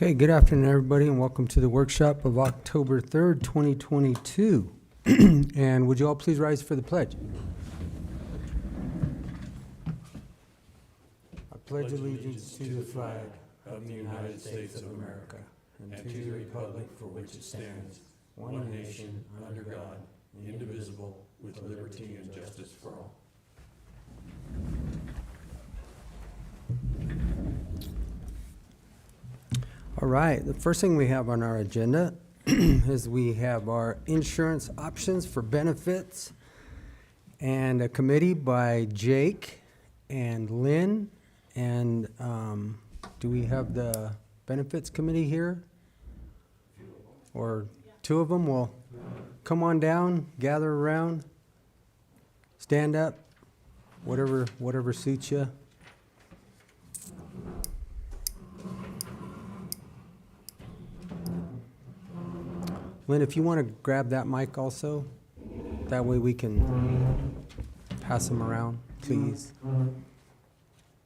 Okay, good afternoon, everybody, and welcome to the workshop of October 3rd, 2022. And would you all please rise for the pledge? I pledge allegiance to the flag of the United States of America and to the republic for which it stands, one nation, under God, indivisible, with liberty and justice for all. All right, the first thing we have on our agenda is we have our insurance options for benefits and a committee by Jake and Lynn. And do we have the benefits committee here? Or two of them? Well, come on down, gather around, stand up, whatever suits you. Lynn, if you want to grab that mic also, that way we can pass them around, please.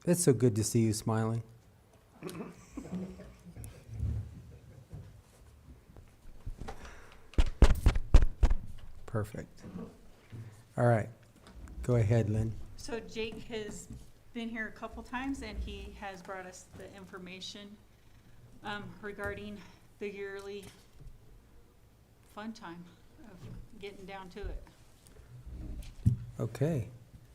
It's so good to see you smiling. Perfect. All right, go ahead, Lynn. So Jake has been here a couple times and he has brought us the information regarding the yearly fun time of getting down to it. Okay.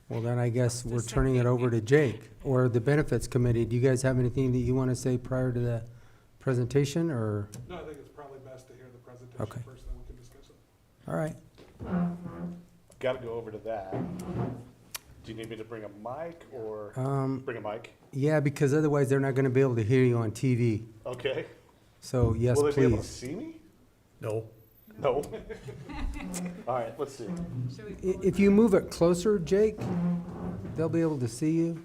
Well, then I guess we're turning it over to Jake or the benefits committee. Do you guys have anything that you want to say prior to the presentation, or? No, I think it's probably best to hear the presentation Okay. first, then we can discuss it. All right. Got to go over to that. Do you need me to bring a mic or bring a mic? Yeah, because otherwise they're not going to be able to hear you on TV. Okay. So yes, Will they be able to please. see me? No. No. All right, let's see. Should we pull it If you move it closer, Jake, they'll be able to see you.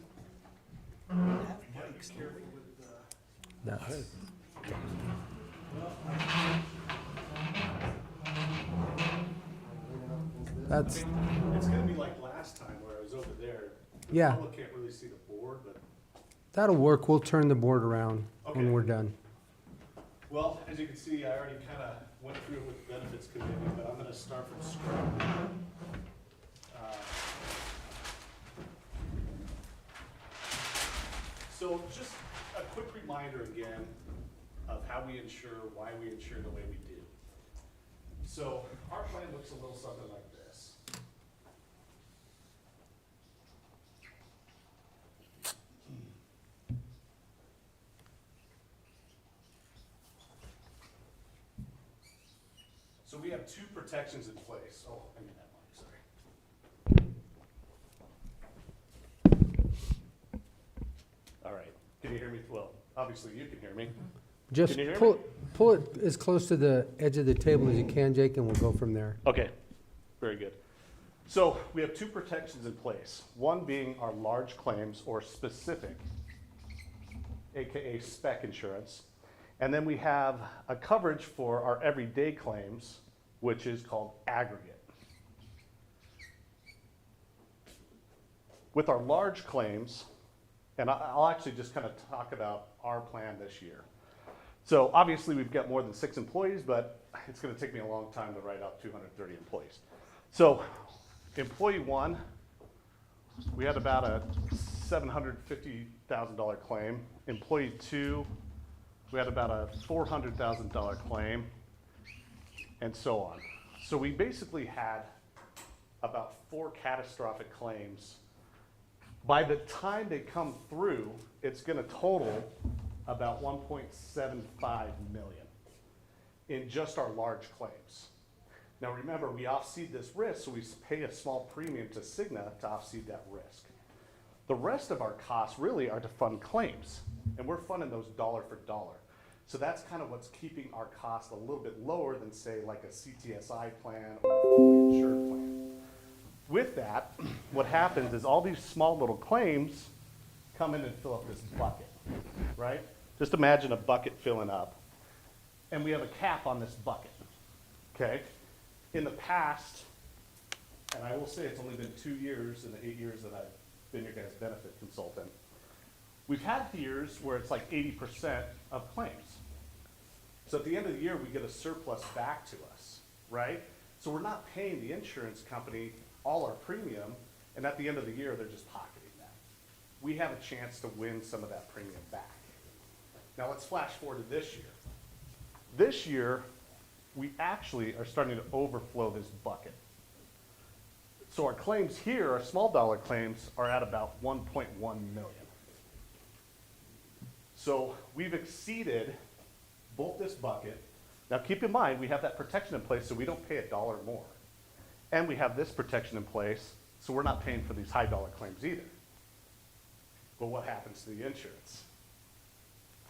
That's, that's, It's going to be like last time where I was over there. The Yeah. public can't really see the board, but that'll work. We'll turn the board around Okay. when we're done. well, as you can see, I already kind of went through it with the benefits committee, but I'm going to start from scratch. So just a quick reminder again of how we insure, why we insure the way we do. So our plan looks a little something like this. So we have two protections in place. Oh, I mean that mic, sorry. All right, can you hear me? Well, obviously you can hear me. Just Can you hear pull it as close to the edge of the table as you can, Jake, and we'll go from there. Okay, very good. So we have two protections in place. One being our large claims or specific, AKA spec insurance. And then we have a coverage for our everyday claims, which is called aggregate. With our large claims, and I'll actually just kind of talk about our plan this year. So obviously we've got more than 6 employees, but it's going to take me a long time to write out 230 employees. So employee 1, we had about a $750,000 claim. Employee 2, we had about a $400,000 claim, and so on. So we basically had about 4 catastrophic claims. By the time they come through, it's going to total about 1.75 million in just our large claims. Now remember, we off-seed this risk, so we pay a small premium to Cigna to off-seed that risk. The rest of our costs really are to fund claims, and we're funding those dollar for dollar. So that's kind of what's keeping our costs a little bit lower than, say, like a CTSI plan or a fully insured plan. With that, what happens is all these small little claims come in and fill up this bucket, right? Just imagine a bucket filling up, and we have a cap on this bucket, okay? In the past, and I will say it's only been 2 years in the 8 years that I've been your guys' benefit consultant, we've had years where it's like 80% of claims. So at the end of the year, we get a surplus back to us, right? So we're not paying the insurance company all our premium, and at the end of the year, they're just pocketing that. We have a chance to win some of that premium back. Now let's flash forward to this year. This year, we actually are starting to overflow this bucket. So our claims here, our small dollar claims, are at about 1.1 million. So we've exceeded both this bucket. Now keep in mind, we have that protection in place so we don't pay $1 more. And we have this protection in place so we're not paying for these high dollar claims either. But what happens to the insurance?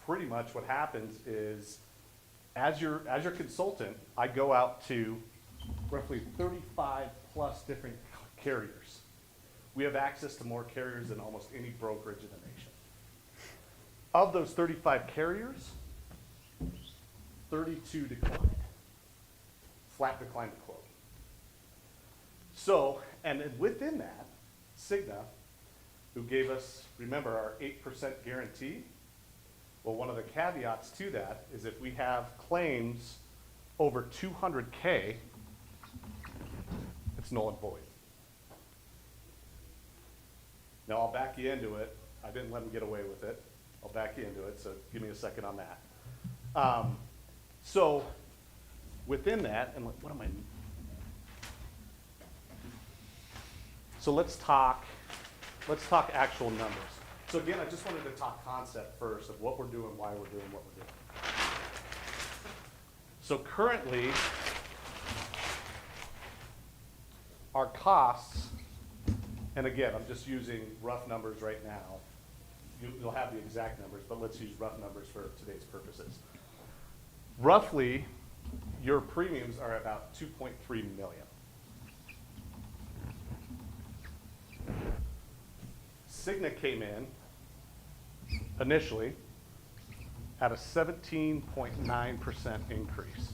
Pretty much what happens is, as your consultant, I go out to roughly 35 plus different carriers. We have access to more carriers than almost any brokerage in the nation. Of those 35 carriers, 32 declined. Flat declined the quote. So, and then within that, Cigna, who gave us, remember, our 8% guarantee. Well, one of the caveats to that is if we have claims over 200K, it's null and void. Now, I'll back you into it. I didn't let them get away with it. I'll back you into it, so give me a second on that. So, within that, and what am I? So let's talk actual numbers. So again, I just wanted to talk concept first of what we're doing, why we're doing what we're doing. So currently, our costs, and again, I'm just using rough numbers right now. You'll have the exact numbers, but let's use rough numbers for today's purposes. Roughly, your premiums are about 2.3 million. Cigna came in initially at a 17.9% increase.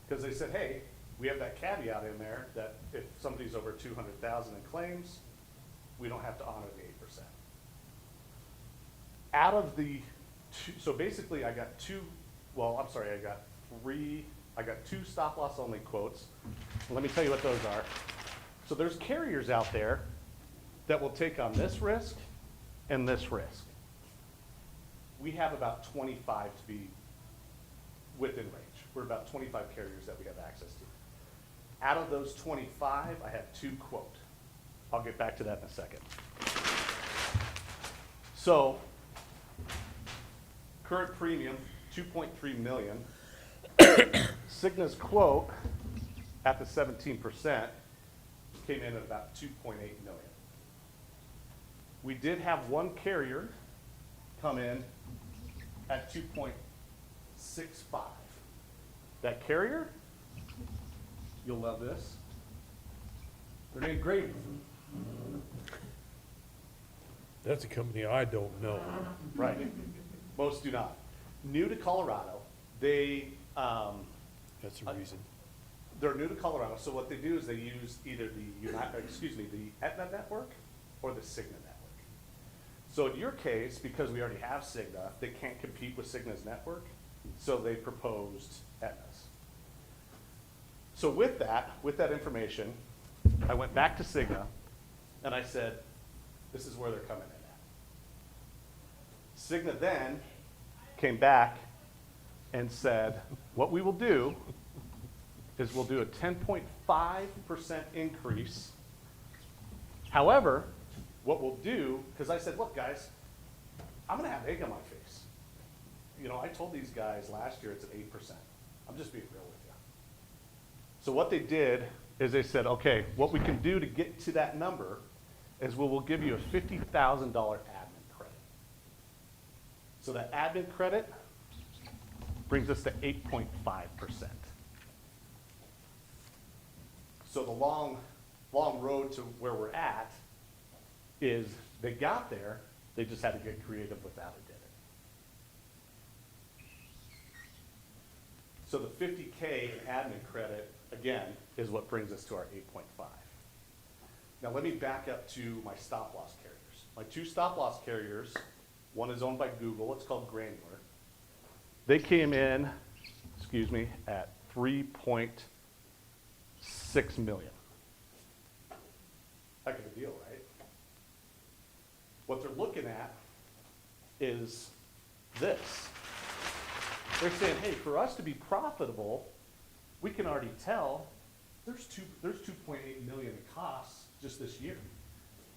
Because they said, hey, we have that caveat in there that if somebody's over 200,000 in claims, we don't have to honor the 8%. Out of the two, so basically I got two stop loss only quotes. Let me tell you what those are. So there's carriers out there that will take on this risk and this risk. We have about 25 to be within range. We're about 25 carriers that we have access to. Out of those 25, I have 2 quote. I'll get back to that in a second. So, current premium, 2.3 million. Cigna's quote at the 17% came in at about 2.8 million. We did have one carrier come in at 2.65. That carrier, you'll love this. They're named Graf. That's a company I don't know. Right. Most do not. New to Colorado, they That's the reason. they're new to Colorado. So what they do is they use either the Aetna network or the Cigna network. So in your case, because we already have Cigna, they can't compete with Cigna's network, so they proposed Aetna's. So with that information, I went back to Cigna and I said, this is where they're coming in at. Cigna then came back and said, what we will do is we'll do a 10.5% increase. However, what we'll do, because I said, look guys, I'm gonna have egg on my face. You know, I told these guys last year it's at 8%. I'm just being real with you. So what they did is they said, okay, what we can do to get to that number is we'll give you a $50,000 admin credit. So that admin credit brings us to 8.5%. So the long road to where we're at is they got there, they just had to get creative with how they did it. So the 50K in admin credit, again, is what brings us to our 8.5. Now let me back up to my stop loss carriers. My 2 stop loss carriers, one is owned by Google, it's called Granular. They came in, at 3.6 million. Heck of a deal, right? What they're looking at is this. They're saying, hey, for us to be profitable, we can already tell there's 2.8 million in costs just this year.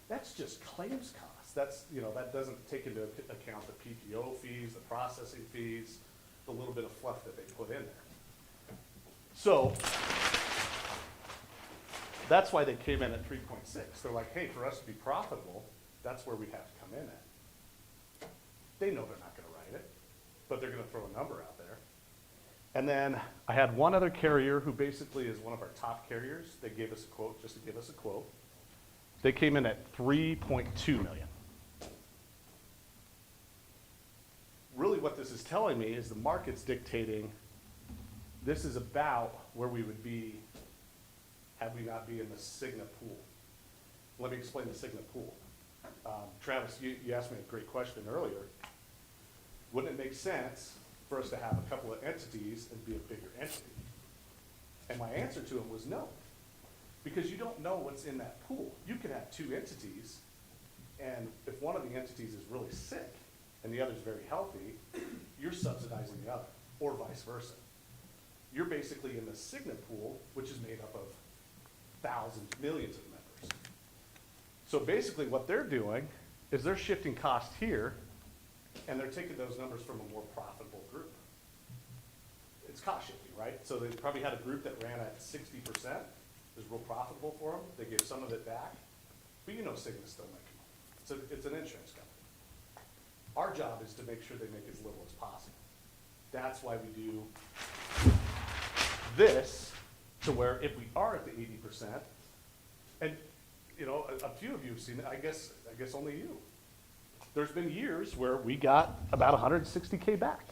That's just claims costs. That's, that doesn't take into account the PTO fees, the processing fees, the little bit of fluff that they put in there. So that's why they came in at 3.6. They're like, hey, for us to be profitable, that's where we have to come in at. They know they're not gonna write it, but they're gonna throw a number out there. And then I had one other carrier who basically is one of our top carriers. They gave us a quote, just to give us a quote. They came in at 3.2 million. Really what this is telling me is the market's dictating this is about where we would be had we not be in the Cigna pool. Let me explain the Cigna pool. Travis, you asked me a great question earlier. Wouldn't it make sense for us to have a couple of entities and be a bigger entity? And my answer to him was no, because you don't know what's in that pool. You can have two entities, and if one of the entities is really sick and the other's very healthy, you're subsidizing the other, or vice versa. You're basically in the Cigna pool, which is made up of thousands, millions of members. So basically what they're doing is they're shifting cost here, and they're taking those numbers from a more profitable group. It's cost shifting, right? So they probably had a group that ran at 60%, it was real profitable for them. They gave some of it back, but Cigna's still making money. It's an insurance company. Our job is to make sure they make as little as possible. That's why we do this, to where if we are at the 80%, and a few of you have seen it, I guess only you. There's been years where we got about 160K back.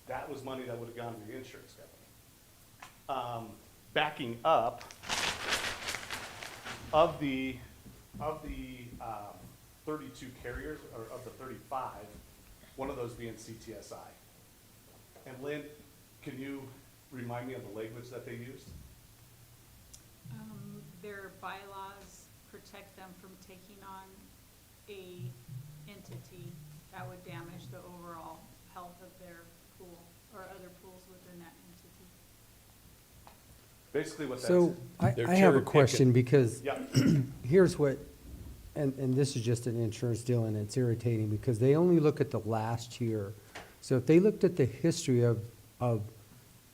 That was money that would have gone to the insurance company. Backing up, of the 32 carriers, or of the 35, one of those being CTSI. And Lynn, can you remind me of the language that they used? Their bylaws protect them from taking on a entity that would damage the overall health of their pool or other pools within that entity. Basically what that's. So They're I have a cherry question because Yeah, here's what, and this is just an insurance deal and it's irritating because they only look at the last year. So if they looked at the history of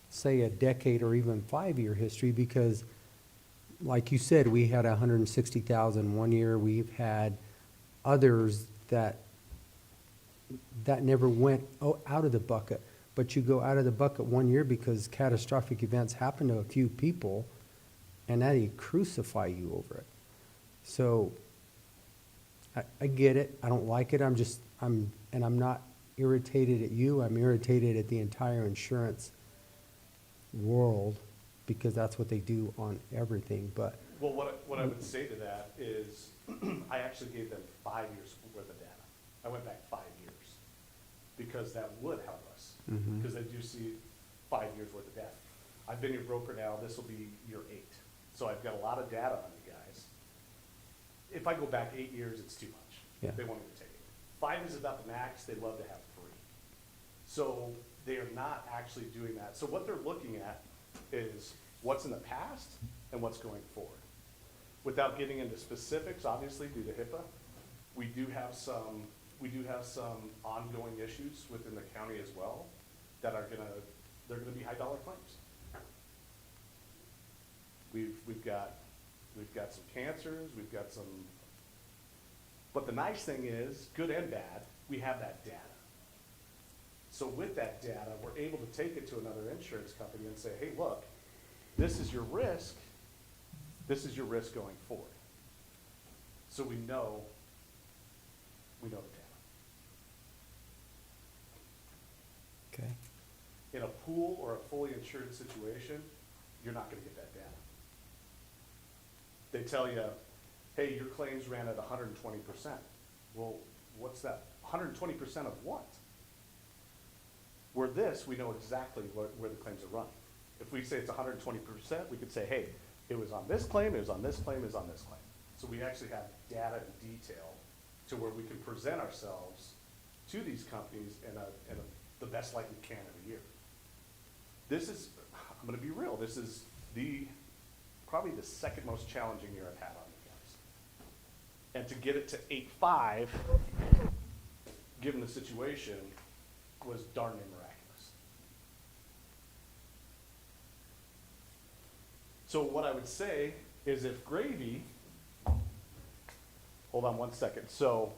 say a decade or even 5-year history, because like you said, we had 160,000 one year, we've had others that never went out of the bucket. But you go out of the bucket 1 year because catastrophic events happen to a few people, and now they crucify you over it. So I get it. I don't like it. I'm not irritated at you. I'm irritated at the entire insurance world because that's what they do on everything. But well, what I would say to that is, I actually gave them 5 years worth of data. I went back 5 years, because that would help us, because I do see 5 years worth of data. I've been your broker now, this will be year 8. So I've got a lot of data on you guys. If I go back 8 years, it's too much. Yeah. They won't even take it. 5 is about the max, they love to have 3. So they are not actually doing that. So what they're looking at is what's in the past and what's going forward. Without getting into specifics, obviously due to HIPAA, we do have some ongoing issues within the county as well that are they're gonna be high dollar claims. We've got some cancers, we've got some, but the nice thing is, good and bad, we have that data. So with that data, we're able to take it to another insurance company and say, hey, look, this is your risk going forward. So we know the data. okay. In a pool or a fully insured situation, you're not gonna get that data. They tell you, hey, your claims ran at 120%. Well, what's that? 120% of what? Where this, we know exactly where the claims are running. If we say it's 120%, we could say, hey, it was on this claim, it was on this claim, it was on this claim. So we actually have data and detail to where we can present ourselves to these companies in the best light we can every year. This is, I'm gonna be real, this is probably the second most challenging year I've had on you guys. And to get it to 8.5, given the situation, was darn near miraculous. So what I would say is if gravy, hold on one second. So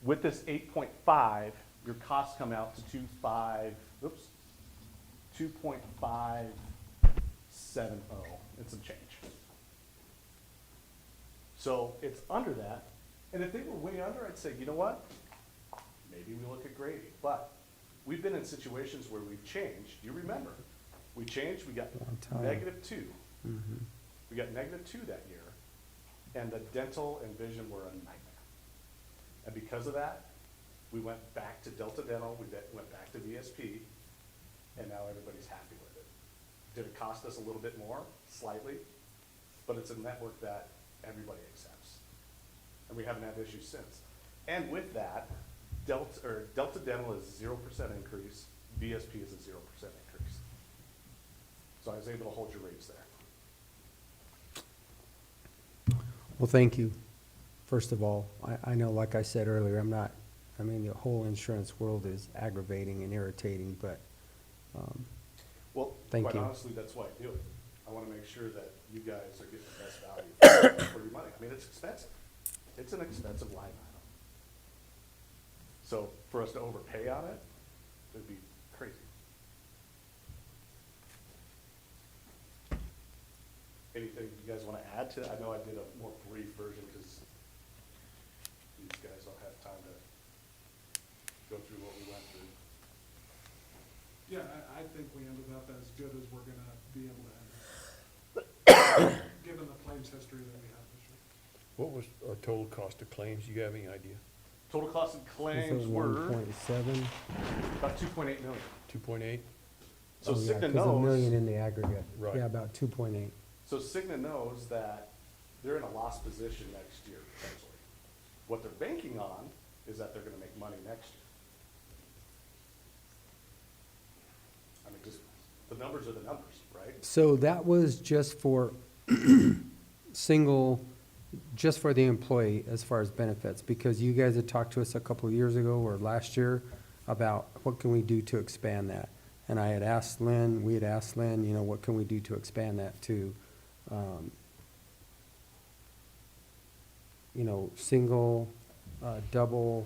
with this 8.5, your costs come out to 2.570 and some change. So it's under that. And if they were way under, I'd say, you know what? Maybe we look at gravy. But we've been in situations where we've changed. Do you remember? We changed, we got Long time. -2. Mhm. We got -2 that year, and the dental and vision were a nightmare. And because of that, we went back to Delta Dental, we went back to VSP, and now everybody's happy with it. Did it cost us a little bit more? Slightly, but it's a network that everybody accepts. And we haven't had issues since. And with that, Delta Dental is 0% increase, VSP is a 0% increase. So I was able to hold your rates there. Well, thank you. First of all, I know, like I said earlier, the whole insurance world is aggravating and irritating, but, Well, Thank quite you. honestly, that's why I do it. I want to make sure that you guys are getting the best value for your money. I mean, it's expensive. It's an expensive line item. So for us to overpay on it, it'd be crazy. Anything you guys want to add to? I know I did a more brief version because these guys don't have time to go through what we went through. Yeah, I think we ended up as good as we're gonna be able to end up, given the claims history that we have this year. What was our total cost of claims? You have any idea? Total cost of is claims it were 1.7? about 2.8 million. 2.8? So Oh, yeah, Cigna 'cause a million knows, in the aggregate. Right. Yeah, about 2.8. so Cigna knows that they're in a loss position next year, potentially. What they're banking on is that they're gonna make money next year. I mean, just, the numbers are the numbers, right? So that was just for just for the employee as far as benefits, because you guys had talked to us a couple of years ago or last year about what can we do to expand that? And we had asked Lynn, what can we do to expand that to, single, double,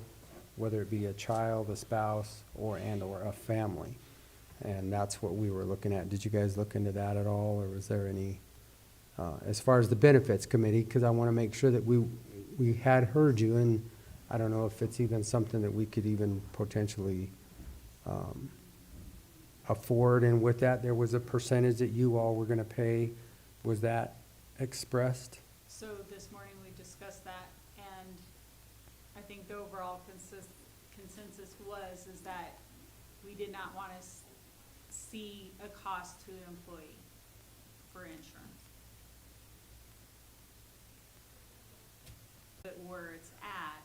whether it be a child, a spouse, or a family. And that's what we were looking at. Did you guys look into that at all, or was there any, as far as the benefits committee, because I want to make sure that we had heard you, and I don't know if it's even something that we could even potentially afford, and with that, there was a percentage that you all were going to pay. Was that expressed? So this morning we discussed that, and I think the overall consensus is that we did not want to see a cost to the employee for insurance. But where it's at,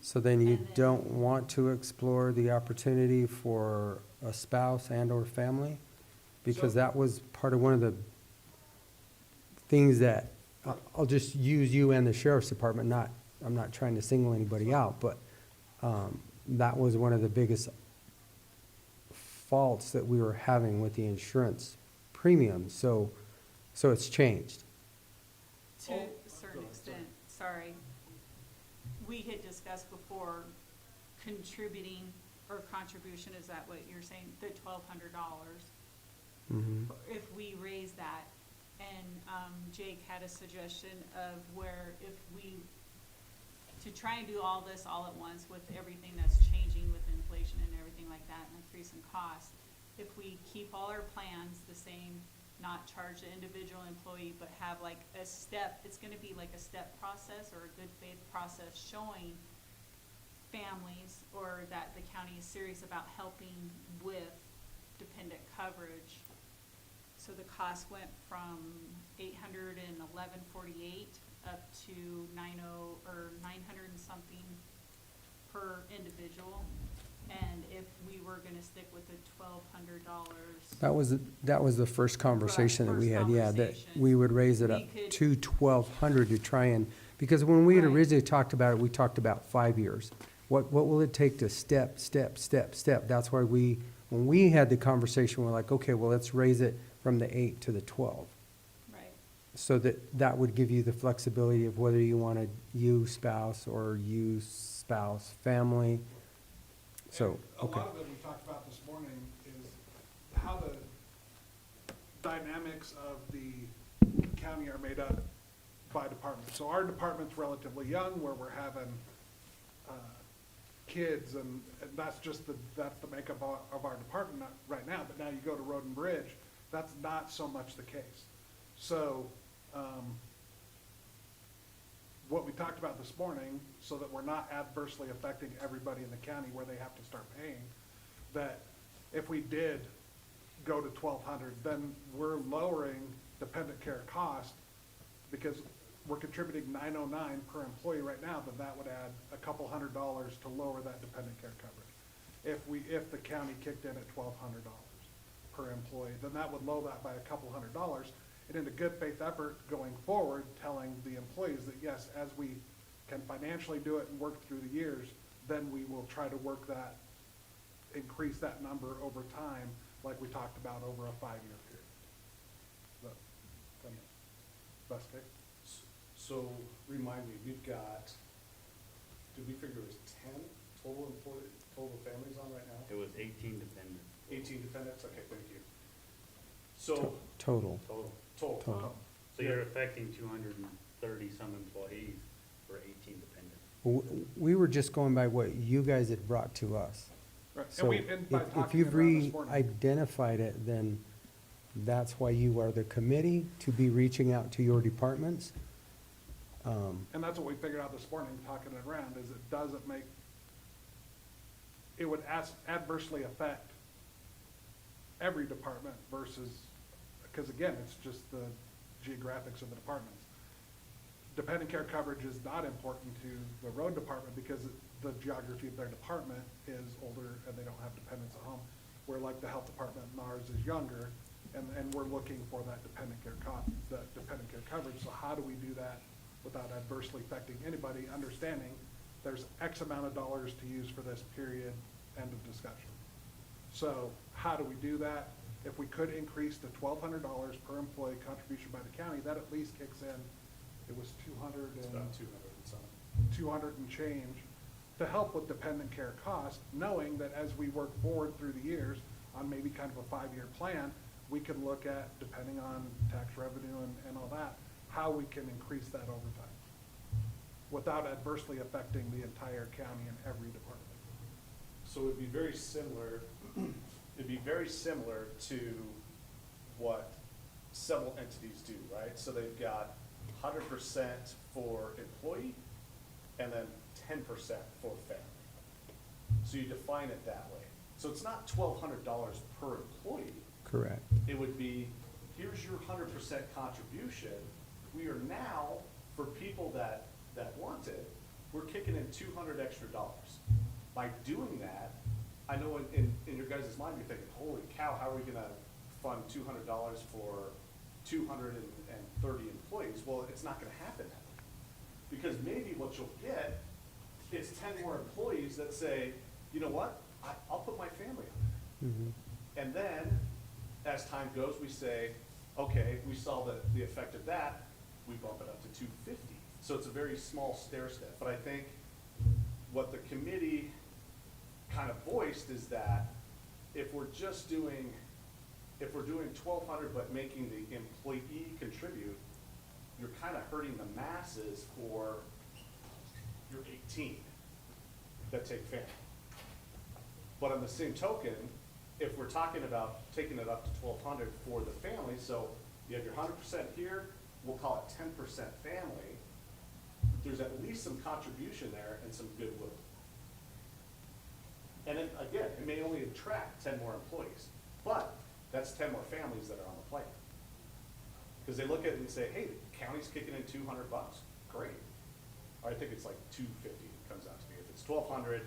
So then you And then- don't want to explore the opportunity for a spouse and/or family? Because So- that was part of one of the things that, I'll just use you and the sheriff's department, I'm not trying to single anybody out, but that was one of the biggest faults that we were having with the insurance premium, so it's changed. to a certain extent, sorry, we had discussed before contributing or contribution, is that what you're saying, the $1,200? Mhm. If we raise that, and Jake had a suggestion of where if we, to try and do all this all at once with everything that's changing with inflation and everything like that and increase in cost, if we keep all our plans the same, not charge the individual employee, but have like a step, it's gonna be like a step process or a good faith process showing families, or that the county is serious about helping with dependent coverage. So the cost went from $811.48 up to 900 and something per individual. And if we were gonna stick with the $1,200. That was the first conversation that we First had, yeah, that conversation. we would raise it We up could- to 1,200 to try and, because when we had Right. originally talked about it, we talked about 5 years. What will it take to step? That's why when we had the conversation, we're like, okay, well, let's raise it from the 8 to the 12. Right, So that would give you the flexibility of whether you want to use spouse or use spouse, family. So, And okay. a lot of it we talked about this morning is how the dynamics of the county are made up by department. So our department's relatively young, where we're having kids, and that's the makeup of our department right now. But now you go to Road and Bridge, that's not so much the case. So, what we talked about this morning, so that we're not adversely affecting everybody in the county where they have to start paying, that if we did go to 1,200, then we're lowering dependent care cost, because we're contributing $909 per employee right now, then that would add a couple $100 to lower that dependent care coverage. If the county kicked in at $1,200 per employee, then that would lower that by a couple $100. And in a good faith effort going forward, telling the employees that yes, as we can financially do it and work through the years, then we will try to work that, increase that number over time, like we talked about over a 5-year period. But, best case. So, remind me, we've got, did we figure it was 10 total families on right now? It was 18 dependent 18 dependents, okay, thank you. So, Total. total. total. Total. So you're affecting 230 some employees for 18 dependent. We were just going by what you guys had brought to us. Right. So And by if talking you've around this morning, re-identified it, then that's why you are the committee to be reaching out to your departments. and that's what we figured out this morning, talking it around, is it doesn't make, it would adversely affect every department versus, because again, it's just the geographics of the departments. Dependent care coverage is not important to the road department because the geography of their department is older and they don't have dependents at home. Where like the health department and ours is younger, and we're looking for that dependent care coverage. So how do we do that without adversely affecting anybody, understanding there's X amount of dollars to use for this period, end of discussion. So how do we do that? If we could increase to $1,200 per employee contribution by the county, that at least kicks in, it was It's about 200 and some. 200 and change, to help with dependent care costs, knowing that as we work forward through the years on maybe kind of a 5-year plan, we can look at, depending on tax revenue and all that, how we can increase that over time without adversely affecting the entire county and every department. So it'd be very similar, to what several entities do, right? So they've got 100% for employee and then 10% for family. So you define it that way. So it's not $1,200 per employee. Correct. It would be, here's your 100% contribution. We are now, for people that want it, we're kicking in $200 extra. By doing that, I know in your guys' mind, you're thinking, holy cow, how are we gonna fund $200 for 230 employees? Well, it's not gonna happen that way. Because maybe what you'll get is 10 more employees that say, you know what, I'll put my family on it. Mhm. And then, as time goes, we say, okay, we saw the effect of that, we bump it up to 250. So it's a very small stair step. But I think what the committee kind of voiced is that if we're doing 1,200 but making the employee contribute, you're kind of hurting the masses for your 18 that take family. But on the same token, if we're talking about taking it up to 1,200 for the family, so you have your 100% here, we'll call it 10% family, there's at least some contribution there and some goodwill. And then, again, it may only attract 10 more employees, but that's 10 more families that are on the plan. Because they look at it and say, hey, the county's kicking in $200, great. Or I think it's like $250 it comes out to be. If it's $1,200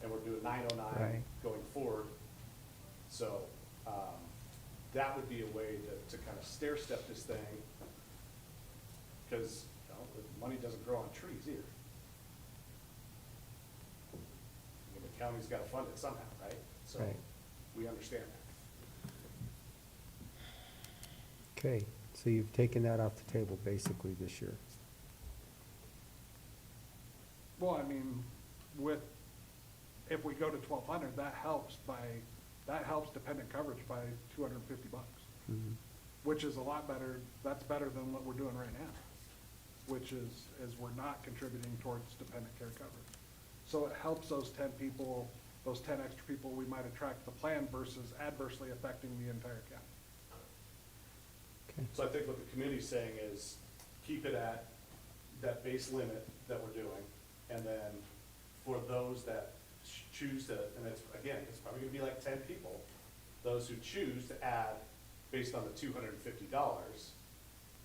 and we're doing $909 Right. going forward. So, that would be a way to kind of stair step this thing. Because, you know, the money doesn't grow on trees either. I mean, the county's gotta fund it somehow, right? So, Right. we understand that. Okay, so you've taken that off the table basically this year. Well, I mean, if we go to 1,200, that helps dependent coverage by $250, Mhm. which is a lot better, that's better than what we're doing right now, which is we're not contributing towards dependent care coverage. So it helps those 10 people, those 10 extra people we might attract to the plan versus adversely affecting the entire county. Okay, So I think what the committee's saying is keep it at that base limit that we're doing. And then for those that choose to, and it's, again, it's probably gonna be like 10 people, those who choose to add based on the $250,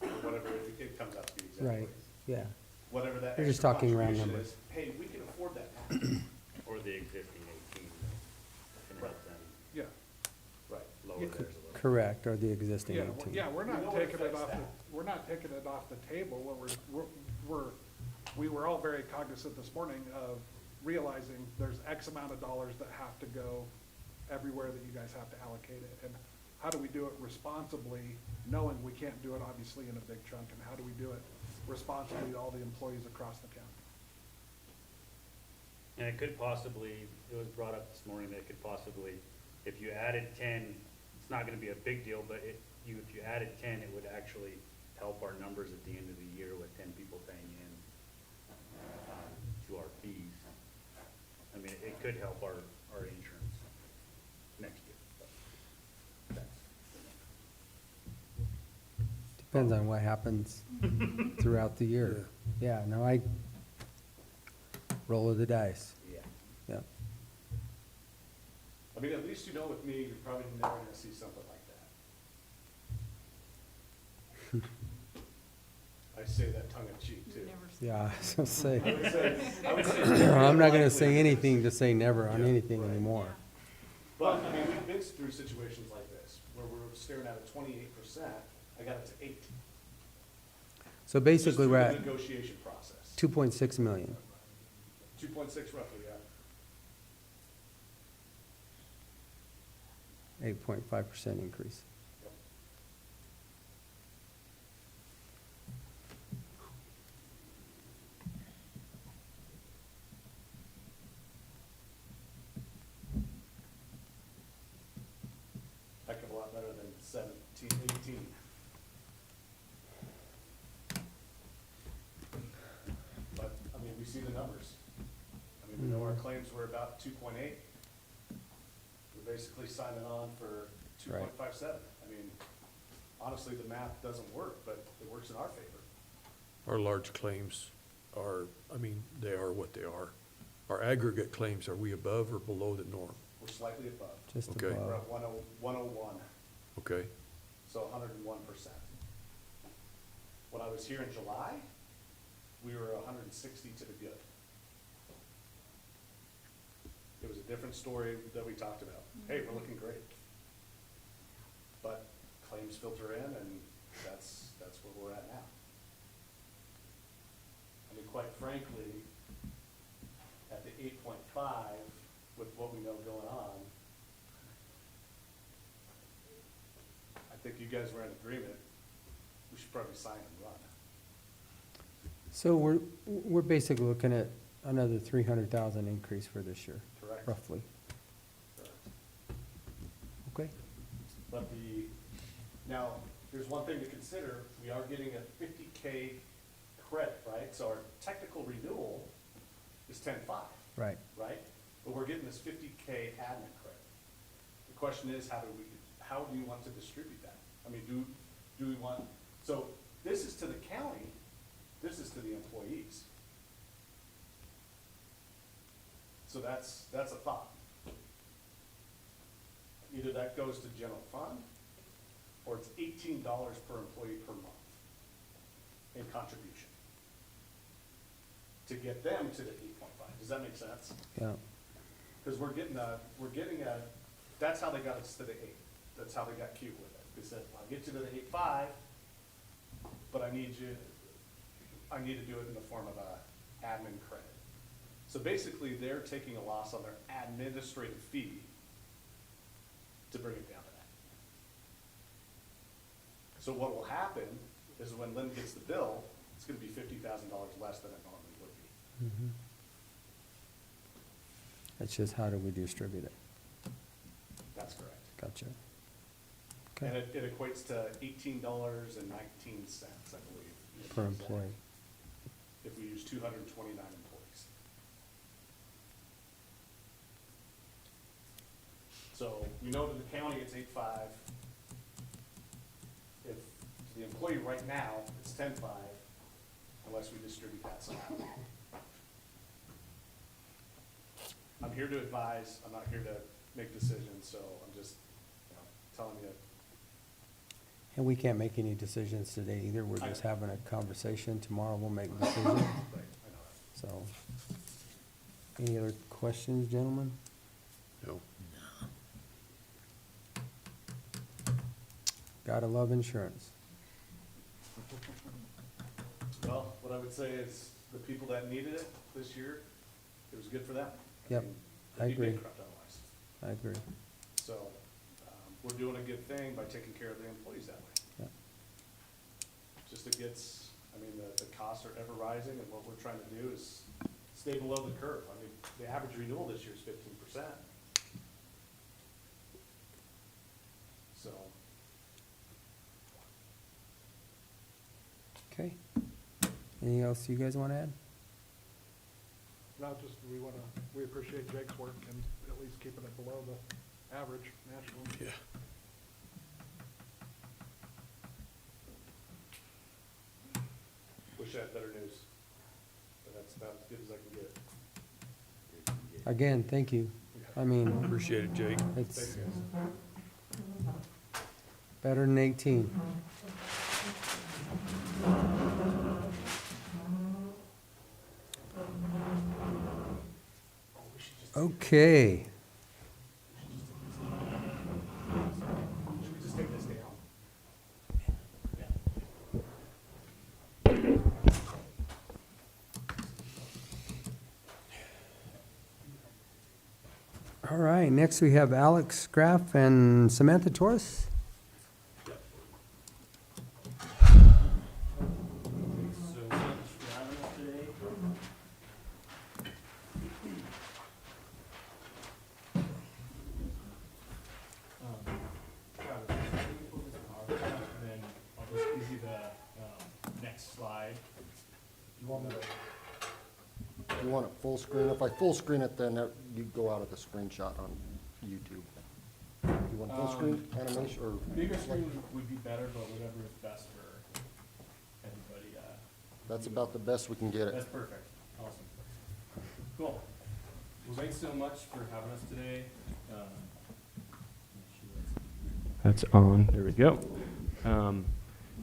or whatever it comes out to be exactly. right, yeah. Whatever that You're just extra talking round contribution numbers. is, hey, we can afford that now. Or the existing 18 can help them Yeah, Right. lower Yeah. theirs a little. Correct, or the existing yeah, 18. yeah, we're We not know it taking it affects off, that. we're not taking it off the table. We were all very cognizant this morning of realizing there's X amount of dollars that have to go everywhere that you guys have to allocate it. And how do we do it responsibly, knowing we can't do it obviously in a big chunk, and how do we do it responsibly to all the employees across the county? And it could possibly, it was brought up this morning that it could possibly, if you added 10, it's not gonna be a big deal, but if you added 10, it would actually help our numbers at the end of the year with 10 people paying in to our fees. I mean, it could help our insurance next year. But that's- Depends on what happens throughout the year. Yeah, no, I, roll of the dice, Yeah. yeah. I mean, at least you know with me, you're probably never gonna see something like that. I say that tongue in cheek too. Never seen Yeah, I was gonna say, I would say. I'm not gonna likely- say anything to say never on Yeah, anything right. anymore. But, I mean, we've been through situations like this, where we're staring at a 28%, I got it to 8. So basically, we're Just at through the negotiation process. 2.6 million. 2.6 roughly, yeah. 8.5% increase. Yep. Heck of a lot better than 17, 18. But, I mean, we see the numbers. I mean, we know our claims were about 2.8. We're basically signing on for 2.57. I mean, honestly, the math doesn't work, but it works in our favor. Our large claims are, I mean, they are what they are. Our aggregate claims, are we above or below the norm? We're slightly above. Just Okay. We're above. at 101, Okay, so 101%. When I was here in July, we were 160 to the good. It was a different story that we talked about. Hey, we're looking great. But claims filter in, and that's where we're at now. I mean, quite frankly, at the 8.5, with what we know going on, I think you guys were in agreement. We should probably sign and run. So we're basically looking at another 300,000 increase for this year, Correct? roughly. Correct. Okay, But now, there's one thing to consider, we are getting a 50K credit, right? So our technical renewal is 10.5, right. right? But we're getting this 50K admin credit. The question is, how do you want to distribute that? I mean, do we want, so this is to the county, this is to the employees. So that's a thought. Either that goes to general fund, or it's $18 per employee per month in contribution to get them to the 8.5. Does that make sense? Yeah, Because we're getting a, that's how they got us to the 8. That's how they got cute with it. They said, I'll get you to the 8.5, but I need to do it in the form of a admin credit. So basically, they're taking a loss on their administrative fee to bring it down to that. So what will happen is when Lynn gets the bill, it's gonna be $50,000 less than it normally would be. it's just how do we distribute it? That's correct. Gotcha. And Okay, it equates to $18.19, I believe. per employee. If we use 229 employees. So we know to the county it's 8.5. If to the employee right now, it's 10.5, unless we distribute that somehow. I'm here to advise, I'm not here to make decisions, so I'm just, telling you. And we can't make any decisions today either. We're just having a conversation. Tomorrow we'll make decisions. Right, I know that. So, any other questions, gentlemen? No. Gotta love insurance. Well, what I would say is the people that needed it this year, it was good for them. Yep, mean, I they'd be agree. bankrupt otherwise. I agree. So, we're doing a good thing by taking care of the employees that way. Yep. Just it gets, the costs are ever rising, and what we're trying to do is stay below the curve. The average renewal this year is 15%. So, Okay. Anything else you guys wanna add? No, just, we appreciate Jake's work and at least keeping it below the average nationally. Yeah. wish I had better news, but that's about as good as I can get. Again, thank you. I mean, Appreciate it, Jake. it's Thanks, guys. better than 18. Okay. Should we just take this down? All right, next we have Alex Graf and Samantha Torres. And then I'll just give you the next slide. You want it full screen? If I full screen it, then you go out of the screenshot on YouTube. You want full screen animation or? Bigger screen would be better, but whatever is best for everybody. That's about the best we can get That's it. perfect. Awesome. Cool. Well, thanks so much for having us today. That's on. There we go.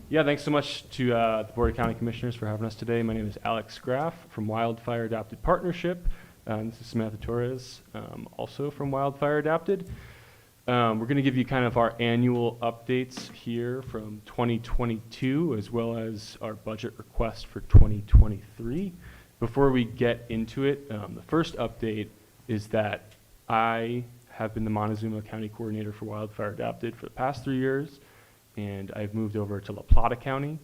Yeah, thanks so much to the Board of County Commissioners for having us today. My name is Alex Graf from Wildfire Adapted Partnership. This is Samantha Torres, also from Wildfire Adapted. We're going to give you kind of our annual updates here from 2022, as well as our budget request for 2023. Before we get into it, the first update is that I have been the Montezuma County Coordinator for Wildfire Adapted for the past 3 years, and I've moved over to La Plata County.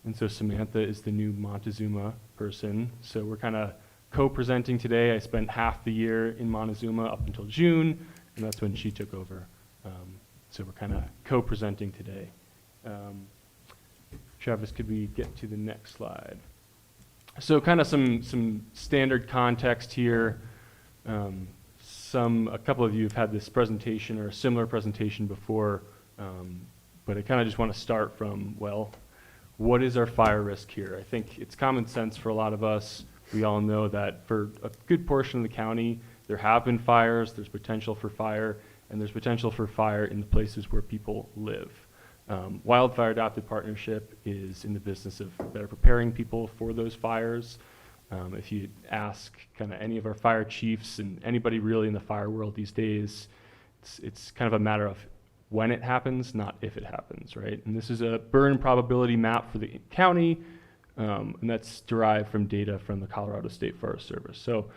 And so Samantha is the new Montezuma person. So we're kind of co-presenting today. I spent half the year in Montezuma up until June, and that's when she took over. So we're kind of co-presenting today. Travis, could we get to the next slide? So kind of some standard context here. A couple of you have had this presentation or a similar presentation before, but I kind of just want to start from, well, what is our fire risk here? I think it's common sense for a lot of us. We all know that for a good portion of the county, there have been fires, there's potential for fire, and there's potential for fire in the places where people live. Wildfire Adopted Partnership is in the business of better preparing people for those fires. If you ask kind of any of our fire chiefs and anybody really in the fire world these days, it's kind of a matter of when it happens, not if it happens, right? And this is a burn probability map for the county, and that's derived from data from the Colorado State Forest Service. So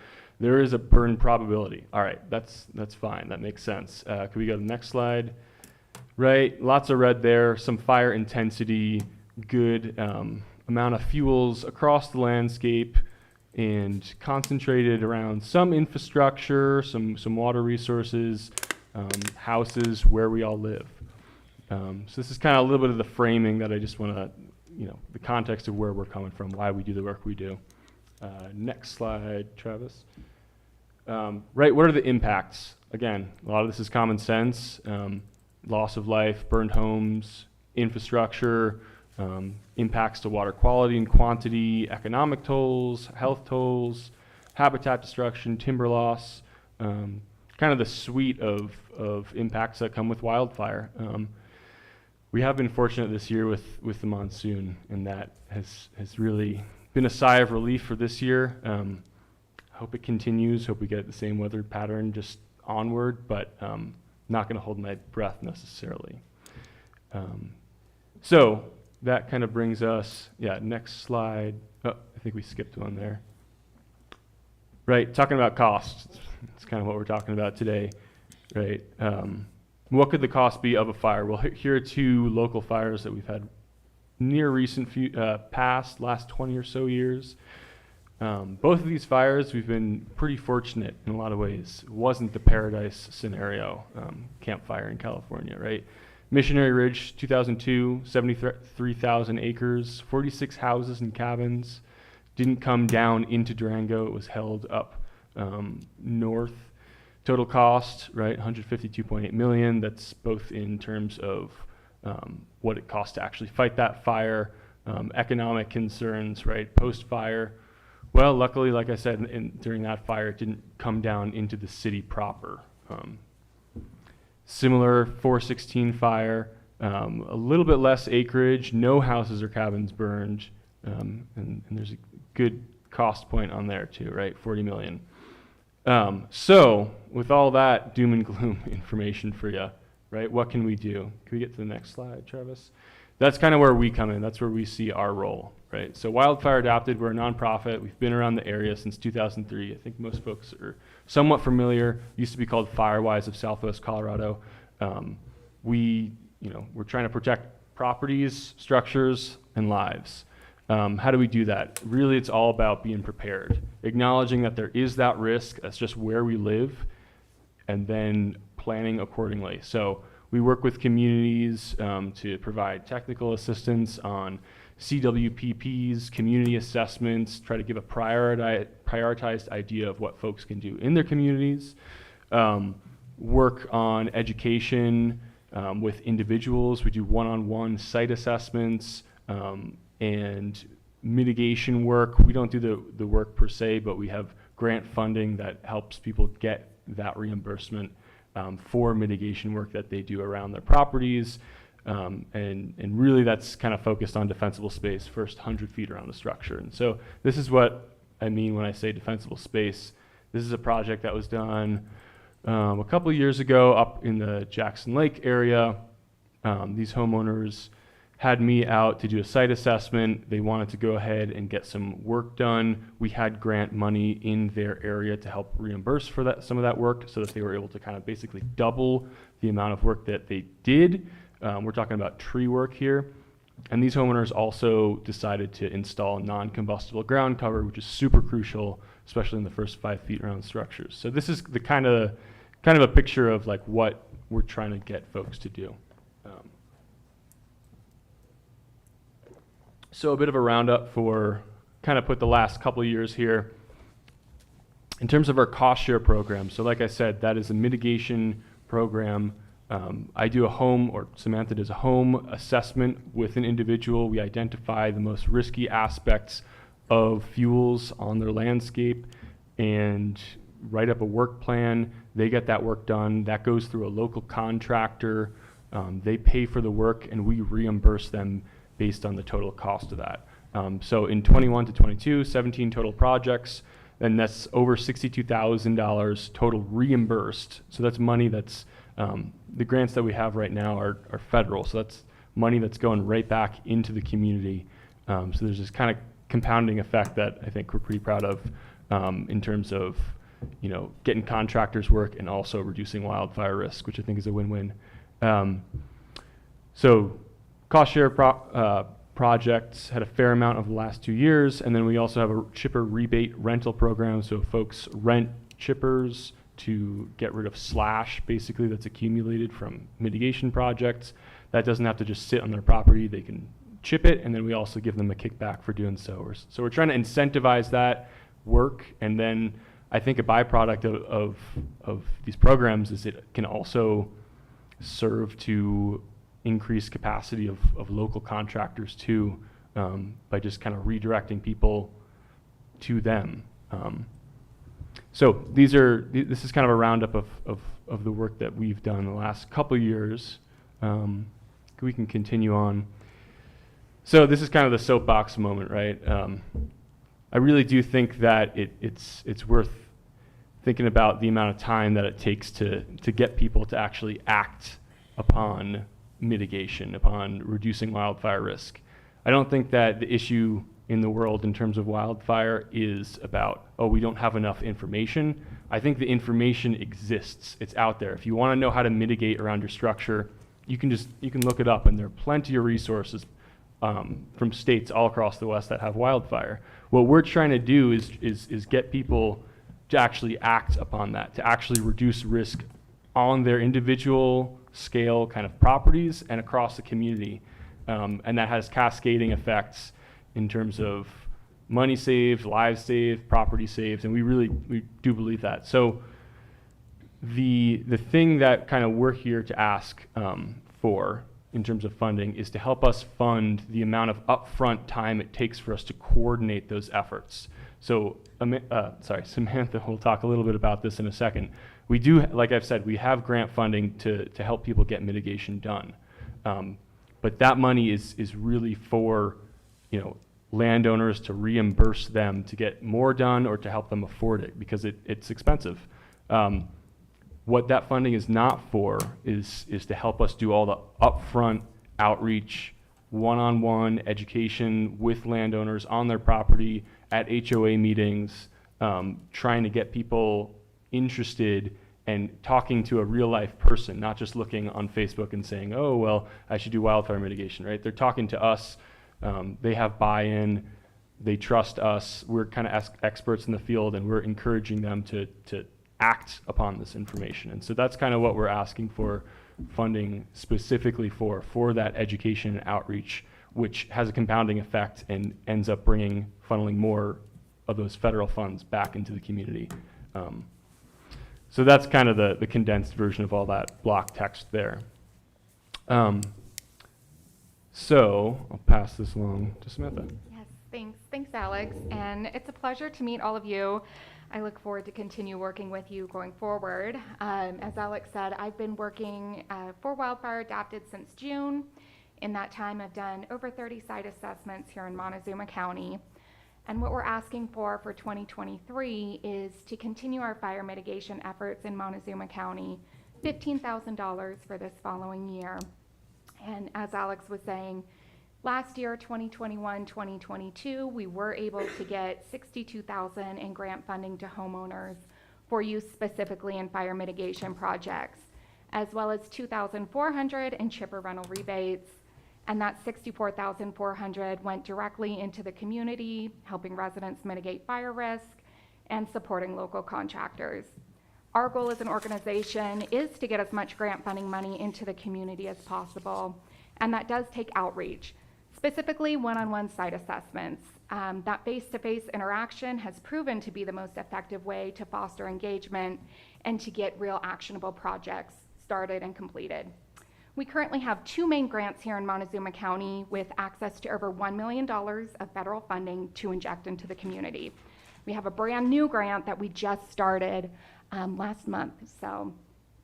there is a burn probability. All right, that's fine, that makes sense. Could we go to the next slide? Right, lots of red there, some fire intensity, good amount of fuels across the landscape, and concentrated around some infrastructure, some water resources, houses where we all live. So this is kind of a little bit of the framing that I just want to, the context of where we're coming from, why we do the work we do. Next slide, Travis. Right, what are the impacts? Again, a lot of this is common sense. Loss of life, burned homes, infrastructure, impacts to water quality and quantity, economic tolls, health tolls, habitat destruction, timber loss, kind of the suite of impacts that come with wildfire. We have been fortunate this year with the monsoon, and that has really been a sigh of relief for this year. Hope it continues, hope we get the same weather pattern just onward, but not going to hold my breath necessarily. So that kind of brings us, next slide. Oh, I think we skipped one there. Right, talking about costs. It's kind of what we're talking about today, right? What could the cost be of a fire? Well, here are two local fires that we've had near recent past, last 20 or so years. Both of these fires, we've been pretty fortunate in a lot of ways. It wasn't the paradise scenario, campfire in California, right? Missionary Ridge, 2002, 73,000 acres, 46 houses and cabins. Didn't come down into Durango. It was held up north. Total cost, right, $152.8 million. That's both in terms of what it costs to actually fight that fire, economic concerns, right, post-fire. Well, luckily, like I said, during that fire, it didn't come down into the city proper. Similar 416 fire, a little bit less acreage, no houses or cabins burned, and there's a good cost point on there too, right? $40 million. So with all that doom and gloom information for you, right? What can we do? Can we get to the next slide, Travis? That's kind of where we come in. That's where we see our role, right? So Wildfire Adopted, we're a nonprofit. We've been around the area since 2003. I think most folks are somewhat familiar. It used to be called Firewise of Southwest Colorado. We're trying to protect properties, structures, and lives. How do we do that? Really, it's all about being prepared, acknowledging that there is that risk. That's just where we live, and then planning accordingly. So we work with communities to provide technical assistance on CWPPs, community assessments, try to give a prioritized idea of what folks can do in their communities, work on education with individuals. We do one-on-one site assessments, and mitigation work. We don't do the work per se, but we have grant funding that helps people get that reimbursement for mitigation work that they do around their properties. And really that's kind of focused on defensible space, first 100 feet around the structure. And so this is what I mean when I say defensible space. This is a project that was done a couple of years ago up in the Jackson Lake area. These homeowners had me out to do a site assessment. They wanted to go ahead and get some work done. We had grant money in their area to help reimburse for that, some of that work, so that they were able to kind of basically double the amount of work that they did. We're talking about tree work here. And these homeowners also decided to install non-combustible ground cover, which is super crucial, especially in the first 5 feet around structures. So this is the kind of a picture of like what we're trying to get folks to do. So a bit of a roundup for kind of put the last couple of years here. In terms of our cost share program, so like I said, that is a mitigation program. I do Samantha does a home assessment with an individual. We identify the most risky aspects of fuels on their landscape and write up a work plan, they get that work done, that goes through a local contractor, they pay for the work, and we reimburse them based on the total cost of that. So in 21 to 22, 17 total projects, and that's over $62,000 total reimbursed. So that's money that's, the grants that we have right now are federal, so that's money that's going right back into the community. So there's this kind of compounding effect that I think we're pretty proud of in terms of, you know, getting contractors work and also reducing wildfire risk, which I think is a win-win. So cost share projects had a fair amount of the last 2 years, and then we also have a chipper rebate rental program, so folks rent chippers to get rid of slash, basically, that's accumulated from mitigation projects. That doesn't have to just sit on their property, they can chip it, and then we also give them a kickback for doing so. So we're trying to incentivize that work, and then I think a byproduct of these programs is it can also serve to increase capacity of local contractors too, by just kind of redirecting people to them. So this is kind of a roundup of the work that we've done the last couple years. We can continue on. So this is kind of the soapbox moment, right? I really do think that it's worth thinking about the amount of time that it takes to get people to actually act upon mitigation, upon reducing wildfire risk. I don't think that the issue in the world in terms of wildfire is about, oh, we don't have enough information. I think the information exists. It's out there. If you want to know how to mitigate around your structure, you can look it up, and there are plenty of resources from states all across the West that have wildfire. What we're trying to do is get people to actually act upon that, to actually reduce risk on their individual scale kind of properties and across the community. And that has cascading effects in terms of money saved, lives saved, property saved, and we do believe that. So the thing that kind of we're here to ask for in terms of funding is to help us fund the amount of upfront time it takes for us to coordinate those efforts. So, Samantha will talk a little bit about this in a second. We do, like I've said, we have grant funding to help people get mitigation done. But that money is really for, you know, landowners to reimburse them to get more done or to help them afford it, because it's expensive. What that funding is not for is to help us do all the upfront outreach, one-on-one education with landowners on their property at HOA meetings, trying to get people interested and talking to a real life person, not just looking on Facebook and saying, oh, well, I should do wildfire mitigation, right? They're talking to us, they have buy-in, they trust us, we're kind of experts in the field, and we're encouraging them to act upon this information. And so that's kind of what we're asking for funding specifically for that education and outreach, which has a compounding effect and ends up funneling more of those federal funds back into the community. So that's kind of the condensed version of all that block text there. So I'll pass this along to Samantha. Yes, thanks. Thanks, Alex. And it's a pleasure to meet all of you. I look forward to continue working with you going forward. As Alex said, I've been working for Wildfire Adapted since June. In that time, I've done over 30 site assessments here in Montezuma County. And what we're asking for 2023 is to continue our fire mitigation efforts in Montezuma County, $15,000 for this following year. And as Alex was saying, last year, 2021, 2022, we were able to get $62,000 in grant funding to homeowners for use specifically in fire mitigation projects, as well as $2,400 in chipper rental rebates. And that $64,400 went directly into the community, helping residents mitigate fire risk and supporting local contractors. Our goal as an organization is to get as much grant funding money into the community as possible, and that does take outreach, specifically one-on-one site assessments. That face-to-face interaction has proven to be the most effective way to foster engagement and to get real actionable projects started and completed. We currently have 2 main grants here in Montezuma County with access to over $1 million of federal funding to inject into the community. We have a brand new grant that we just started last month.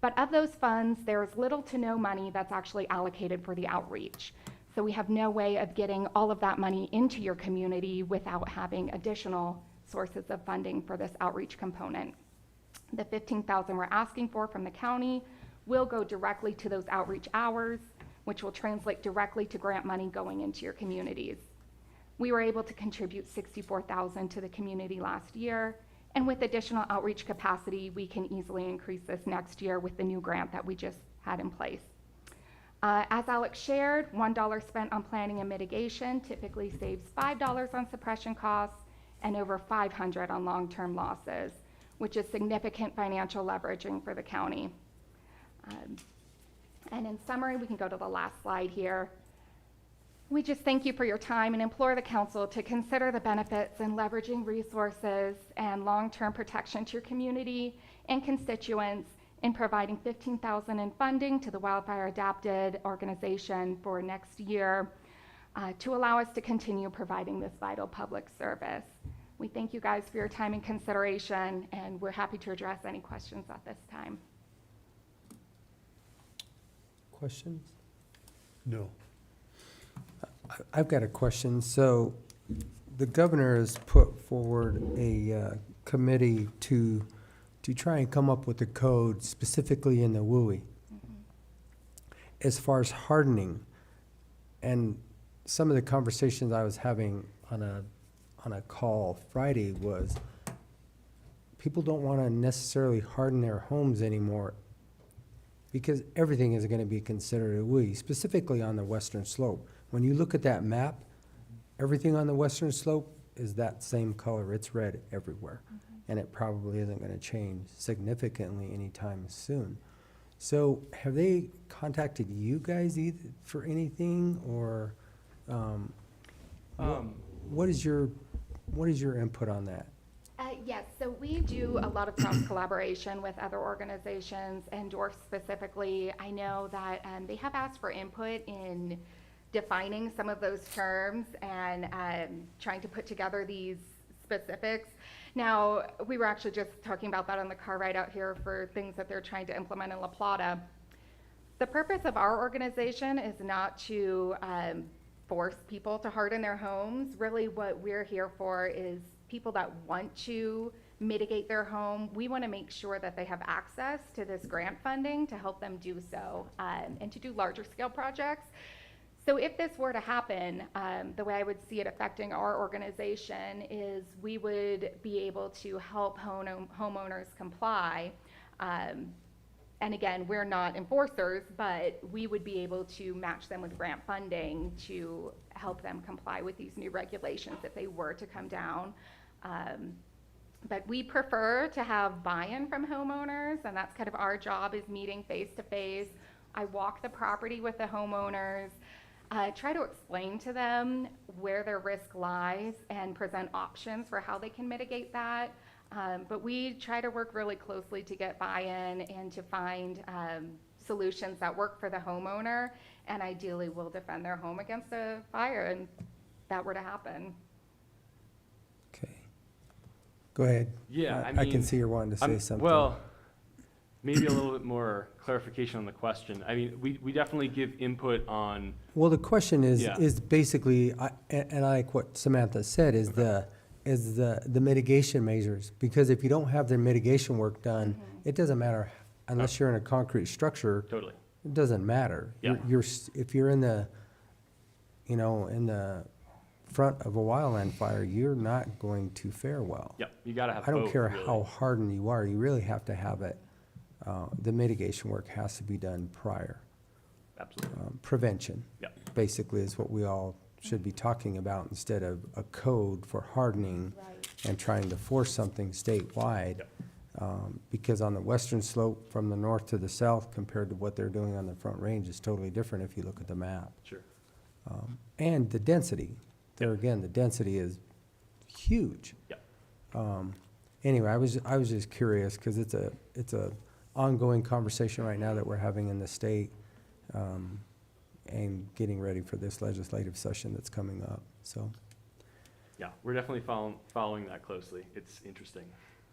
But of those funds, there's little to no money that's actually allocated for the outreach. So we have no way of getting all of that money into your community without having additional sources of funding for this outreach component. The $15,000 we're asking for from the county will go directly to those outreach hours, which will translate directly to grant money going into your communities. We were able to contribute $64,000 to the community last year, and with additional outreach capacity, we can easily increase this next year with the new grant that we just had in place. As Alex shared, $1 spent on planning and mitigation typically saves $5 on suppression costs and over $500 on long-term losses, which is significant financial leveraging for the county. And in summary, we can go to the last slide here. We just thank you for your time and implore the council to consider the benefits in leveraging resources and long-term protection to your community and constituents in providing $15,000 in funding to the Wildfire Adapted organization for next year to allow us to continue providing this vital public service. We thank you guys for your time and consideration, and we're happy to address any questions at this time. Questions? No. I've got a question. So the governor has put forward a committee to try and come up with a code specifically in the WUI as far as hardening. And some of the conversations I was having on a call Friday was people don't want to necessarily harden their homes anymore because everything is going to be considered a WUI, specifically on the western slope. When you look at that map, everything on the western slope is that same color. It's red everywhere. And it probably isn't going to change significantly anytime soon. So have they contacted you guys either for anything, or what is your input on that? Yes, so we do a lot of cross collaboration with other organizations, and DORF specifically. I know that they have asked for input in defining some of those terms and trying to put together these specifics. Now, we were actually just talking about that on the car ride out here for things that they're trying to implement in La Plata. The purpose of our organization is not to force people to harden their homes. Really what we're here for is people that want to mitigate their home. We want to make sure that they have access to this grant funding to help them do so and to do larger scale projects. So if this were to happen, the way I would see it affecting our organization is we would be able to help homeowners comply. And again, we're not enforcers, but we would be able to match them with grant funding to help them comply with these new regulations if they were to come down. But we prefer to have buy-in from homeowners, and that's kind of our job, is meeting face to face. I walk the property with the homeowners, try to explain to them where their risk lies and present options for how they can mitigate that. But we try to work really closely to get buy-in and to find solutions that work for the homeowner, and ideally will defend their home against a fire and that were to happen. Okay. Go ahead. Yeah, I can see you're wanting to say something. Well, maybe a little bit more clarification on the question. I mean, we definitely give input on. Well, the question is, Yeah. is basically, and I like what Samantha said, is the mitigation measures. Because if you don't have the mitigation work done, it doesn't matter, unless you're in a concrete structure. Totally. It doesn't matter. Yeah. If you're in the, in the front of a wildland fire, you're not going to fare well. Yep, you gotta have I don't both, care really. how hardened you are, you really have to have it. The mitigation work has to be done prior. Absolutely. Prevention, Yep. basically, is what we all should be talking about, instead of a code for hardening and trying to force something statewide. Yep. Because on the western slope, from the north to the south, compared to what they're doing on the front range, is totally different if you look at the map. Sure. And the density, there again, the density is huge. Yep. Anyway, I was just curious, because it's a ongoing conversation right now that we're having in the state, and getting ready for this legislative session that's coming up, so. yeah, we're definitely following that closely. It's interesting,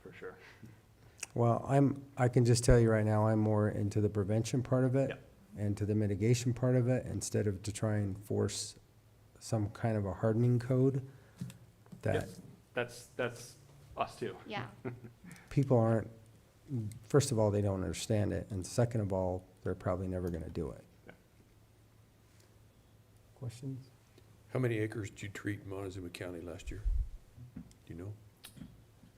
for sure. Well, I can just tell you right now, I'm more into the prevention part of it Yeah. and to the mitigation part of it, instead of to try and force some kind of a hardening code that That's us too. Yeah. people aren't, first of all, they don't understand it, and second of all, they're probably never gonna do it. Yeah. Questions? How many acres did you treat in Montezuma County last year? Do you know?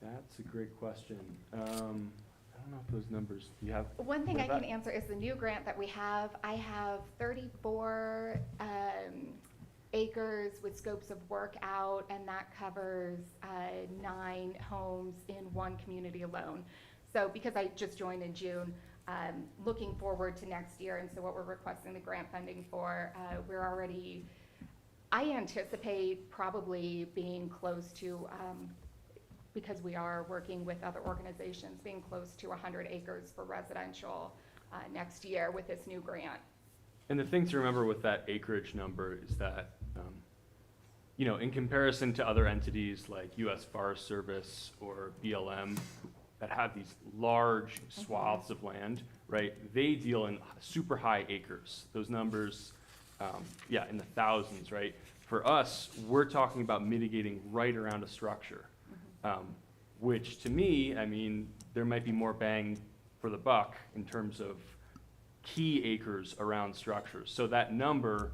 That's a great question. I don't know if those numbers, you have? One thing what I about- can answer is the new grant that we have. I have 34 acres with scopes of work out, and that covers 9 homes in one community alone. So because I just joined in June, looking forward to next year, and so what we're requesting the grant funding for, we're already, I anticipate probably being close to, because we are working with other organizations, being close to 100 acres for residential next year with this new grant. And the thing to remember with that acreage number is that, you know, in comparison to other entities like US Forest Service or BLM that have these large swaths of land, right? They deal in super high acres. Those numbers, in the thousands, right? For us, we're talking about mitigating right around a structure, which to me, I mean, there might be more bang for the buck in terms of key acres around structures. So that number,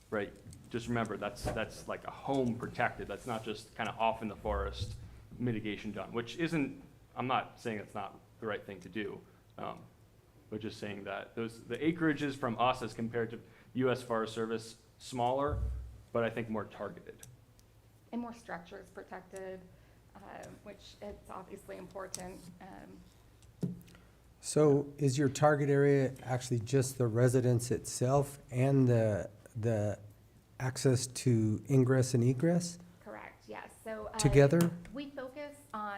right, just remember, that's like a home protected. That's not just kind of off in the forest mitigation done, which isn't, I'm not saying it's not the right thing to do, but just saying that the acreages from us as compared to US Forest Service, smaller, but I think more targeted. And more structures protected, which it's obviously important. So is your target area actually just the residence itself and the access to ingress and egress Correct, yes. So together? we focus on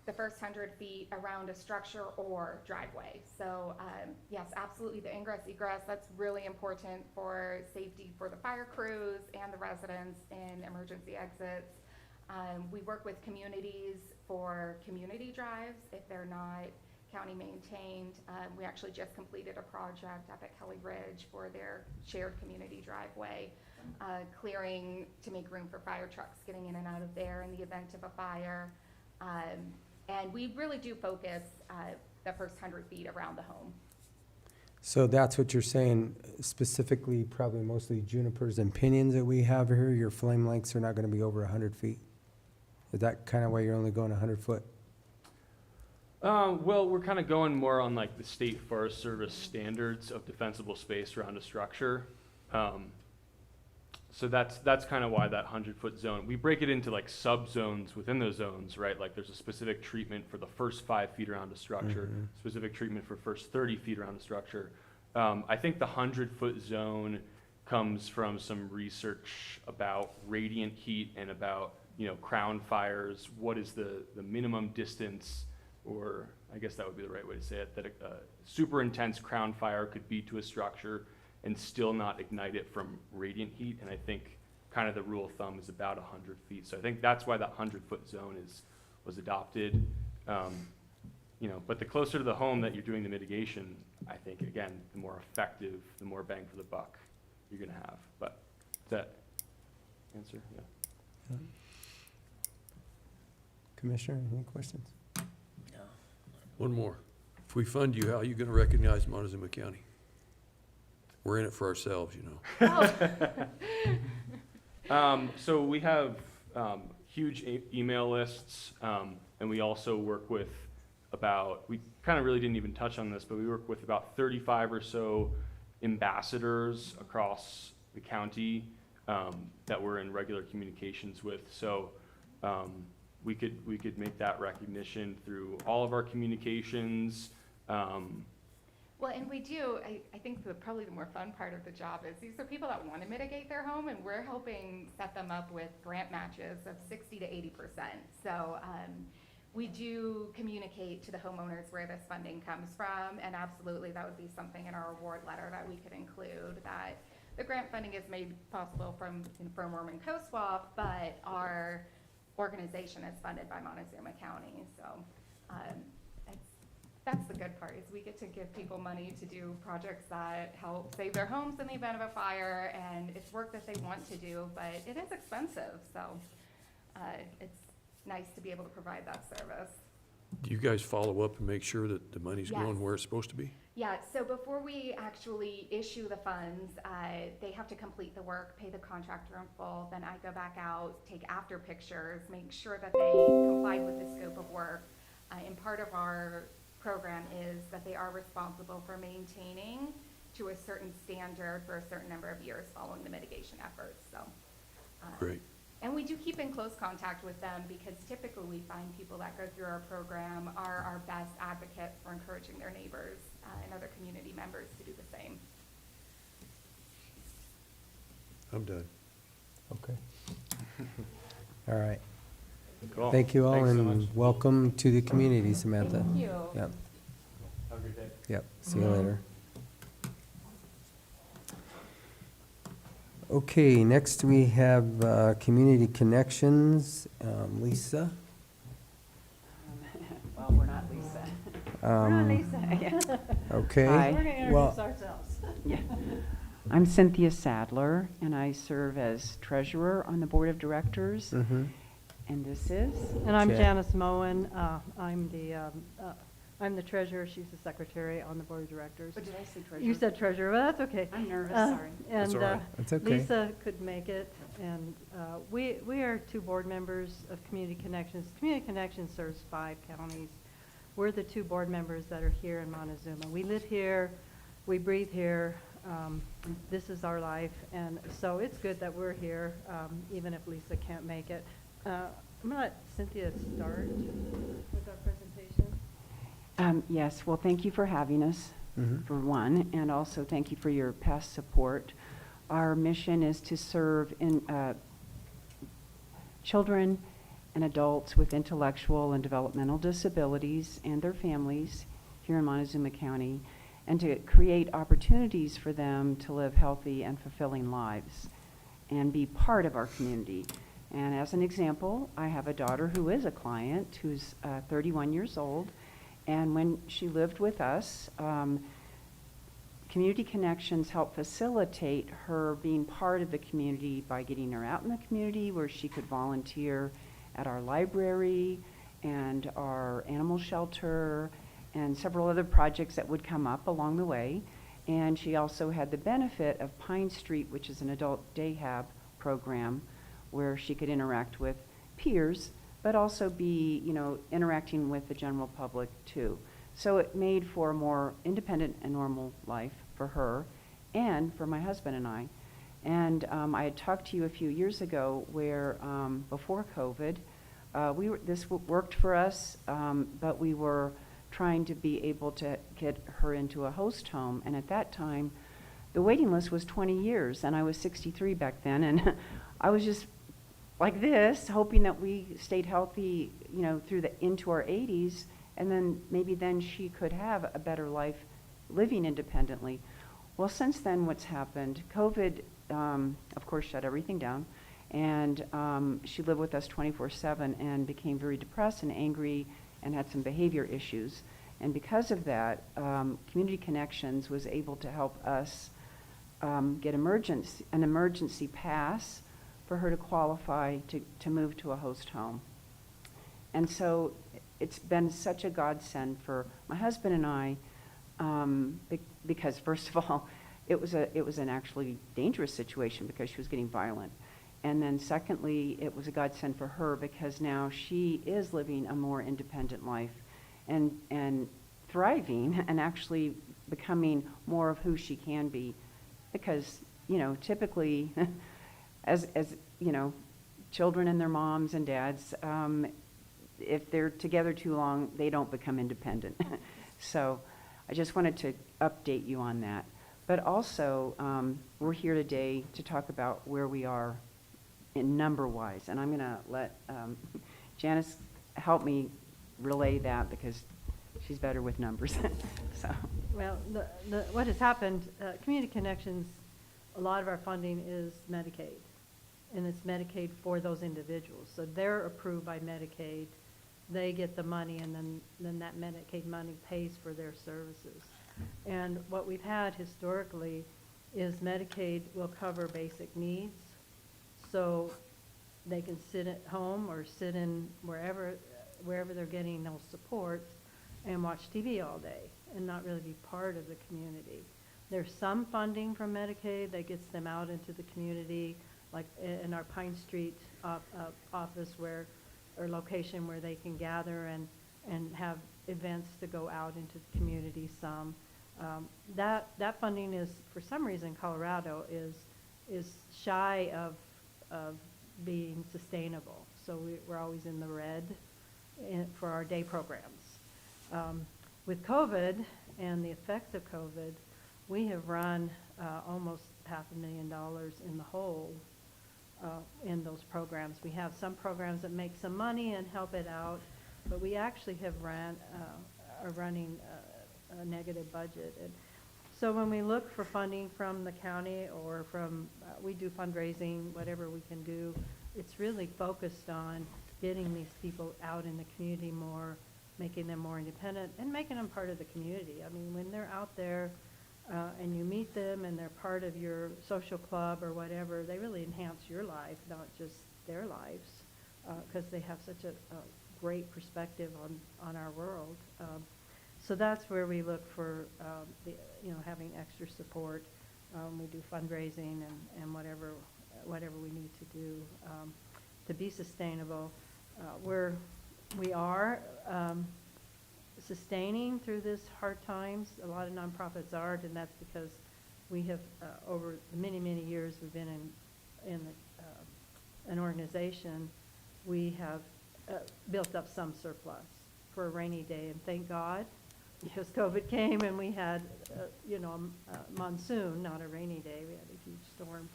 the first 100 feet around a structure or driveway. So yes, absolutely, the ingress egress, that's really important for safety for the fire crews and the residents in emergency exits. We work with communities for community drives if they're not county maintained. We actually just completed a project up at Kelly Ridge for their shared community driveway, clearing to make room for fire trucks getting in and out of there in the event of a fire. And we really do focus the first 100 feet around the home. So that's what you're saying, specifically, probably mostly junipers and pinions that we have here, your flame lengths are not gonna be over 100 feet? Is that kind of why you're only going 100 foot? Well, we're kind of going more on like the State Forest Service standards of defensible space around a structure. So that's kind of why that 100-foot zone, we break it into like sub-zones within those zones, right? Like there's a specific treatment for the first 5 feet around a structure, specific treatment for first 30 feet around a structure. I think the 100-foot zone comes from some research about radiant heat and about, you know, crown fires. What is the minimum distance, or I guess that would be the right way to say it, that a super intense crown fire could be to a structure and still not ignite it from radiant heat. And I think kind of the rule of thumb is about 100 feet. So I think that's why that 100-foot zone was adopted. You know, but the closer to the home that you're doing the mitigation, I think, again, the more effective, the more bang for the buck you're gonna have. But does that answer? Yeah. Commissioner, any questions? One more. If we fund you, how are you gonna recognize Montezuma County? We're in it for ourselves, you know. So we have huge email lists, and we also work with we kind of really didn't even touch on this, but we work with about 35 or so ambassadors across the county that we're in regular communications with. So we could make that recognition through all of our communications. Well, and we do, I think probably the more fun part of the job is these are people that want to mitigate their home, and we're helping set them up with grant matches of 60 to 80%. So we do communicate to the homeowners where this funding comes from, and absolutely that would be something in our award letter that we could include, that the grant funding is made possible from Worm and CoSWAP, but our organization is funded by Montezuma County. So that's the good part, is we get to give people money to do projects that help save their homes in the event of a fire, and it's work that they want to do, but it is expensive. So it's nice to be able to provide that service. Do you guys follow up and make sure that the money's Yes. going where it's supposed to be? Yeah, so before we actually issue the funds, they have to complete the work, pay the contractor in full, then I go back out, take after pictures, make sure that they complied with the scope of work. And part of our program is that they are responsible for maintaining to a certain standard for a certain number of years following the mitigation efforts, so. Great. And we do keep in close contact with them, because typically we find people that go through our program are our best advocates for encouraging their neighbors and other community members to do the same. I'm done. Okay. All right. Cool. Thank you all, Thanks so and much. welcome to the community, Samantha. Thank you. Yep, Have a good day. yep. See you later. Okay, next we have Community Connections. Lisa? Well, we're not Lisa. We're not Lisa. Okay. Hi. We're gonna Well- introduce ourselves. Yeah. I'm Cynthia Sadler, and I serve as treasurer on the board of directors. Mhm. And this is, And I'm Jan. Janice Moen. I'm the treasurer. She's the secretary on the board of directors. what did I say, treasurer? You said treasurer, well, that's okay. I'm nervous, Uh, sorry. That's And all right. That's okay. Lisa could make it, and we are two board members of Community Connections. Community Connections serves 5 counties. We're the 2 board members that are here in Montezuma. We live here, we breathe here. This is our life, and so it's good that we're here, even if Lisa can't make it. I'm going to let Cynthia start with our presentation. Yes, well, thank you for having us, Mhm. for one, and also thank you for your past support. Our mission is to serve in children and adults with intellectual and developmental disabilities and their families here in Montezuma County, and to create opportunities for them to live healthy and fulfilling lives and be part of our community. And as an example, I have a daughter who is a client who's 31 years old, and when she lived with us, Community Connections helped facilitate her being part of the community by getting her out in the community where she could volunteer at our library and our animal shelter and several other projects that would come up along the way. And she also had the benefit of Pine Street, which is an adult day hab program where she could interact with peers, but also be, interacting with the general public too. So it made for a more independent and normal life for her and for my husband and I. And I had talked to you a few years ago where, before COVID, this worked for us, but we were trying to be able to get her into a host home. And at that time, the waiting list was 20 years, and I was 63 back then, and I was just like this, hoping that we stayed healthy, into our 80s, and then she could have a better life living independently. Well, since then, what's happened? COVID, of course, shut everything down, and she lived with us 24/7 and became very depressed and angry and had some behavior issues. And because of that, Community Connections was able to help us get an emergency pass for her to qualify to move to a host home. And so it's been such a godsend for my husband and I, because first of all, it was an actually dangerous situation because she was getting violent. And then secondly, it was a godsend for her because now she is living a more independent life and thriving and actually becoming more of who she can be. Because, typically, as children and their moms and dads, if they're together too long, they don't become independent. So I just wanted to update you on that. But also, we're here today to talk about where we are in number-wise. And I'm going to let Janice help me relay that because she's better with numbers. So. Well, what has happened, Community Connections a lot of our funding is Medicaid, and it's Medicaid for those individuals. So they're approved by Medicaid, they get the money, and then that Medicaid money pays for their services. And what we've had historically is Medicaid will cover basic needs, so they can sit at home or sit in wherever they're getting those supports and watch TV all day and not really be part of the community. There's some funding from Medicaid that gets them out into the community, like in our Pine Street office or location where they can gather and have events to go out into the community some. That funding is, for some reason, Colorado is shy of being sustainable. So we're always in the red for our day programs. With COVID and the effects of COVID, we have run almost $500,000 in the hole in those programs. We have some programs that make some money and help it out, but we actually are running a negative budget. And so when we look for funding from the county or from, we do fundraising, whatever we can do, it's really focused on getting these people out in the community more, making them more independent, and making them part of the community. I mean, when they're out there and you meet them and they're part of your social club or whatever, they really enhance your life, not just their lives, because they have such a great perspective on our world. So that's where we look for having extra support. We do fundraising and whatever we need to do to be sustainable. We are sustaining through this hard times. A lot of nonprofits aren't, and that's because we have over many years we've been in an organization. We have built up some surplus for a rainy day, and thank God, because COVID came and we had a monsoon, not a rainy day. We had a huge storm,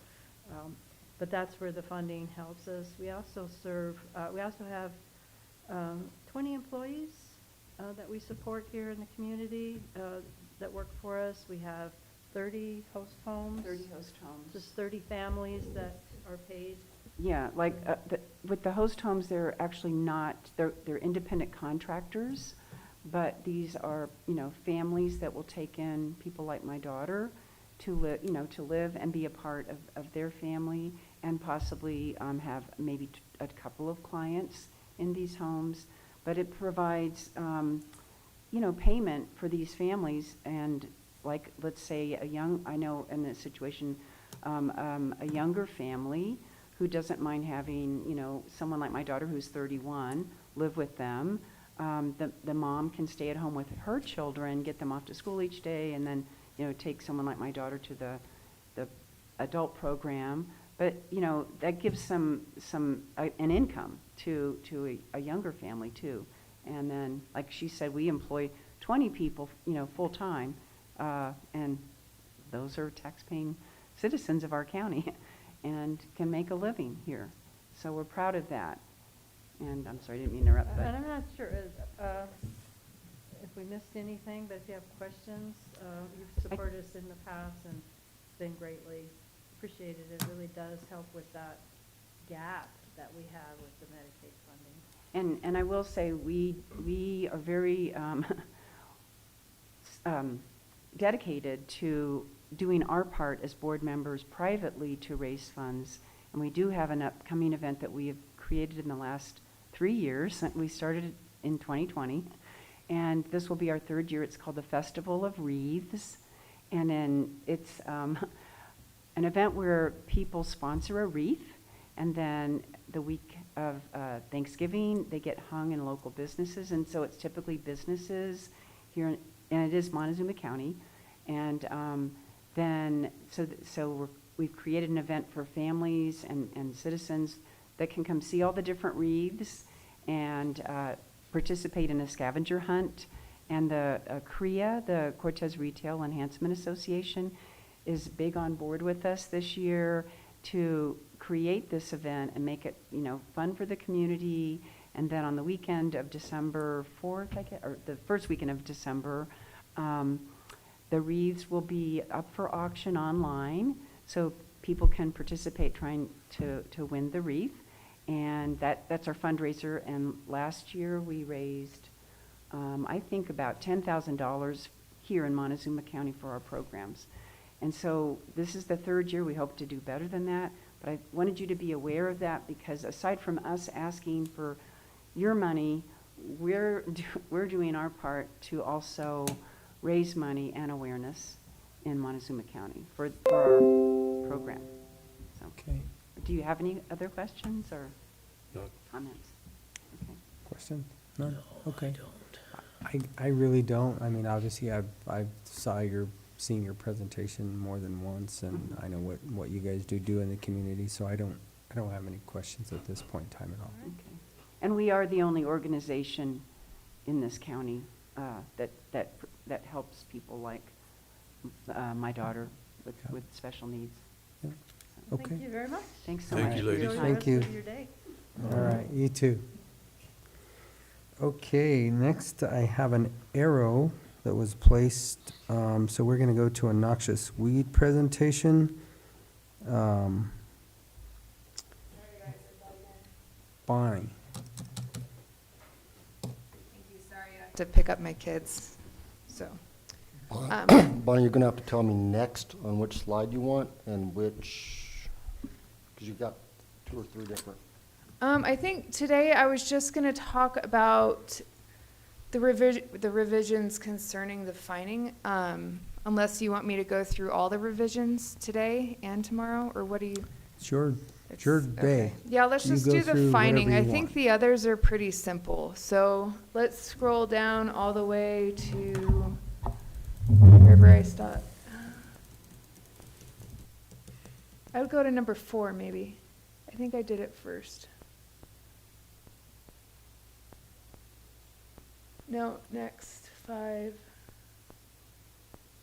but that's where the funding helps us. We also have 20 employees that we support here in the community that work for us. We have 30 host homes. 30 host homes. Just 30 families that are paid. Yeah, like with the host homes, they're actually not, they're independent contractors, but these are, families that will take in people like my daughter to live and be a part of their family, and possibly have maybe a couple of clients in these homes. But it provides, payment for these families, and like, let's say I know in this situation, a younger family who doesn't mind having, someone like my daughter who's 31 live with them. The mom can stay at home with her children, get them off to school each day, and then, take someone like my daughter to the adult program. But, that gives an income to a younger family too. And then, like she said, we employ 20 people, full time, and those are tax-paying citizens of our county and can make a living here. So we're proud of that. And I'm sorry, I didn't mean to interrupt. But And I'm not sure if we missed anything, but if you have questions, you've supported us in the past, and it's been greatly appreciated. It really does help with that gap that we have with the Medicaid funding. And I will say, we are very dedicated to doing our part as board members privately to raise funds. And we do have an upcoming event that we have created in the last 3 years. We started in 2020, and this will be our 3rd year. It's called the Festival of Wreaths, and then it's an event where people sponsor a wreath, and then the week of Thanksgiving, they get hung in local businesses. And so it's typically businesses here, and it is Montezuma County. And we've created an event for families and citizens that can come see all the different wreaths and participate in a scavenger hunt. And the CREA, the Cortez Retail Enhancement Association, is big on board with us this year to create this event and make it, fun for the community. And then on the weekend of December 4th, or the first weekend of December, the wreaths will be up for auction online. so people can participate trying to win the wreath. And that's our fundraiser. And last year we raised, I think, about $10,000 here in Montezuma County for our programs. And so this is the third year. We hope to do better than that. But I wanted you to be aware of that, because aside from us asking for your money, we're doing our part to also raise money and awareness in Montezuma County for our program. So, Okay, do you have any other questions or None. comments? Okay. question? None? Okay. I really don't. I mean, obviously, I've seen your presentation more than once, and I know what you guys do in the community, so I don't have any questions at this point in time at all. Okay. And we are the only organization in this county that helps people like my daughter with special needs. Yeah. Okay. Thank you very much. Thanks so Thank much. you, for your ladies. time. Thank you. Enjoy the rest of your day. All right, you too. Okay, next I have an arrow that was placed, so we're gonna go to a noxious weed presentation. Bonnie. To pick up my kids, so. Bonnie, you're gonna have to tell me next on which slide you want and which, because you've got 2 or 3 different. I think today I was just gonna talk about the revisions concerning the fining, unless you want me to go through all the revisions today and tomorrow, or what do you? It's your It's- day. okay. Yeah, let's You just go do the through fining. whatever I you think want. the others are pretty simple. So let's scroll down all the way to wherever I stopped. I would go to number 4, maybe. I think I did it first. No, next, 5.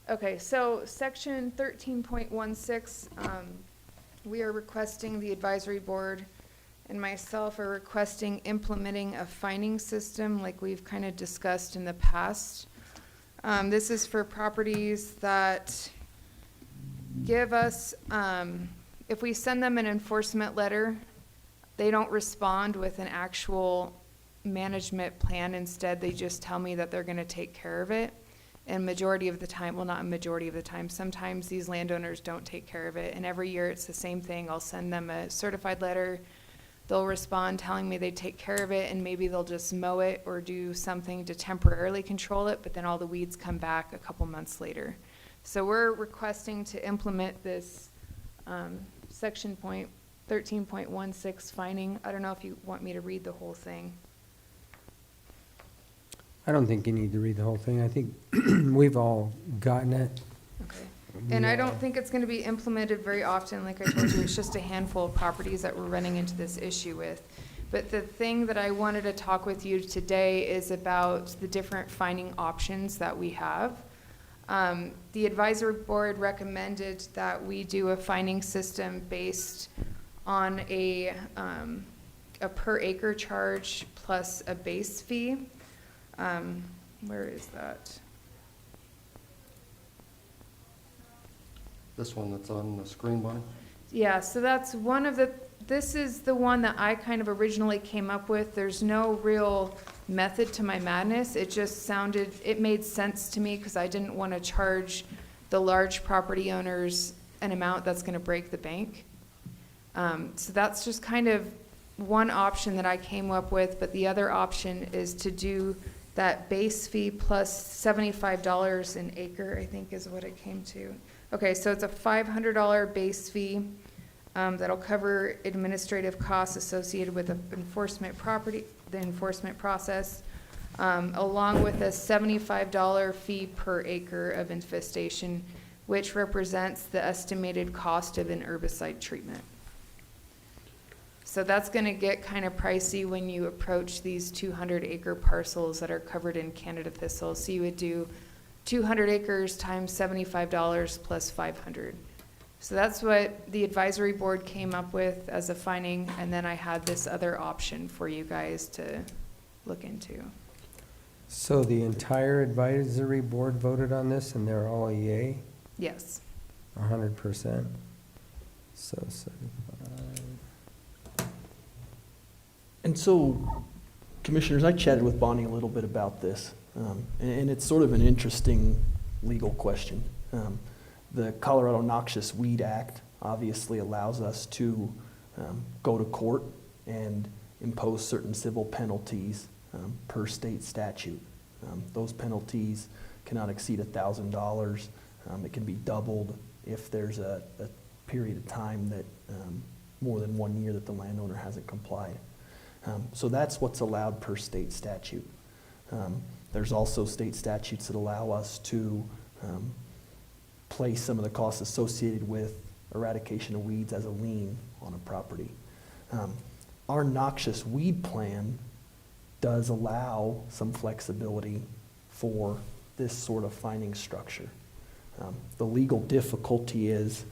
Okay, so section 13.16, we are requesting, the advisory board and myself are requesting implementing a fining system like we've kind of discussed in the past. This is for properties that give us, if we send them an enforcement letter, they don't respond with an actual management plan. Instead, they just tell me that they're gonna take care of it. And majority of the time, well, not a majority of the time, sometimes these landowners don't take care of it. And every year it's the same thing. I'll send them a certified letter. They'll respond telling me they take care of it, and maybe they'll just mow it or do something to temporarily control it, but then all the weeds come back a couple months later. So we're requesting to implement this section 13.16 fining. I don't know if you want me to read the whole thing. I don't think you need to read the whole thing. I think we've all gotten it. Okay. And I don't think it's gonna be implemented very often, like I told you, it's just a handful of properties that we're running into this issue with. But the thing that I wanted to talk with you today is about the different fining options that we have. The advisory board recommended that we do a fining system based on a per acre charge plus a base fee. Where is that? This one that's on the screen, Bonnie? Yeah, so that's one of the, this is the one that I kind of originally came up with. There's no real method to my madness. It just sounded, it made sense to me because I didn't want to charge the large property owners an amount that's going to break the bank. So that's just kind of one option that I came up with, but the other option is to do that base fee plus $75 an acre, I think is what it came to. Okay, so it's a $500 base fee that'll cover administrative costs associated with the enforcement process, along with a $75 fee per acre of infestation, which represents the estimated cost of an herbicide treatment. So that's gonna get kind of pricey when you approach these 200-acre parcels that are covered in Canada thistle. So you would do 200 acres times $75 plus 500. So that's what the advisory board came up with as a fining, and then I had this other option for you guys to look into. So the entire advisory board voted on this and they're all a yay, Yes. 100%? So 75. And so, Commissioners, I chatted with Bonnie a little bit about this, and it's sort of an interesting legal question. The Colorado Noxious Weed Act obviously allows us to go to court and impose certain civil penalties per state statute. Those penalties cannot exceed $1,000. It can be doubled if there's a period of time that more than 1 year that the landowner hasn't complied. So that's what's allowed per state statute. There's also state statutes that allow us to place some of the costs associated with eradication of weeds as a lien on a property. Our Noxious Weed Plan does allow some flexibility for this sort of fining structure. The legal difficulty is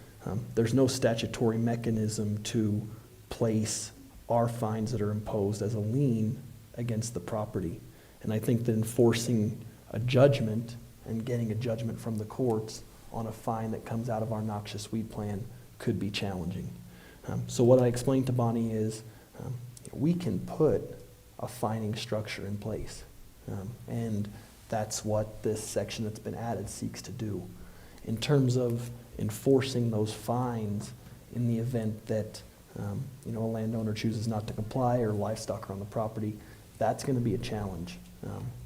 there's no statutory mechanism to place our fines that are imposed as a lien against the property. And I think that enforcing a judgment and getting a judgment from the courts on a fine that comes out of our Noxious Weed Plan could be challenging. So what I explained to Bonnie is we can put a fining structure in place. And that's what this section that's been added seeks to do. In terms of enforcing those fines in the event that a landowner chooses not to comply or livestock are on the property, that's going to be a challenge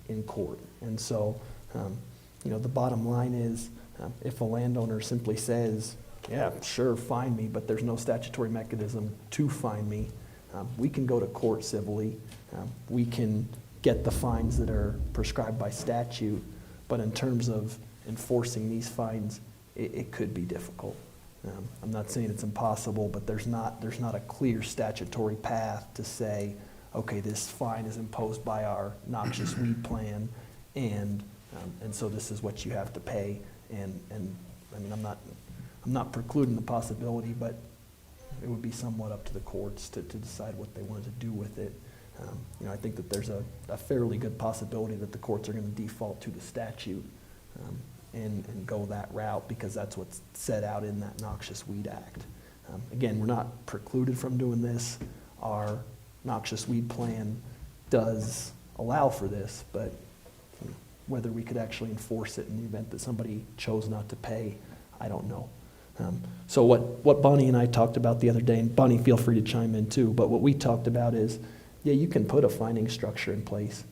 in court. And so, the bottom line is if a landowner simply says, yeah, sure, fine me, but there's no statutory mechanism to fine me, we can go to court civilly. We can get the fines that are prescribed by statute, but in terms of enforcing these fines, it could be difficult. I'm not saying it's impossible, but there's not a clear statutory path to say, okay, this fine is imposed by our Noxious Weed Plan, and so this is what you have to pay. And I mean, I'm not precluding the possibility, but it would be somewhat up to the courts to decide what they wanted to do with it. I think that there's a fairly good possibility that the courts are going to default to the statute and go that route because that's what's set out in that Noxious Weed Act. Again, we're not precluded from doing this. Our Noxious Weed Plan does allow for this, but whether we could actually enforce it in the event that somebody chose not to pay, I don't know. So what Bonnie and I talked about the other day, and Bonnie, feel free to chime in too, but what we talked about is, yeah, you can put a fining structure in place,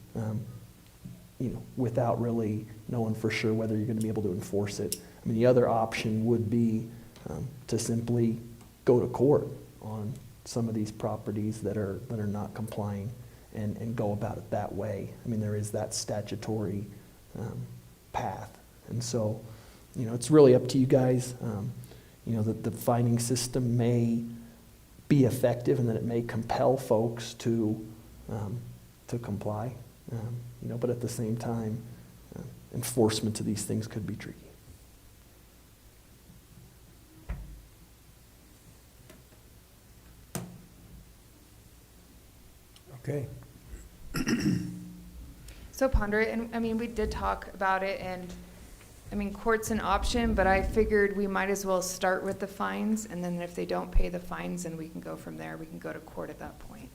without really knowing for sure whether you're going to be able to enforce it. I mean, the other option would be to simply go to court on some of these properties that are not complying and go about it that way. I mean, there is that statutory path. And so, it's really up to you guys. That the fining system may be effective and that it may compel folks to comply. But at the same time, enforcement to these things could be tricky. Okay. So ponder it, and I mean, we did talk about it, and I mean, court's an option, but I figured we might as well start with the fines, and then if they don't pay the fines, then we can go from there. We can go to court at that point.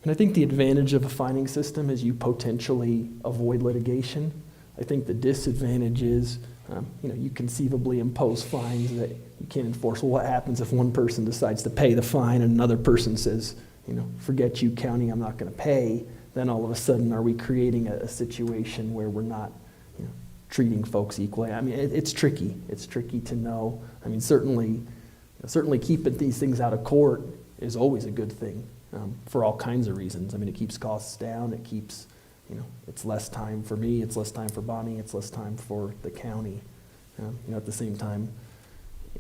And I think the advantage of a fining system is you potentially avoid litigation. I think the disadvantage is, you conceivably impose fines that you can't enforce. Well, what happens if one person decides to pay the fine and another person says, forget you, county, I'm not going to pay? Then all of a sudden, are we creating a situation where we're not, treating folks equally? I mean, it's tricky. It's tricky to know. I mean, certainly keeping these things out of court is always a good thing. For all kinds of reasons. I mean, it keeps costs down, it keeps, it's less time for me, it's less time for Bonnie, it's less time for the county. At the same time,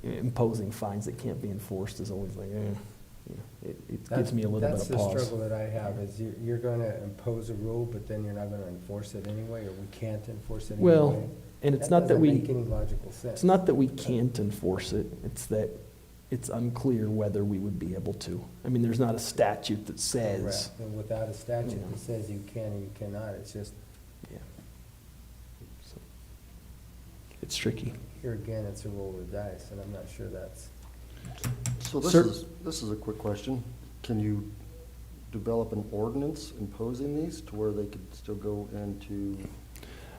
imposing fines that can't be enforced is always like, it gives me a little bit of pause. That's the struggle that I have, is you're gonna impose a rule, but then you're not gonna enforce it anyway, or we can't enforce it anyway. Well, and it's not that we, doesn't make any logical sense. it's not that we can't enforce it, it's that it's unclear whether we would be able to. I mean, there's not a statute that says. Correct. And without a statute that says you can and you cannot, it's just. Yeah. So. it's tricky. Here again, it's a roll of the dice, and I'm not sure that's. So Sir- this is a quick question. Can you develop an ordinance imposing these to where they could still go into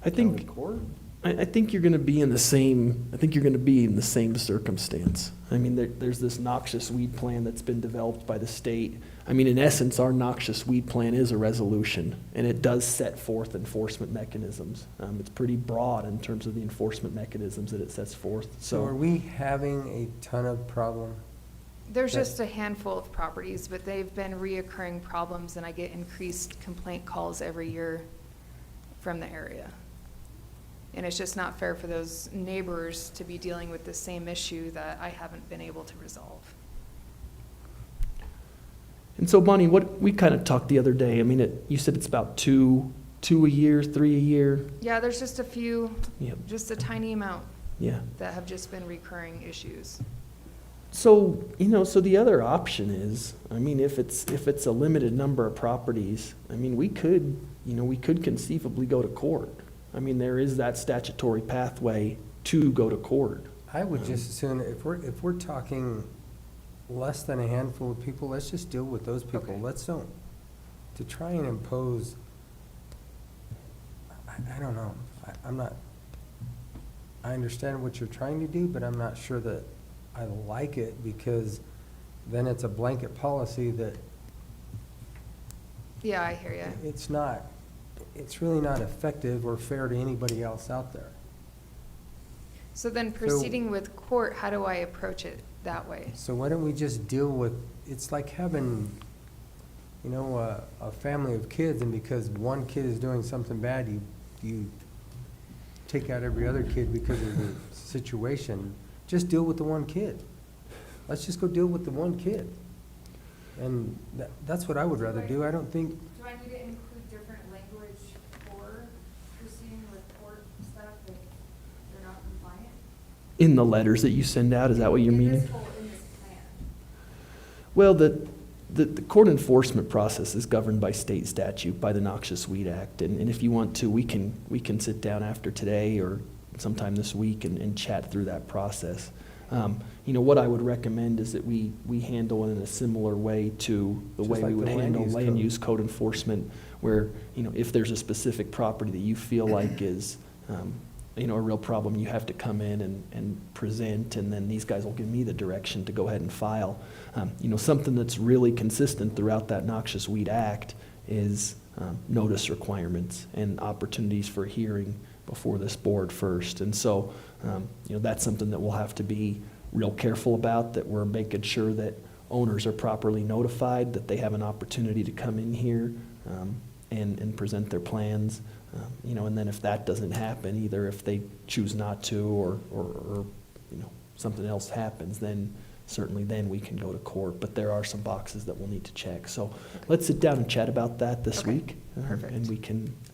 I county think, court? I think you're gonna be in the same, I think you're gonna be in the same circumstance. I mean, there's this noxious weed plan that's been developed by the state. I mean, in essence, our noxious weed plan is a resolution, and it does set forth enforcement mechanisms. It's pretty broad in terms of the enforcement mechanisms that it sets forth, So are we having a ton of problem? There's That- just a handful of properties, but they've been reoccurring problems, and I get increased complaint calls every year from the area. And it's just not fair for those neighbors to be dealing with the same issue that I haven't been able to resolve. And so Bonnie, what, we kind of talked the other day, I mean, you said it's about two a year, 3 a year? Yeah, there's just a few, Yep, just a tiny amount yeah. that have just been recurring issues. So, so the other option is, I mean, if it's a limited number of properties, I mean, we could conceivably go to court. I mean, there is that statutory pathway to go to court. I would just assume, if we're talking less than a handful of people, let's just deal with those people. Okay. Let's don't, to try and impose, I don't know. I'm not, I understand what you're trying to do, but I'm not sure that I like it, because then it's a blanket policy that Yeah, I hear you. it's really not effective or fair to anybody else out there. So then proceeding with court, how do I approach it that way? So why don't we just deal with, it's like having, a family of kids, and because one kid is doing something bad, you take out every other kid because of the situation. Just deal with the one kid. Let's just go deal with the one kid. And that's what I would rather do. I don't think, Do I need to include different language for proceeding with court stuff if they're not compliant? In the letters that you send out, is that what you're meaning? In this plan. Well, the court enforcement process is governed by state statute, by the Noxious Weed Act, and if you want to, we can sit down after today or sometime this week and chat through that process. What I would recommend is that we handle it in a similar way to the Just way we like would the land handle use land code. use code enforcement, where, if there's a specific property that you feel like is, a real problem, you have to come in and present, and then these guys will give me the direction to go ahead and file. Something that's really consistent throughout that Noxious Weed Act is notice requirements and opportunities for hearing before this board first. And so, that's something that we'll have to be real careful about, that we're making sure that owners are properly notified, that they have an opportunity to come in here and present their plans. And then if that doesn't happen, either if they choose not to or something else happens, then certainly then we can go to court. But there are some boxes that we'll need to check. So let's sit down and chat about that this Okay, week. perfect. And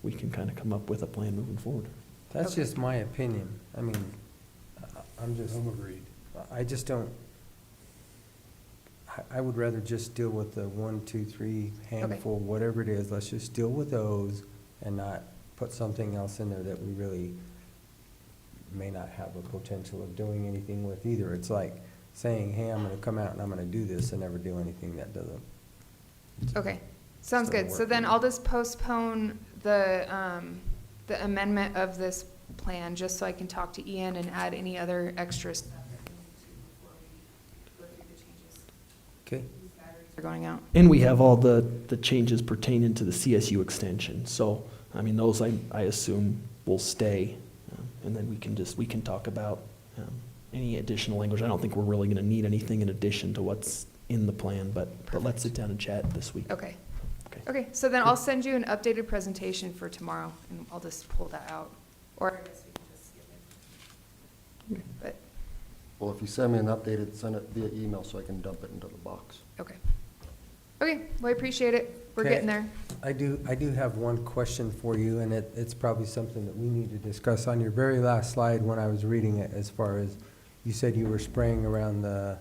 we can kind of come up with a plan moving forward. that's Okay. just my opinion. I mean, I'm agreed. I just don't, I would rather just deal with the 1, 2, 3 handful, whatever it is. Let's just deal with those and not put something else in there that we really may not have a potential of doing anything with either. It's like saying, hey, I'm gonna come out and I'm gonna do this, and never do anything that doesn't. Okay, sounds Doesn't good. So work then for me. I'll just postpone the amendment of this plan, just so I can talk to Ian and add any other extra stuff that we need to before we go through the changes. Okay, These batteries are going out. And we have all the changes pertaining to the CSU extension. So, those I assume will stay. And then we can talk about any additional language. I don't think we're really going to need anything in addition to what's in the plan, but let's sit down and chat this week. Okay. Okay. Okay, so then I'll send you an updated presentation for tomorrow, and I'll just pull that out. Or I guess we can just skip it. But, Well, if you send me an updated, send it via email so I can dump it into the box. okay. Okay, well, I appreciate it. We're Okay. getting there. I do have one question for you, and it's probably something that we need to discuss. On your very last slide, when I was reading it, as far as, you said you were spraying around the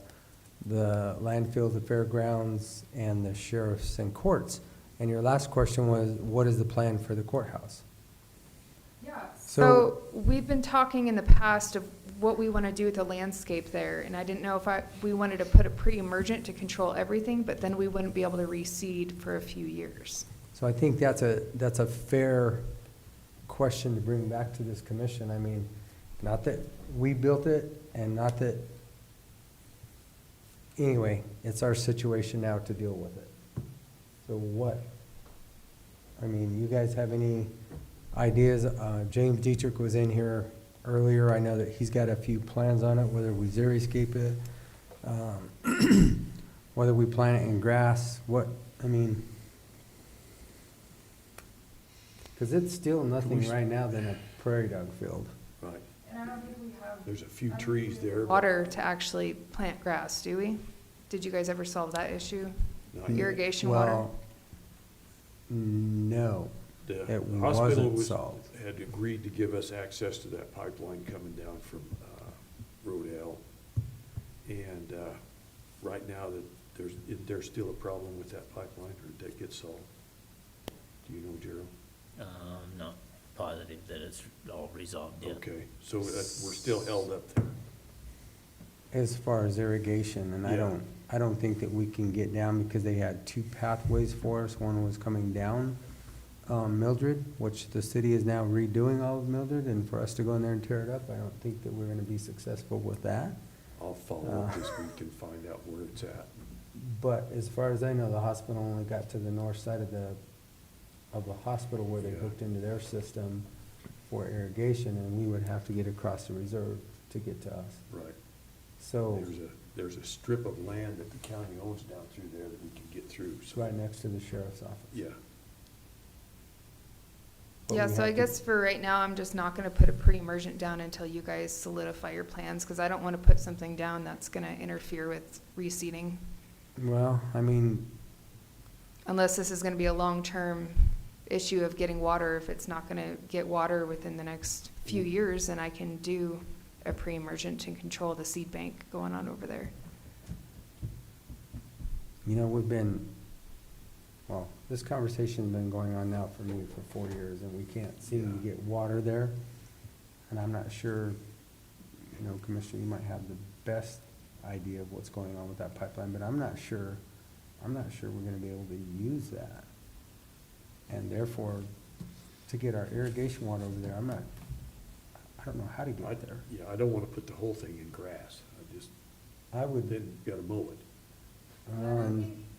landfill, the fairgrounds, and the sheriffs and courts. And your last question was, what is the plan for the courthouse? Yeah, So we've been talking in the past of what we want to do with the landscape there, and I didn't know if we wanted to put a pre-emergent to control everything, but then we wouldn't be able to reseed for a few years. So I think that's a fair question to bring back to this commission. I mean, not that we built it and not that, anyway, it's our situation now to deal with it. So what? I mean, you guys have any ideas? James Dietrich was in here earlier. I know that he's got a few plans on it, whether we xeriscape it, whether we plant it in grass, what, I mean, because it's still nothing right now than a prairie dog field. Right. And I don't think we have There's a few trees there. but water to actually plant grass, do we? Did you guys ever solve that issue? not yet. Irrigation water? Well, no, The it hospital wasn't solved. had agreed to give us access to that pipeline coming down from Rodale. And right now, there's still a problem with that pipeline, or did that get solved? Do you know, Gerald? Not positive that it's all resolved yet. Okay, so we're still held up there. As far as irrigation, and Yeah. I don't think that we can get down because they had two pathways for us. One was coming down Mildred, which the city is now redoing all of Mildred, and for us to go in there and tear it up, I don't think that we're gonna be successful with that. I'll follow up this week and find out where it's at. But as far as I know, the hospital only got to the north side of the hospital where they Yeah. hooked into their system for irrigation, and we would have to get across the reserve to get to us. Right. So, There's a strip of land that the county owns down through there that we can get through, it's so. right next to the sheriff's office. Yeah, But Yeah, we so I have to- guess for right now, I'm just not gonna put a pre-emergent down until you guys solidify your plans, because I don't want to put something down that's gonna interfere with reseeding. Well, I mean, Unless this is gonna be a long-term issue of getting water. If it's not gonna get water within the next few years, then I can do a pre-emergent to control the seed bank going on over there. you know, this conversation's been going on now for me for 4 years, and we can't seem to get water there. And I'm not sure, you know, Commissioner, you might have the best idea of what's going on with that pipeline, but I'm not sure we're gonna be able to use that. And therefore, to get our irrigation water over there, I don't know how to get there. yeah, I don't wanna put the whole thing in grass. I would, Then you gotta mow it.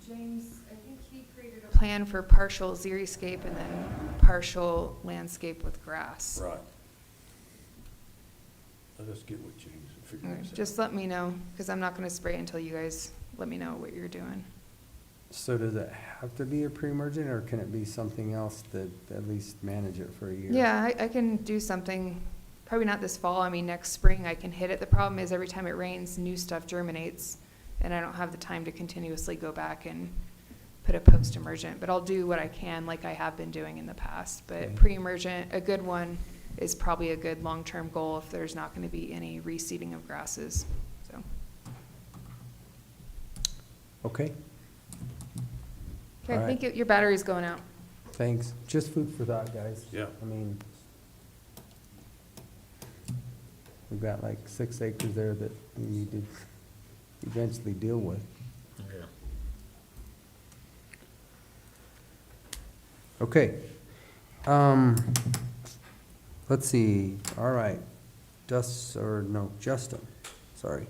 James, I think he created a plan for partial xeriscape and then partial landscape with grass. Right. Let us get with James and figure Okay, this out. just let me know, because I'm not gonna spray until you guys let me know what you're doing. so does it have to be a pre-emergent, or can it be something else that at least manage it for a year? Yeah, I can do something, probably not this fall, I mean, next spring I can hit it. The problem is every time it rains, new stuff germinates, and I don't have the time to continuously go back and put a post-emergent, but I'll do what I can like I have been doing in the past. But Okay. pre-emergent, a good one, is probably a good long-term goal if there's not gonna be any reseeding of grasses, so. Okay, Okay, All I right. think your battery's going out. thanks. Just food for thought, guys. Yeah. I mean, we've got like 6 acres there that we need to eventually deal with. Yeah. Okay. Let's see, all right. Justin, sorry.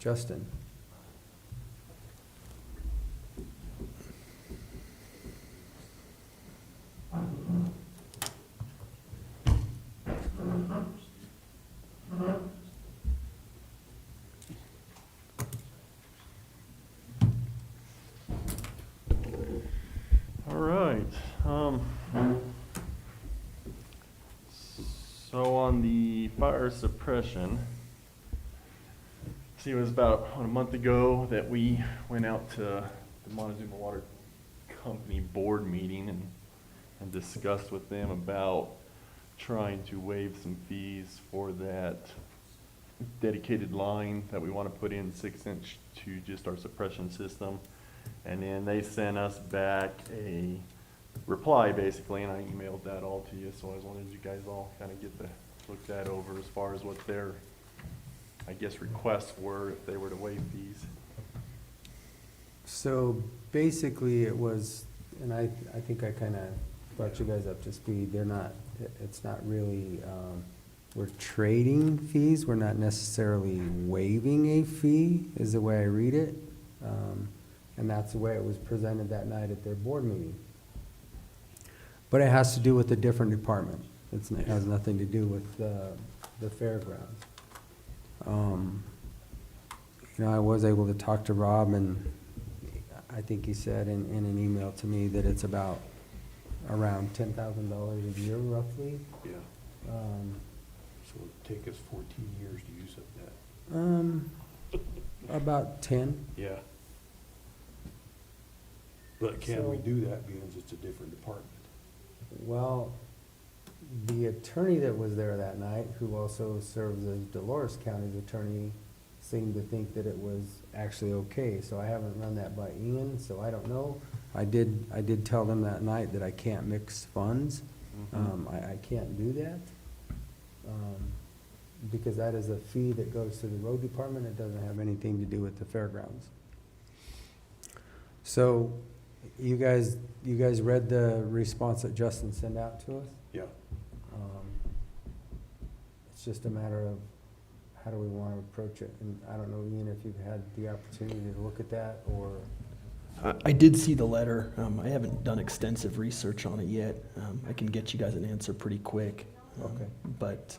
Justin. All right. So on the fire suppression, see, it was about a month ago that we went out to the Montezuma Water Company board meeting and discussed with them about trying to waive some fees for that dedicated line that we want to put in 6-inch to just our suppression system. And then they sent us back a reply basically, and I emailed that all to you, so I wanted you guys all kind of look that over as far as what their, I guess, requests were if they were to waive fees. So basically it was, and I think I kind of brought you guys up to speed, it's not really, we're trading fees, we're not necessarily waiving a fee, is the way I read it. And that's the way it was presented that night at their board meeting. But it has to do with a different department. It has nothing to do with the fairgrounds. I was able to talk to Rob, and I think he said in an email to me that it's about around $10,000 a year roughly. Yeah. So it'd take us 14 years to use up that. About 10. Yeah. But can we So- do that because it's a different department? Well, the attorney that was there that night, who also serves as Dolores County's attorney, seemed to think that it was actually okay. So I haven't run that by Ian, so I don't know. I did tell them that night that I can't mix funds. I can't do that. Because that is a fee that goes to the road department. It doesn't have anything to do with the fairgrounds. So you guys read the response that Justin sent out to us? Yeah. It's just a matter of how do we want to approach it? And I don't know, Ian, if you've had the opportunity to look at that, or, I did see the letter. I haven't done extensive research on it yet. I can get you guys an answer pretty quick. Okay. But,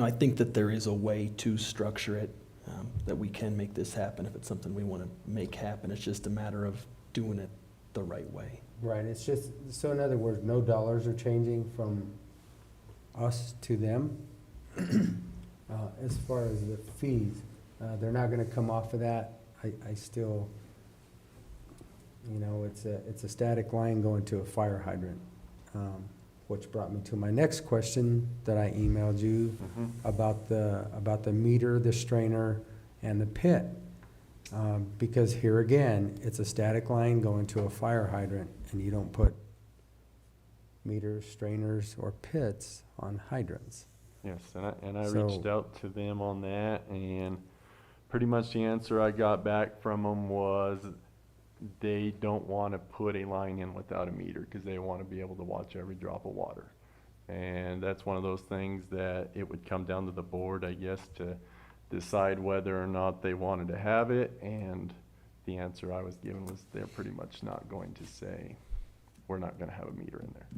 I think that there is a way to structure it, that we can make this happen if it's something we want to make happen. It's just a matter of doing it the right way. right, it's just, so in other words, no dollars are changing from us to them. As far as the fees, they're not gonna come off of that. I still, it's a static line going to a fire hydrant. Which brought me to my next question that I emailed you about the meter, the strainer, and the pit. Because here again, it's a static line going to a fire hydrant, and you don't put meters, strainers, or pits on hydrants. Yes, and I So- reached out to them on that, and pretty much the answer I got back from them was they don't want to put a line in without a meter because they want to be able to watch every drop of water. And that's one of those things that it would come down to the board, I guess, to decide whether or not they wanted to have it. And the answer I was given was they're pretty much not going to say, we're not going to have a meter in there.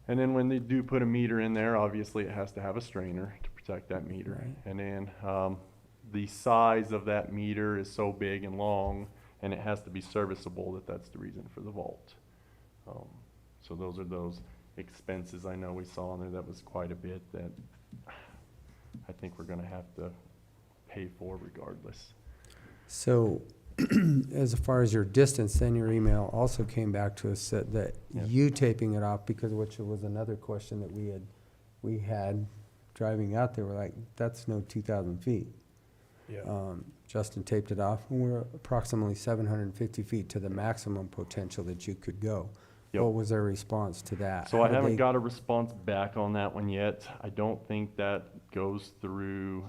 And then when they do put a meter in there, obviously it has to have a strainer to protect that meter. Right. And then the size of that meter is so big and long, and it has to be serviceable, that's the reason for the vault. So those are those expenses I know we saw in there. That was quite a bit that I think we're gonna have to pay for regardless. So, as far as your distance, then your email also came back to us that Yep. you taping it off, because which was another question that we had driving out there. We're like, that's no 2,000 feet. Yeah. Justin taped it off, and we're approximately 750 feet to the maximum potential that you could go. Yep. What was their response to that? So How I did haven't they- got a response back on that one yet. I don't think that goes through,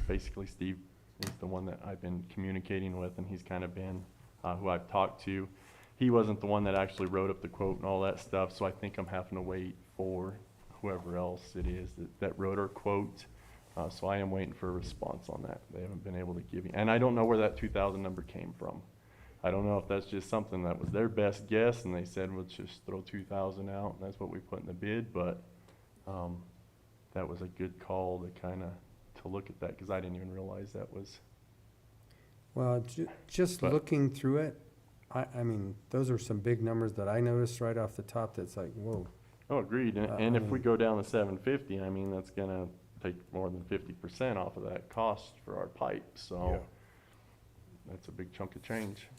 basically Steve is the one that I've been communicating with, and he's kind of been who I've talked to. He wasn't the one that actually wrote up the quote and all that stuff, so I think I'm having to wait for whoever else it is that wrote our quote. So I am waiting for a response on that. They haven't been able to give me, and I don't know where that 2,000 number came from. I don't know if that's just something that was their best guess, and they said, let's just throw 2,000 out, and that's what we put in the bid, but that was a good call to look at that, because I didn't even realize that was. Well, just But- looking through it, I mean, those are some big numbers that I noticed right off the top that's like, whoa. Oh, agreed, and, I and if we mean- go down to 750, I mean, that's gonna take more than 50% off of that cost for our pipe, so Yeah. that's a big chunk of change.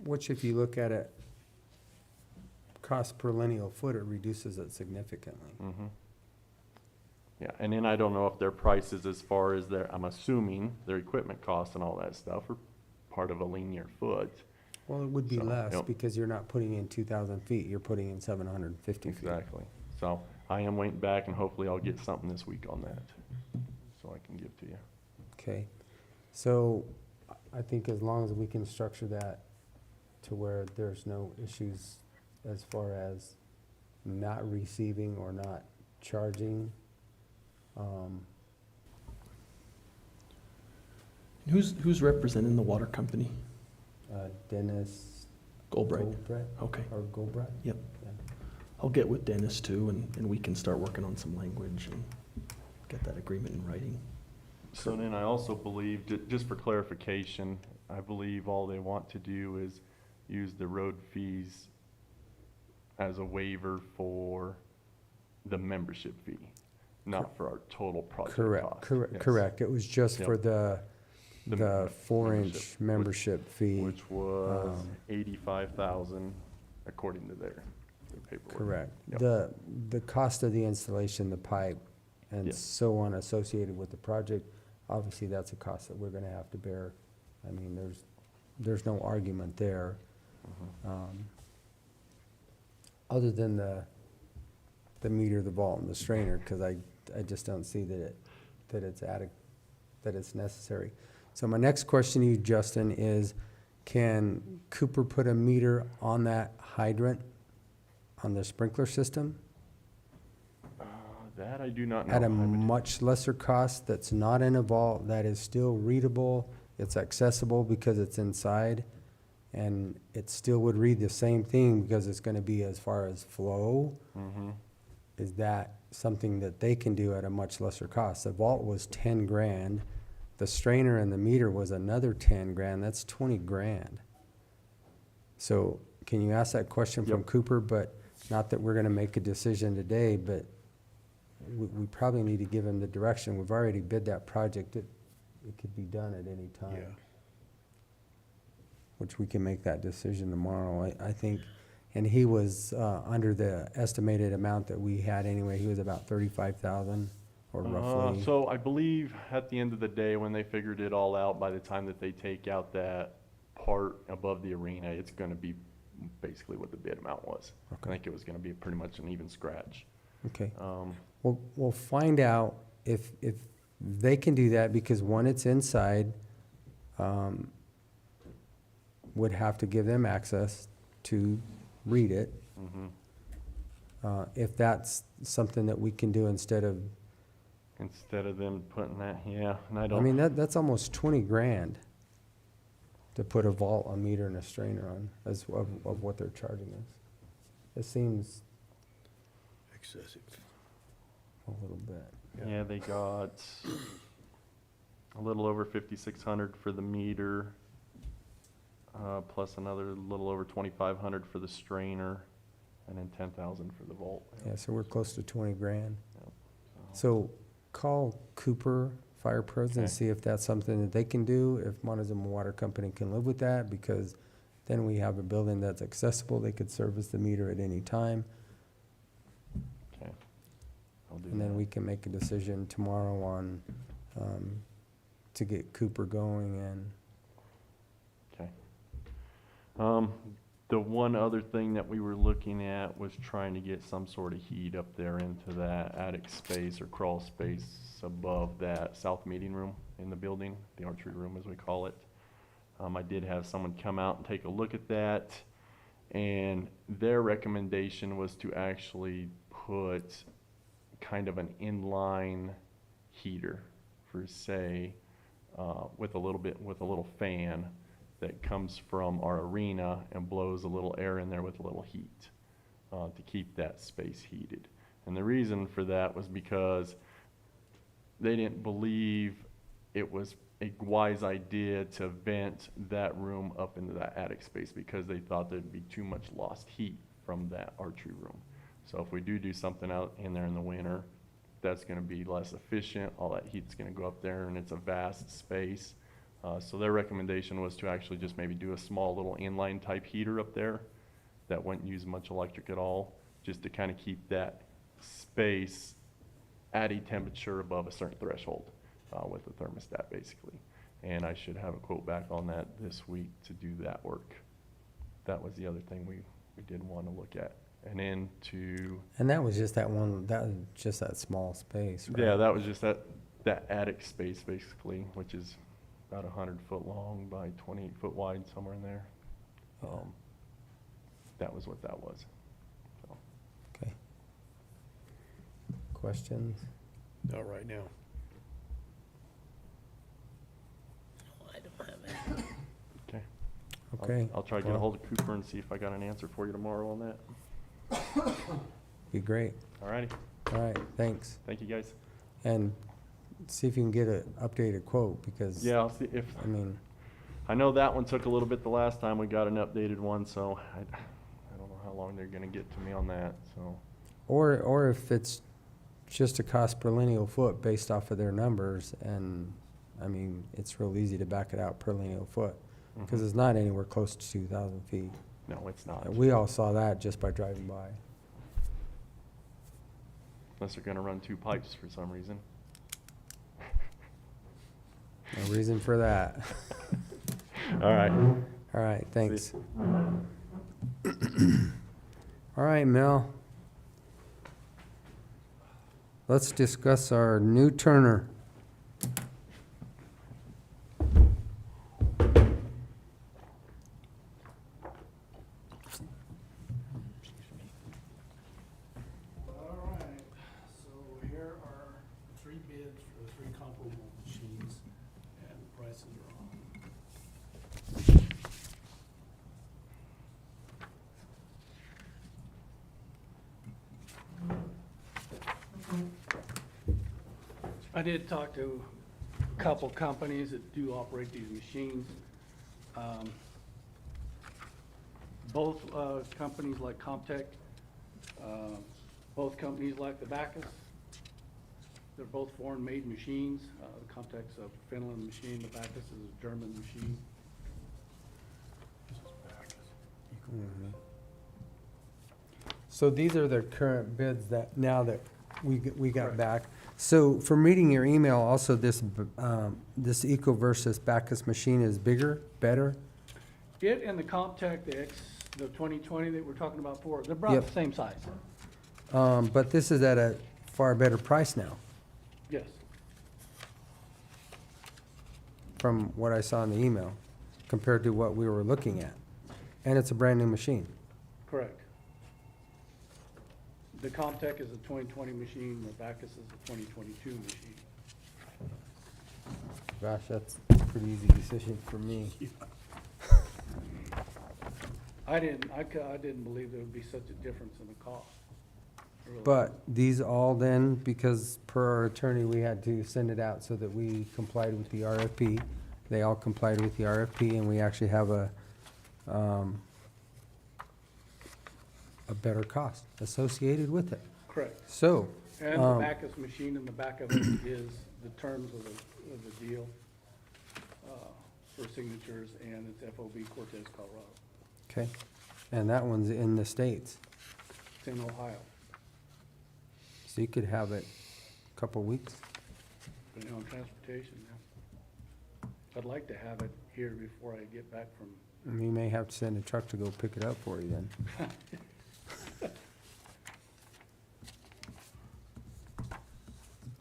Which, if you look at it, cost per lineal foot, it reduces it significantly. Yeah, and then I don't know if their prices as far as I'm assuming their equipment costs and all that stuff are part of a linear foot. Well, it would be So, less yep. because you're not putting in 2,000 feet, you're putting in 750 feet. Exactly. So I am waiting back, and hopefully I'll get something this week on that, so I can give to you. Okay, so I think as long as we can structure that to where there's no issues as far as not receiving or not charging, Who's representing the water company? Dennis Goldbright. Okay. Or Goldbright? Yep. Yeah. I'll get with Dennis too, and we can start working on some language and get that agreement in writing. So then I also believe, just for clarification, I believe all they want to do is use the road fees as a waiver for the membership fee, not for our total project cost. Yes. Correct. It was just for Yep. the The 4-inch membership fee. Which was 85,000 according to their paperwork. Correct. Yep. The cost of the installation, the pipe, and Yes. so on associated with the project, obviously that's a cost that we're gonna have to bear. I mean, there's no argument there. Other than the meter, the vault, and the strainer, because I just don't see that it's necessary. So my next question to you, Justin, is can Cooper put a meter on that hydrant on the sprinkler system That I do not know. at a I would- much lesser cost that's not in a vault, that is still readable, it's accessible because it's inside, and it still would read the same thing because it's gonna be as far as flow? Mhm. Is that something that they can do at a much lesser cost? The vault was 10 grand, the strainer and the meter was another 10 grand, that's 20 grand. So can you ask that question from Yep. Cooper? But not that we're gonna make a decision today, but we probably need to give him the direction. We've already bid that project, it could be done at any time. Yeah. Which we can make that decision tomorrow, I think. And he was, under the estimated amount that we had anyway, he was about 35,000 or roughly. So I believe at the end of the day, when they figured it all out, by the time that they take out that part above the arena, it's gonna be basically what the bid amount was. I Okay. think it was gonna be pretty much an even scratch. Okay. We'll find out if they can do that, because one, it's inside, would have to give them access to read it. Mhm. If that's something that we can do instead of, Instead of them putting that, yeah, and I I don't. mean, that's almost 20 grand to put a vault, a meter, and a strainer on, of what they're charging us. It seems Excessive. a little bit. Yeah, they got a little over 5,600 for the meter, plus another little over 2,500 for the strainer, and then 10,000 for the vault. Yeah, so we're close to 20 grand. Yep. So call Cooper Fire Pros and Okay. see if that's something that they can do, if Montezuma Water Company can live with that, because then we have a building that's accessible, they could service the meter at any time, Okay. I'll do and then that. we can make a decision tomorrow on, to get Cooper going and, Okay. The one other thing that we were looking at was trying to get some sort of heat up there into that attic space or crawl space above that south meeting room in the building, the archery room as we call it. I did have someone come out and take a look at that, and their recommendation was to actually put kind of an inline heater for, say, with a little fan that comes from our arena and blows a little air in there with a little heat to keep that space heated. And the reason for that was because they didn't believe it was a wise idea to vent that room up into that attic space, because they thought there'd be too much lost heat from that archery room. So if we do something out in there in the winter, that's gonna be less efficient. All that heat's gonna go up there, and it's a vast space. So their recommendation was to actually just maybe do a small little inline type heater up there that wouldn't use much electric at all, just to kind of keep that space at a temperature above a certain threshold with the thermostat basically. And I should have a quote back on that this week to do that work. that was the other thing we did want to look at. And then And that was just that one, that was just that small space, right? yeah, that was just that attic space basically, which is about 100 foot long by 28 foot wide, somewhere in there. That was what that was. So. Okay. Questions? Not right now. I don't have any. Okay. Okay. I'll try to get a hold of Cooper and see if I got an answer for you tomorrow on that. Be great. All righty. All right, thanks. Thank you, guys. And see if you can get an updated quote, because, Yeah, I'll see if, I mean, I know that one took a little bit the last time we got an updated one, so I don't know how long they're gonna get to me on that, so. or if it's just a cost per lineal foot based off of their numbers, and, I mean, it's real easy to back it out per lineal foot, because it's not anywhere close to 2,000 feet. No, it's not. And we all saw that just by driving by. Unless they're gonna run 2 pipes for some reason. No reason for that. All right. All right, thanks. All right, Mel. Let's discuss our new turner. All right, so here are 3 bids for the 3 comparable machines, and the prices are on. I did talk to a couple companies that do operate these machines. Both companies like Comtech, both companies like the BOCC. They're both foreign-made machines. The Comtech's a Finland machine, the BOCC is a German machine. So these are the current bids that, now that we got back. So from reading your email, also this Eco versus Bacchus machine is bigger, better? It and the Comtech, the 2020 that we're talking about before, they're about Yep. the same size. But this is at a far better price now, Yes, from what I saw in the email, compared to what we were looking at. And it's a brand-new machine. correct. The Comtech is a 2020 machine, the Bacchus is a 2022 machine. Gosh, that's a pretty easy decision for me. I didn't believe there would be such a difference in the cost. Really. But these all then, because per our attorney, we had to send it out so that we complied with the RFP. They all complied with the RFP, and we actually have a better cost associated with it. Correct. So, And the Bacchus machine in the back of it is the terms of the deal for signatures, and it's FOB Cortez, Colorado. okay, and that one's in the States, It's in Ohio, so you could have it a couple weeks. depending on transportation, yeah. I'd like to have it here before I get back from, And you may have to send a truck to go pick it up for you then.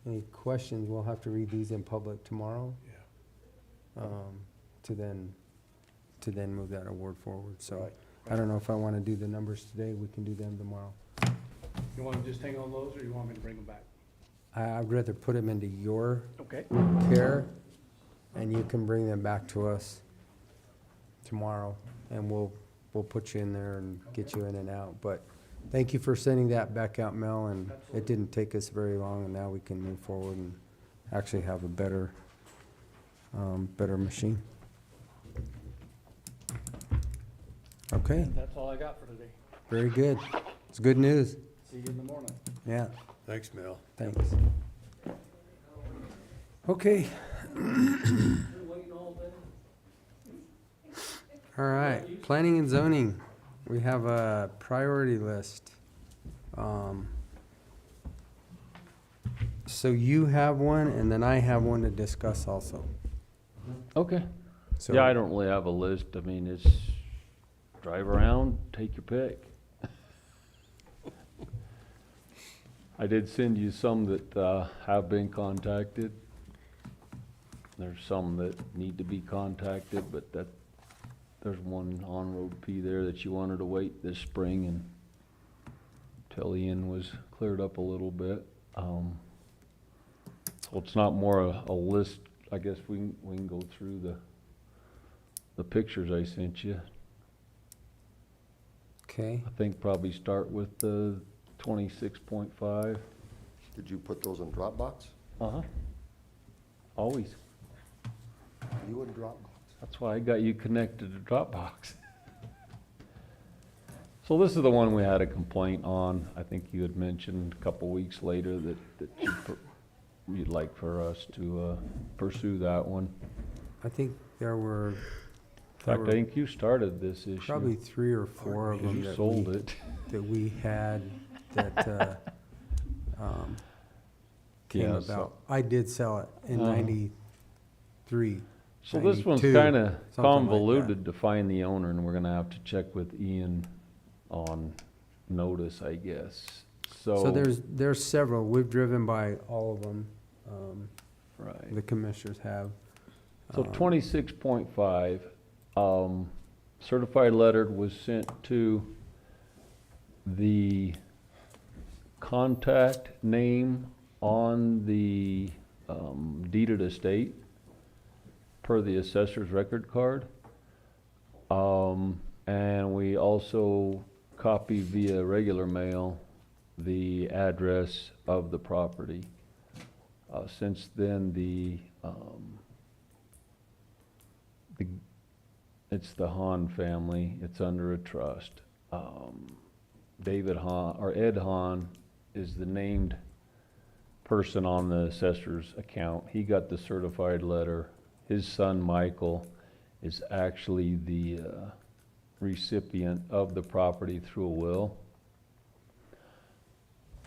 Any questions? We'll have to read these in public tomorrow. Yeah. To then move that award forward. So Right. I don't know if I want to do the numbers today. We can do them tomorrow. you want to just hang on those, or you want me to bring them back? I'd rather put them into your Okay. care, and you can bring them back to us tomorrow, and we'll put you in there and get you in and out. But thank you for sending that back out, Mel, and Absolutely. it didn't take us very long, and now we can move forward and actually have a better machine. Okay, That's all I got for today. very good. It's good news. See you in the morning. Yeah, Thanks, Mel. thanks. Okay. All right, planning and zoning. We have a priority list. So you have one, and then I have one to discuss also. Okay. So Yeah, I don't really have a list. I mean, it's drive around, take your pick. I did send you some that have been contacted. There's some that need to be contacted, but there's one on Road P there that you wanted to wait this spring and till Ian was cleared up a little bit. So it's not more a list. I guess we can go through the pictures I sent you. Okay. I think probably start with the 26.5. Did you put those in Dropbox? Uh-huh. Always. You in Dropbox? That's why I got you connected to Dropbox. So this is the one we had a complaint on. I think you had mentioned a couple weeks later that you'd like for us to pursue that one. I think there were. In fact, I think you started this issue. Probably 3 or 4 of them You sold it. that we had that came Yeah, about. so- I did sell it in Uh-huh. 93. So this one's 92, kind of something like that. convoluted to find the owner, and we're gonna have to check with Ian on notice, I guess. So there's several. We've driven by all of them. Right. The commissioners have. So 26.5, certified letter was sent to the contact name on the deeded estate per the assessor's record card. And we also copy via regular mail the address of the property. Since then, it's the Hahn family. It's under a trust. David Hahn, or Ed Hahn, is the named person on the assessor's account. He got the certified letter. His son, Michael, is actually the recipient of the property through a will.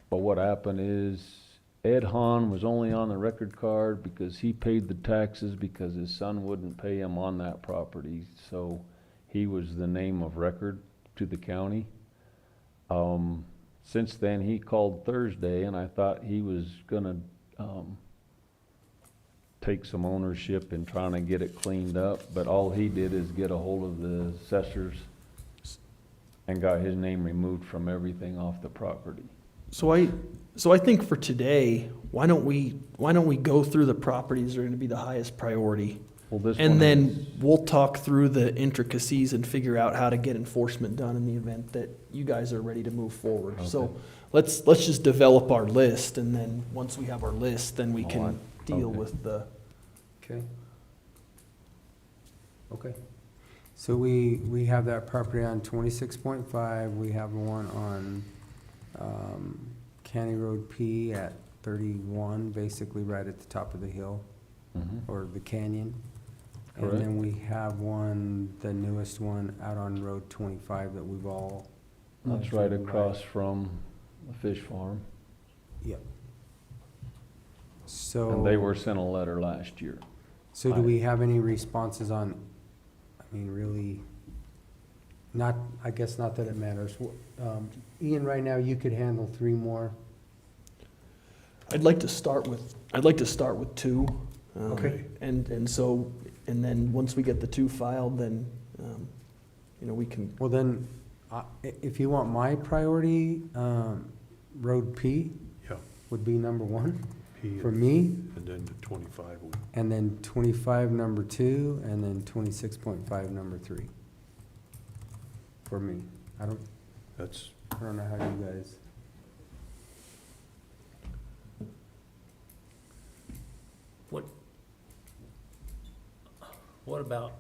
But what happened is Ed Hahn was only on the record card because he paid the taxes because his son wouldn't pay him on that property. So he was the name of record to the county. Since then, he called Thursday, and I thought he was gonna take some ownership in trying to get it cleaned up, but all he did is get a hold of the assessors and got his name removed from everything off the property. So I think for today, why don't we go through the properties that are gonna be the highest priority? Well, this And one then is- we'll talk through the intricacies and figure out how to get enforcement done in the event that you guys are ready to move forward. So Okay. let's just develop our list, and then once we have our list, then we can deal okay. with the. Okay. Okay. So we have that property on 26.5. We have one on County Road P at 31, basically right at the top of the hill Mhm. or the canyon. And Correct. then we have one, the newest one, out on Road 25 that we've all. That's right driven by. across from the fish farm. Yep. So. And they were sent a letter last year. So do we have any responses on, I mean, really, not, I guess not that it matters. Ian, right now, you could handle 3 more. I'd like to start with 2. Okay. And so, and then once we get the 2 filed, then, we can. Well, then, if you want my priority, Road P Yeah, would be number 1 P for me, and then the 25 would. and then 25 number 2, and then 26.5 number 3. For me. I don't know how you guys. What about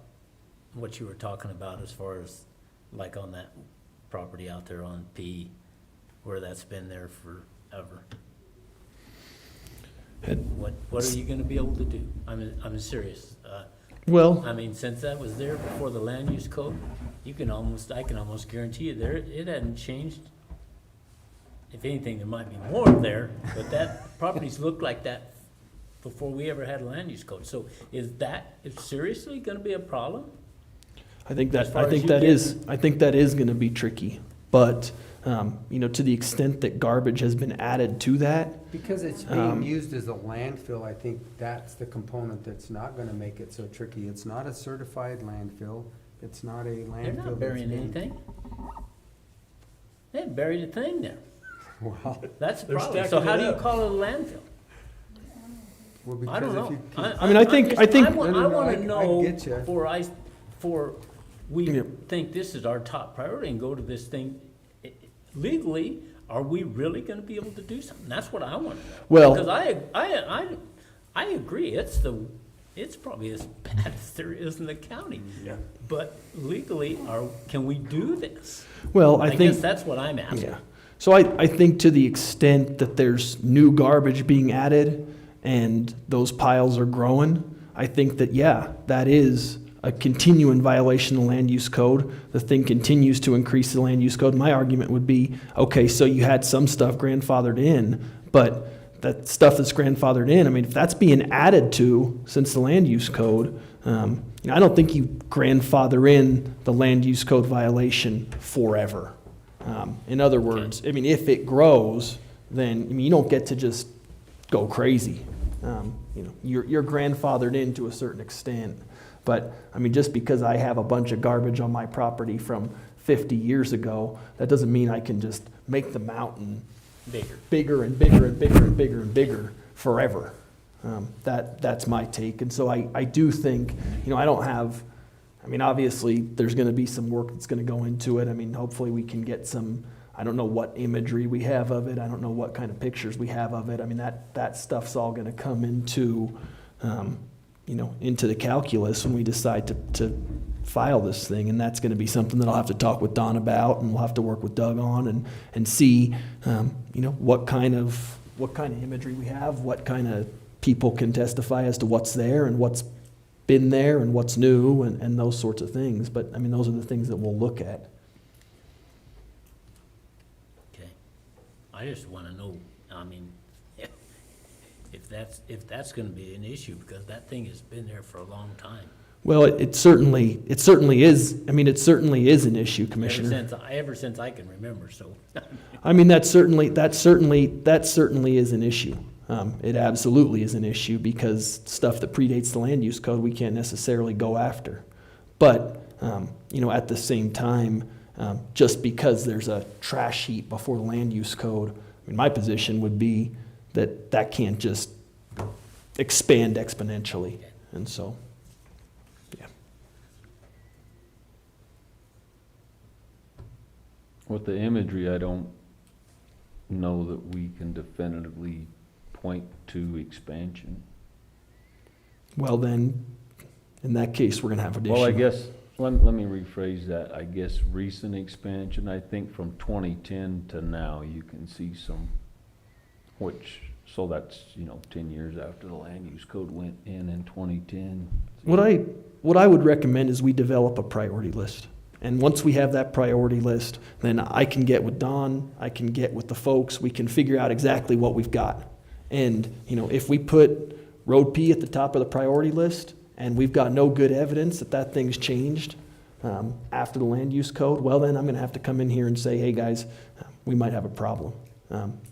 what you were talking about as far as, like on that property out there on P, where that's been there forever? What are you gonna be able to do? I'm serious. Well, I mean, since that was there before the land use code, I can almost guarantee you it hadn't changed. If anything, there might be more there, but that properties looked like that before we ever had a land use code. So is that seriously gonna be a problem? I think As that, far I as think you that get- is, I think that is gonna be tricky. But, you know, to the extent that garbage has been added to that, Because it's being used as a landfill, I think that's the component that's not gonna make it so tricky. It's not a certified landfill. It's not a landfill. They're not that's burying been- anything. They haven't buried a thing there. Well, That's the They're problem. So stacking how it do you up. call it a landfill? well, I don't because if know. you keep- I mean, I think- just- I think- want, No, no, no, I I wanna know get ya. before we Yeah. think this is our top priority and go to this thing. Legally, are we really gonna be able to do something? That's what I wanna know. Well- Because I agree, it's probably as bad as there is in the county. Yeah. But legally, can we do this? well, I I think. guess that's what I'm asking. Yeah. So I think to the extent that there's new garbage being added and those piles are growing, I think that, yeah, that is a continuing violation of the land use code. The thing continues to increase the land use code. My argument would be, okay, so you had some stuff grandfathered in, but that stuff that's grandfathered in, I mean, if that's being added to since the land use code, you know, I don't think you grandfather in the land use code violation forever. In other words, I mean, if it grows, then, I mean, you don't get to just go crazy. You know, you're grandfathered in to a certain extent. But, I mean, just because I have a bunch of garbage on my property from 50 years ago, that doesn't mean I can just make the mountain bigger and bigger and bigger and bigger and bigger forever. That's my take. And so I do think, you know, I don't have, I mean, obviously, there's gonna be some work that's gonna go into it. I mean, hopefully we can get some, I don't know what imagery we have of it. I don't know what kind of pictures we have of it. I mean, that stuff's all gonna come into, you know, into the calculus when we decide to file this thing. And that's gonna be something that I'll have to talk with Don about, and we'll have to work with Doug on and see, you know, what kind of imagery we have, what kind of people can testify as to what's there and what's been there and what's new and those sorts of things. But, I mean, those are the things that we'll look at. Okay. I just wanna know, I mean, if that's gonna be an issue, because that thing has been there for a long time. Well, it certainly is, I mean, it certainly is an issue, Commissioner. Ever since I can remember, so. I mean, that certainly is an issue. It absolutely is an issue, because stuff that predates the land use code, we can't necessarily go after. But, you know, at the same time, just because there's a trash heap before the land use code, I mean, my position would be that can't just expand exponentially. And so, yeah. With the imagery, I don't know that we can definitively point to expansion. Well, then, in that case, we're gonna have an issue. Well, I guess, let me rephrase that. I guess recent expansion, I think from 2010 to now, you can see some, so that's, you know, 10 years after the land use code went in 2010. What I would recommend is we develop a priority list. And once we have that priority list, then I can get with Don, I can get with the folks, we can figure out exactly what we've got. And, you know, if we put Road P at the top of the priority list, and we've got no good evidence that thing's changed after the land use code, well, then I'm gonna have to come in here and say, hey, guys, we might have a problem.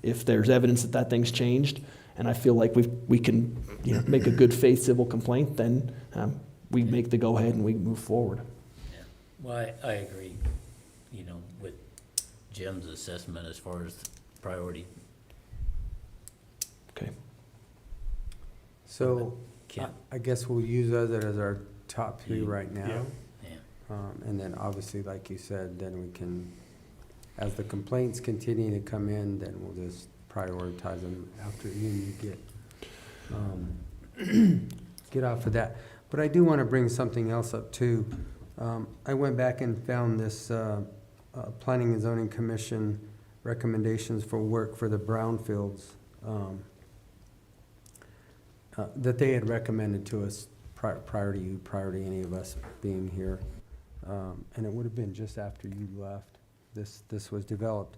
If there's evidence that thing's changed, and I feel like we can, you know, make a good faith civil complaint, then we make the go-ahead and we move forward. Yeah. Well, I agree, you know, with Jim's assessment as far as priority. Okay. So, Can't- I guess we'll use that as our top three right now. Yeah. And then obviously, like you said, then we can, as the complaints continue to come in, then we'll just prioritize them after you get off of that. But I do want to bring something else up too. I went back and found this Planning and Zoning Commission recommendations for work for the brownfields that they had recommended to us prior to you, prior to any of us being here. And it would have been just after you left, this was developed.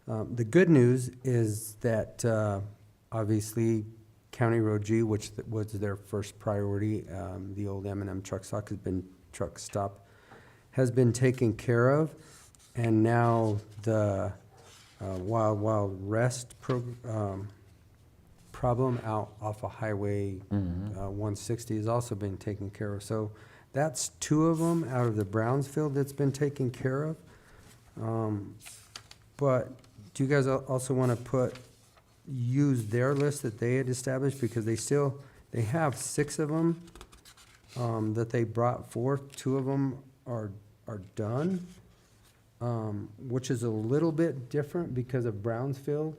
The good news is that obviously County Road G, which was their first priority, the old M&M truck stop has been taken care of, and now the Wild Rest problem out off of Highway 160 has also been taken care of. So that's 2 of them out of the Brownsville that's been taken care of. But do you guys also want to use their list that they had established, because they have 6 of them that they brought forth. 2 of them are done, which is a little bit different because of Brownsville.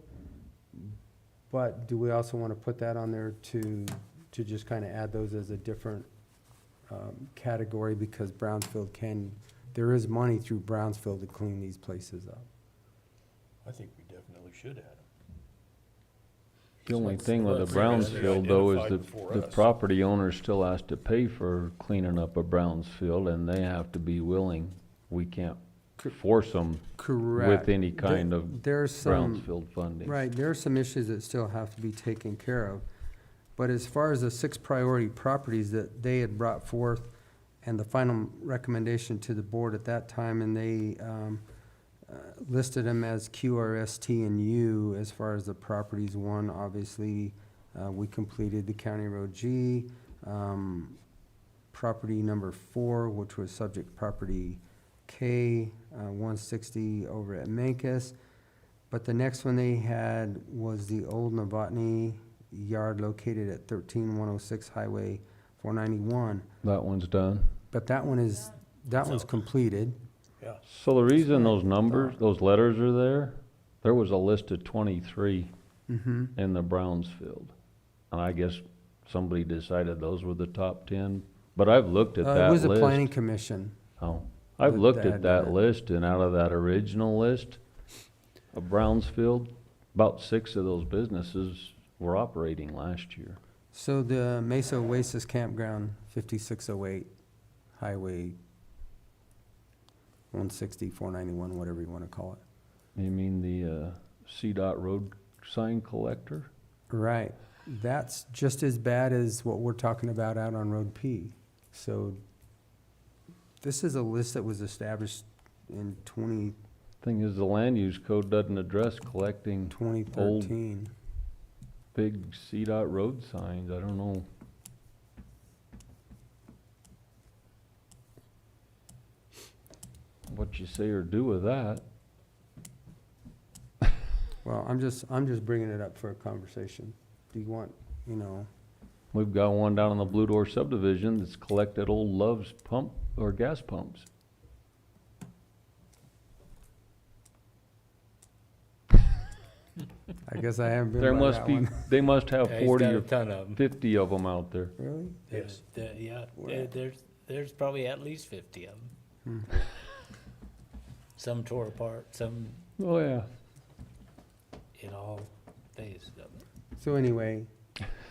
But do we also want to put that on there to just kind of add those as a different category, because Brownsville there is money through Brownsville to clean these places up. I think we definitely should add them. The only thing with the They're Brownsfield though is identified that before the us. property owner still has to pay for cleaning up a Brownsfield, and they have to be willing. We can't force them Correct. with any kind of There's some, Brownsfield funding. right, there are some issues that still have to be taken care of. But as far as the 6 priority properties that they had brought forth and the final recommendation to the board at that time, and they listed them as Q, R, S, T, and U as far as the properties. 1, obviously, we completed the County Road G. Property number 4, which was subject property K, 160 over at Mancus. But the next one they had was the old Novotny yard located at 13106 Highway 491. That one's done. But that one's completed. Yeah. So the reason those numbers, those letters are there was a list of 23 in the Brownsfield. And I guess somebody decided those were the top 10, but I've looked at that It list. was the planning commission. Oh, I've that looked had at done that it. list, and out of that original list of Brownsfield, about 6 of those businesses were operating last year. So the Mesa Oasis Campground, 5608 Highway 160, 491, whatever you want to call it. You mean the CDOT road sign collector? Right. That's just as bad as what we're talking about out on Road P. So this is a list that was established in Thing is, the land use code doesn't address collecting 2013. big CDOT road signs. I don't know. What you say or do with that. Well, I'm just bringing it up for a conversation. Do you want, We've got one down in the Blue Door subdivision that's collected old Love's pump or gas pumps. I guess I haven't been There by must that be, one. they must have Yeah, he's 40 got a or ton of 'em. 50 of them out there. Really? Yes. Yeah, Where? there's probably at least 50 of them. Some tore apart, some Oh, yeah. in all phases of it. So anyway,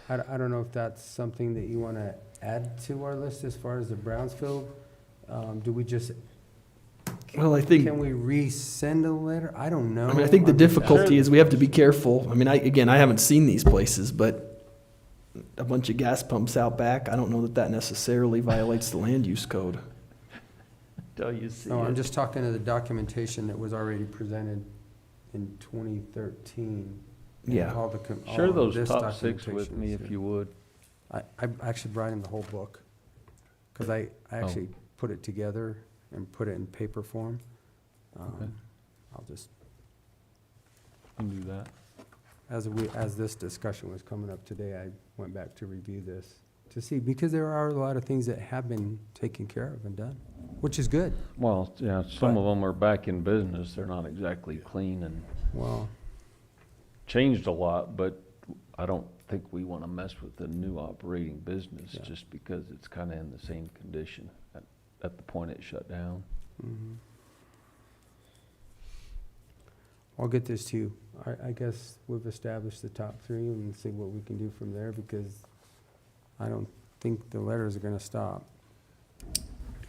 I don't know if that's something that you want to add to our list as far as the Brownsfield. Do we just, Well, I think, can we resend a letter? I don't know. I mean, I think the I'm just difficulty is we have to be careful. I mean, I haven't seen these places, but a bunch of gas pumps out back, I don't know that necessarily violates the land use code. Till you see No, I'm it. just talking to the documentation that was already presented in 2013. and Yeah. all the com- all Share of those this top 6 with documentation me is if here. you would. I actually brought in the whole book, because I actually put it together and put it in paper form. Okay. I'll just, You can do that. as this discussion was coming up today, I went back to review this to see, because there are a lot of things that have been taken care of and done, which is good. Well, yeah, some But- of them are back in business. They're not exactly clean and Well, changed a lot, but I don't think we want to mess with the new operating business Yeah. just because it's kind of in the same condition at the point it shut down. I'll get this to you. I guess we've established the top 3 and see what we can do from there, because I don't think the letters are gonna stop.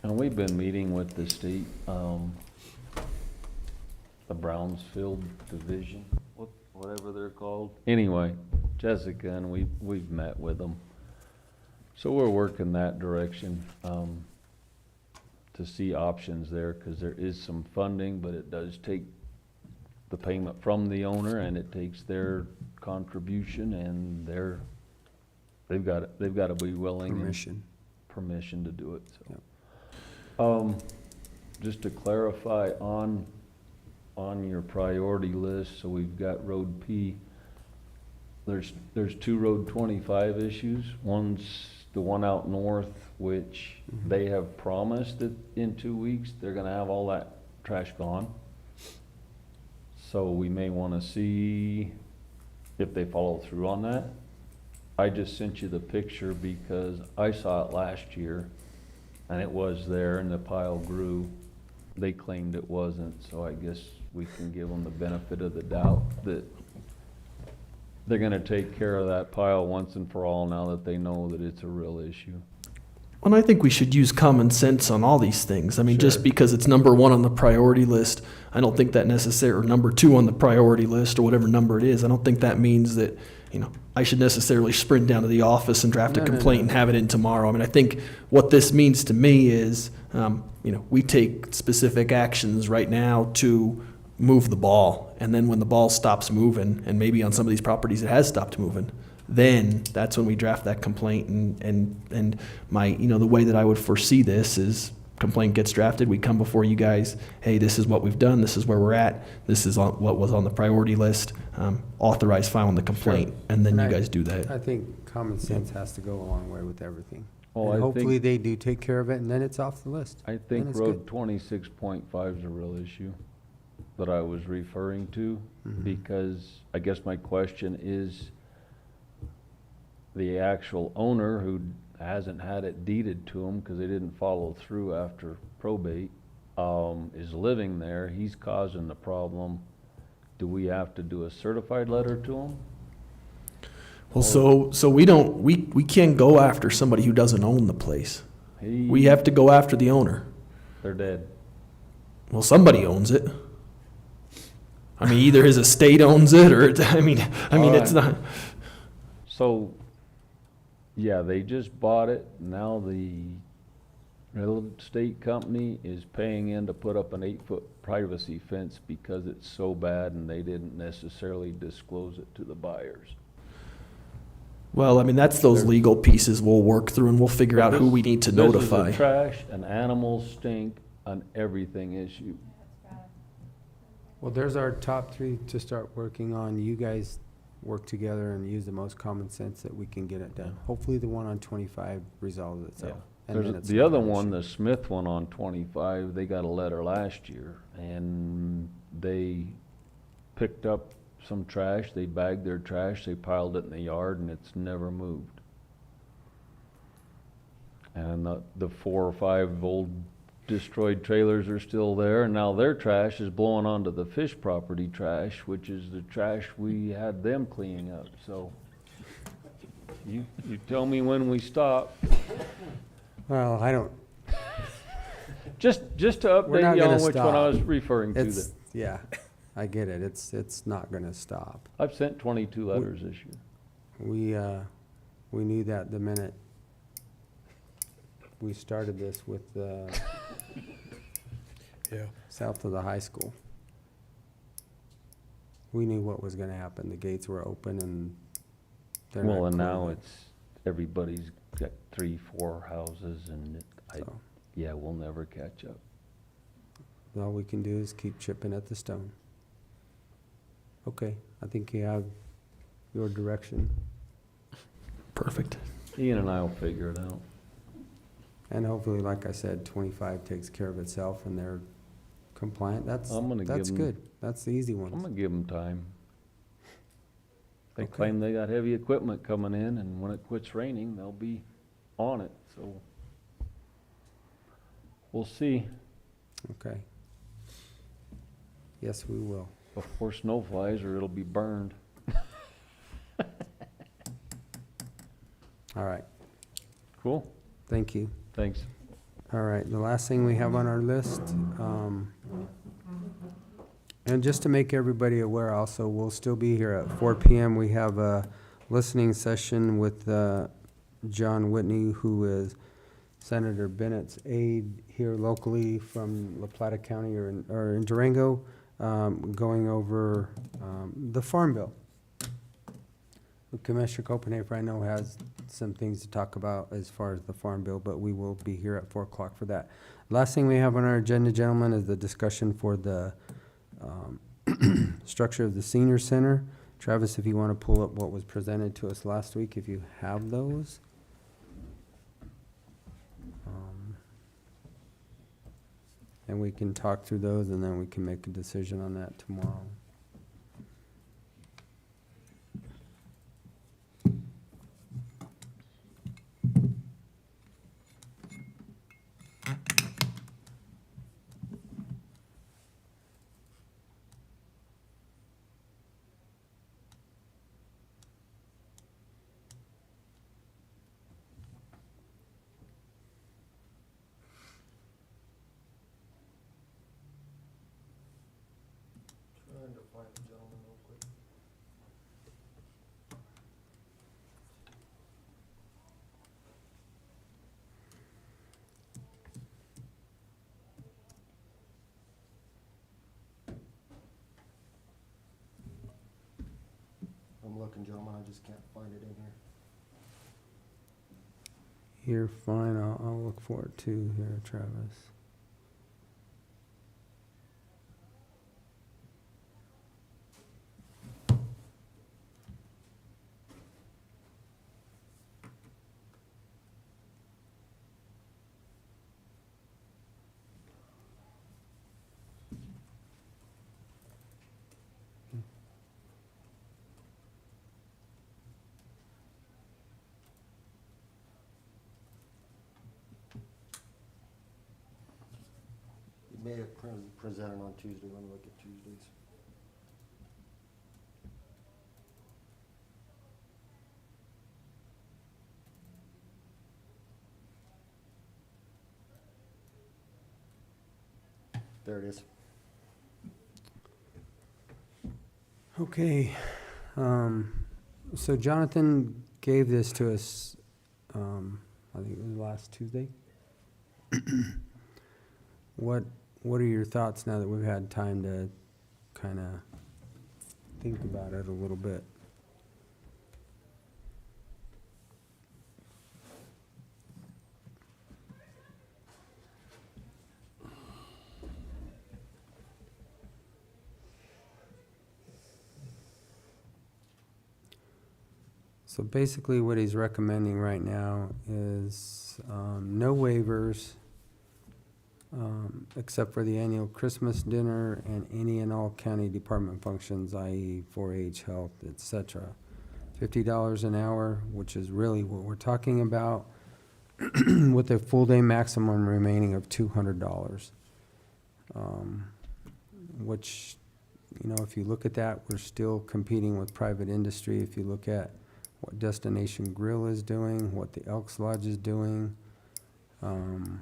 And we've been meeting with the state, the Brownsfield Division, whatever they're called. Anyway, Jessica and we've met with them. So we're working that direction. to see options there, cause there is some funding, but it does take the payment from the owner, and it takes their contribution, and they've gotta be willing. and permission to do it, so. Just to clarify, on your priority list, so we've got Road P, there's two Road 25 issues. One's the one out north, which they have promised that in 2 weeks, they're gonna have all that trash gone. So we may wanna see if they follow through on that. I just sent you the picture because I saw it last year, and it was there, and the pile grew. They claimed it wasn't, so I guess we can give them the benefit of the doubt that they're gonna take care of that pile once and for all now that they know that it's a real issue. And I think we should use common sense on all these things. I mean, just because it's number one on the priority list, I don't think that necessarily, or number two on the priority list, or whatever number it is, I don't think that means that, I should necessarily sprint down to the office and draft a complaint and have it in tomorrow. I mean, I think what this means to me is, we take specific actions right now to move the ball. And then when the ball stops moving, and maybe on some of these properties it has stopped moving, then that's when we draft that complaint. And my, the way that I would foresee this is complaint gets drafted, we come before you guys, hey, this is what we've done, this is where we're at, this is what was on the priority list, authorize filing the complaint, and then you guys do that. I think common sense has to go a long way with everything. Well, And I hopefully think- they do take care of it, and then it's off the list. I Then think it's Road good. 26.5 is a real issue that I was referring to, because I guess my question is, the actual owner who hasn't had it deeded to him because they didn't follow through after probate, is living there, he's causing the problem. Do we have to do a certified letter to him? Well, so we can't go after somebody who doesn't own the place. We have to go after the owner. They're dead. Well, somebody owns it. I mean, either his estate owns it, or it's not. So, yeah, they just bought it. Now the real estate company is paying in to put up an 8-foot privacy fence because it's so bad, and they didn't necessarily disclose it to the buyers. Well, I mean, that's those legal pieces we'll work through, and we'll figure out who we need to notify. This is a trash, an animal stink, an everything issue. Well, there's our top three to start working on. You guys work together and use the most common sense that we can get it done. Hopefully the one on 25 resolves itself. And then There's it's the not other an one, issue. the Smith one on 25, they got a letter last year, and they picked up some trash, they bagged their trash, they piled it in the yard, and it's never moved. And the 4 or 5 old destroyed trailers are still there, and now their trash is blowing onto the fish property trash, which is the trash we had them cleaning up, so. You tell me when we stop. Well, I don't, Just to we're update not you gonna on stop. which one I was referring to. It's, yeah, I get it. It's not gonna stop. I've sent 22 letters this year. We knew that the minute we started this with, south of the high school. We knew what was gonna happen. The gates were open and they're not Well, and now closing. it's, everybody's got 3, 4 houses, and So, yeah, we'll never catch up. all we can do is keep chipping at the stone. Okay, I think you have your direction. Perfect. Ian and I will figure it out. And hopefully, like I said, 25 takes care of itself and they're compliant. That's I'm gonna give 'em- good. That's the easy I'm one. gonna give them time. They Okay. claim they got heavy equipment coming in, and when it quits raining, they'll be on it, so. We'll see. Okay. Yes, we will. Before snow flies, or it'll be burned. All right, Cool? thank you. Thanks. All right, the last thing we have on our list, and just to make everybody aware also, we'll still be here at 4 PM. We have a listening session with John Whitney, who is Senator Bennett's aide here locally from La Plata County or in Durango, going over the Farm Bill. Commissioner Copenhagen, I know, has some things to talk about as far as the Farm Bill, but we will be here at 4 o'clock for that. Last thing we have on our agenda, gentlemen, is the discussion for the structure of the senior center. Travis, if you want to pull up what was presented to us last week, if you have those. And we can talk through those, and then we can make a decision on that tomorrow. Trying to find the gentleman real quick. I'm looking, gentlemen, I just can't find it in here. You're fine, I'll look for it too here, Travis. It may have presented on Tuesday. Let me look at Tuesdays. There it is. Okay, so Jonathan gave this to us, I think it was last Tuesday. What are your thoughts now that we've had time to kind of think about it a little bit? So basically what he's recommending right now is no waivers, except for the annual Christmas dinner and any and all county department functions, i.e. 4-H, health, etc. $50 an hour, which is really what we're talking about, with a full day maximum remaining of $200. Which, you know, if you look at that, we're still competing with private industry. If you look at what Destination Grill is doing, what the Elks Lodge is doing, and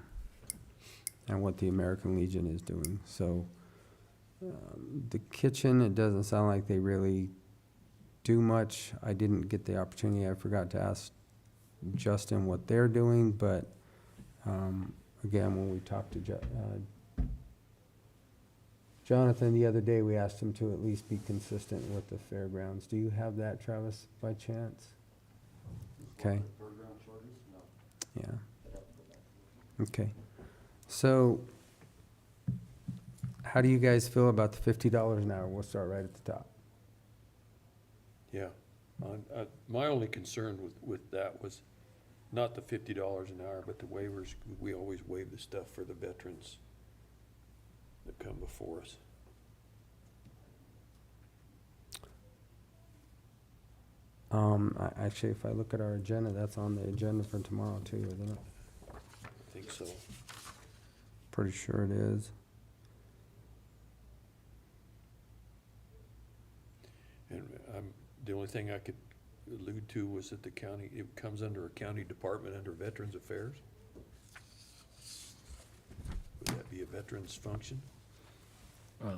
what the American Legion is doing. So the kitchen, it doesn't sound like they really do much. I didn't get the opportunity. I forgot to ask Justin what they're doing, but again, when we talked to Jonathan the other day, we asked him to at least be consistent with the Fairgrounds. Do you have that, Travis, by chance? Okay. Yeah. Okay. So how do you guys feel about the $50 an hour? We'll start right at the top. Yeah. My only concern with that was not the $50 an hour, but the waivers. We always waive the stuff for the veterans that come before us. Actually, if I look at our agenda, that's on the agenda for tomorrow too, isn't it? I think so. Pretty sure it is. And the only thing I could allude to was that the county, it comes under a county department under Veterans Affairs. Would that be a veterans function? I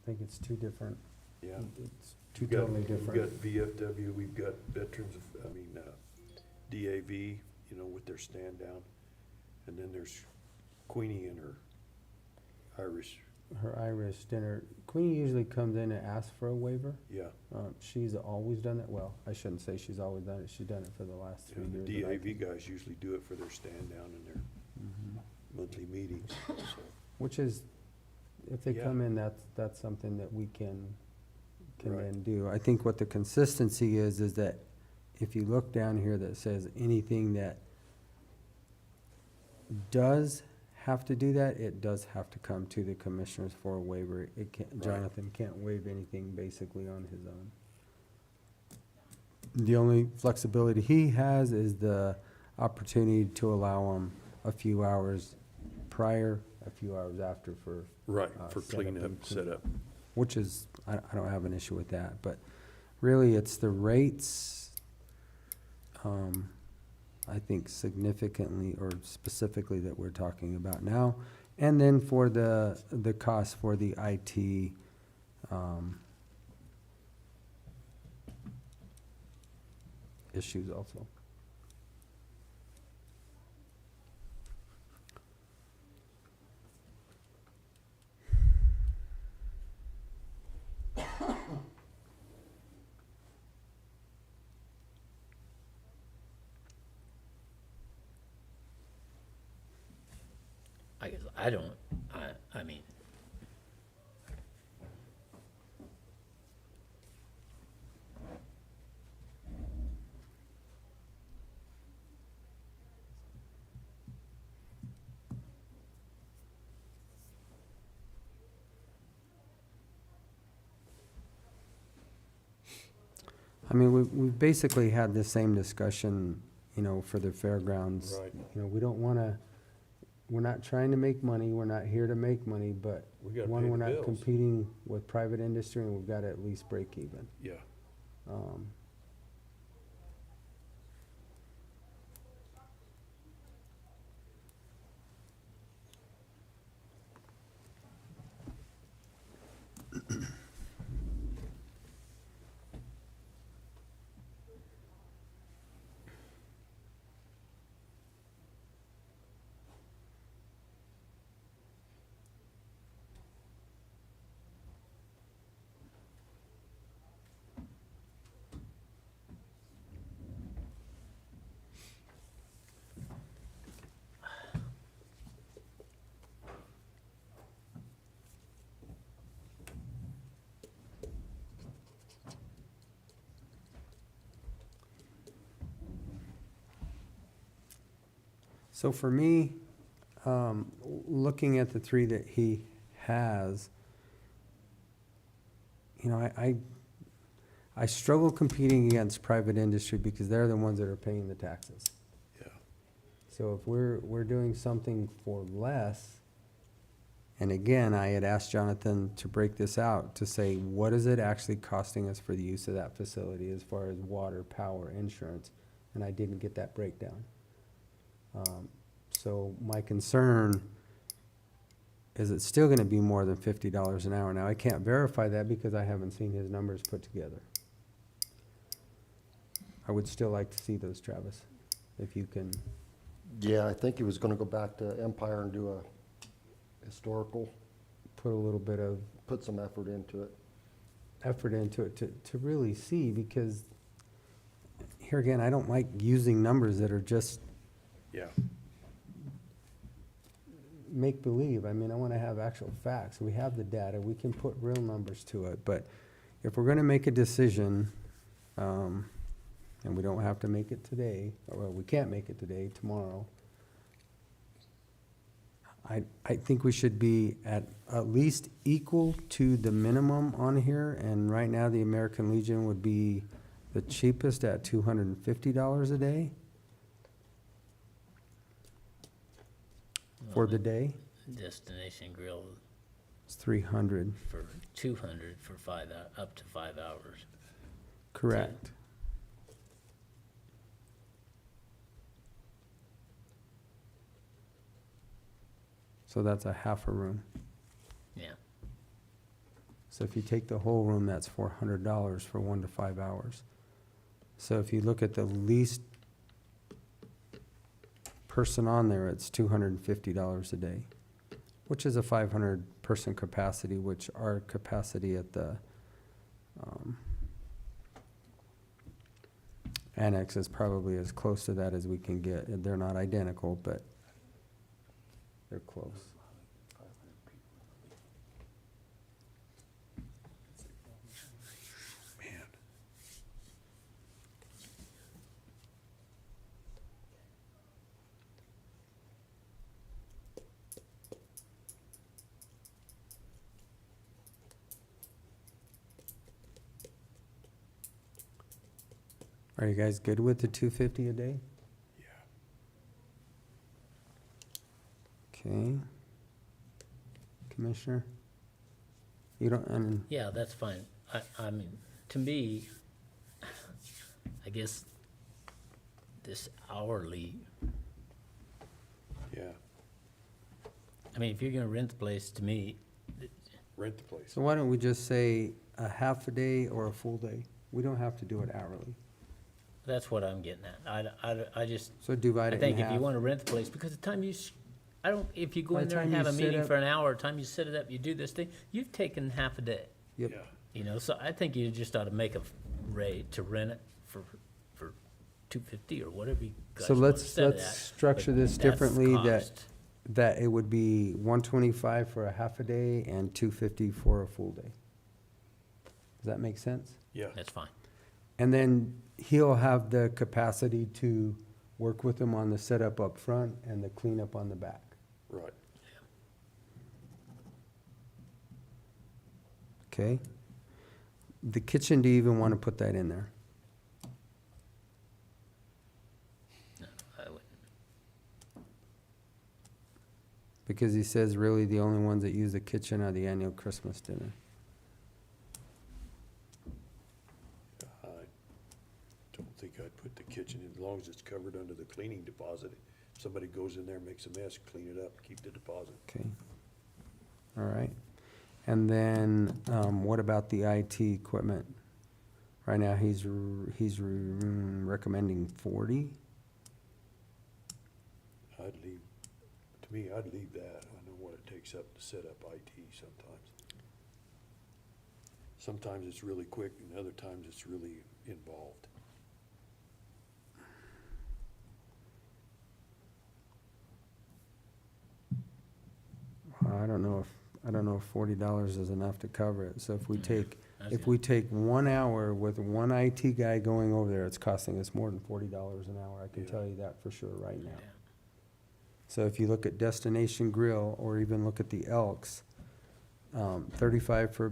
think it's two different. Yeah. It's two totally different. We've got VFW, we've got DAV, you know, with their stand down. And then there's Queenie and her Irish, Her Irish dinner, Queenie usually comes in and asks for a waiver. yeah. She's always done it. Well, I shouldn't say she's always done it. She's done it for the last 3 And the years. that I've- DAV guys usually do it for their stand down and their monthly meetings, so. Which is, if they Yeah. come in, that's something that we can Right. then do. I think what the consistency is that if you look down here that says anything that does have to do that, it does have to come to the commissioners for a waiver. It can't, Right. Jonathan can't waive anything basically on his own. The only flexibility he has is the opportunity to allow him a few hours prior, a few hours after for. Right, for setup and cleanup, setup. Which is, I don't have an issue with that, but really it's the rates, I think significantly or specifically that we're talking about now. And then for the cost for the IT, issues also. I guess, I don't, I mean, I mean, we've basically had the same discussion, you know, for the fairgrounds. Right. You know, we don't wanna, we're not trying to make money, we're not here to make money, but We gotta one, pay we're the not bills. competing with private industry and we've gotta at least break even. Yeah. Um, So for me, looking at the three that he has, you know, I struggle competing against private industry because they're the ones that are paying the taxes. Yeah. So if we're doing something for less, and again, I had asked Jonathan to break this out, to say, what is it actually costing us for the use of that facility as far as water, power, insurance? And I didn't get that breakdown. So my concern is it's still gonna be more than $50 an hour. Now, I can't verify that because I haven't seen his numbers put together. I would still like to see those, Travis, if you can. Yeah, I think he was gonna go back to Empire and do a historical, Put a little bit of put some effort into it. effort into it to really see, because here again, I don't like using numbers that are just Yeah. make believe. I mean, I want to have actual facts. We have the data, we can put real numbers to it, but if we're going to make a decision, and we don't have to make it today, or we can't make it today, tomorrow, I think we should be at least equal to the minimum on here, and right now the American Legion would be the cheapest at $250 a day for the day. Destination Grill It's 300, for 200 for up to 5 hours. correct. So that's a half a room. Yeah. So if you take the whole room, that's $400 for 1 to 5 hours. So if you look at the least person on there, it's $250 a day, which is a 500-person capacity, which our capacity at the annex is probably as close to that as we can get. They're not identical, but they're close. Man. Are you guys good with the $250 a day? Yeah. Okay. Commissioner? You don't, and Yeah, that's fine. I mean, to me, I guess this hourly, Yeah, I mean, if you're gonna rent the place, to me, rent the place. so why don't we just say a half a day or a full day? We don't have to do it hourly. that's what I'm getting at. I just, So divide I it in think if half. you wanna rent the place, because the time you, I don't, if you go By in the there and time have you a set meeting up- for an hour, time you set it up, you do this thing, you've taken half a day. Yep. Yeah. You know, so I think you just ought to make a rate to rent it for $250 or whatever you guys So wanna let's set it at. structure But this that's differently, cost. that it would be $125 for a half a day and $250 for a full day. Does that make sense? Yeah. That's fine. And then he'll have the capacity to work with them on the setup up front and the cleanup on the back. Right. Okay? The kitchen, do you even want to put that in there? No, I wouldn't. Because he says really the only ones that use the kitchen are the annual Christmas dinner. I don't think I'd put the kitchen in, as long as it's covered under the cleaning deposit. If somebody goes in there, makes a mess, clean it up, keep the deposit. Okay. All right. And then, what about the IT equipment? Right now, he's recommending 40. I'd leave, to me, I'd leave that. I know what it takes up to set up IT sometimes. Sometimes it's really quick and other times it's really involved. I don't know if $40 is enough to cover it. So if we take, That's if good. we take 1 hour with one IT guy going over there, it's costing us more than $40 an hour. I can Yeah. tell you that for sure right now. Yeah. So if you look at Destination Grill, or even look at the Elks, 35 for a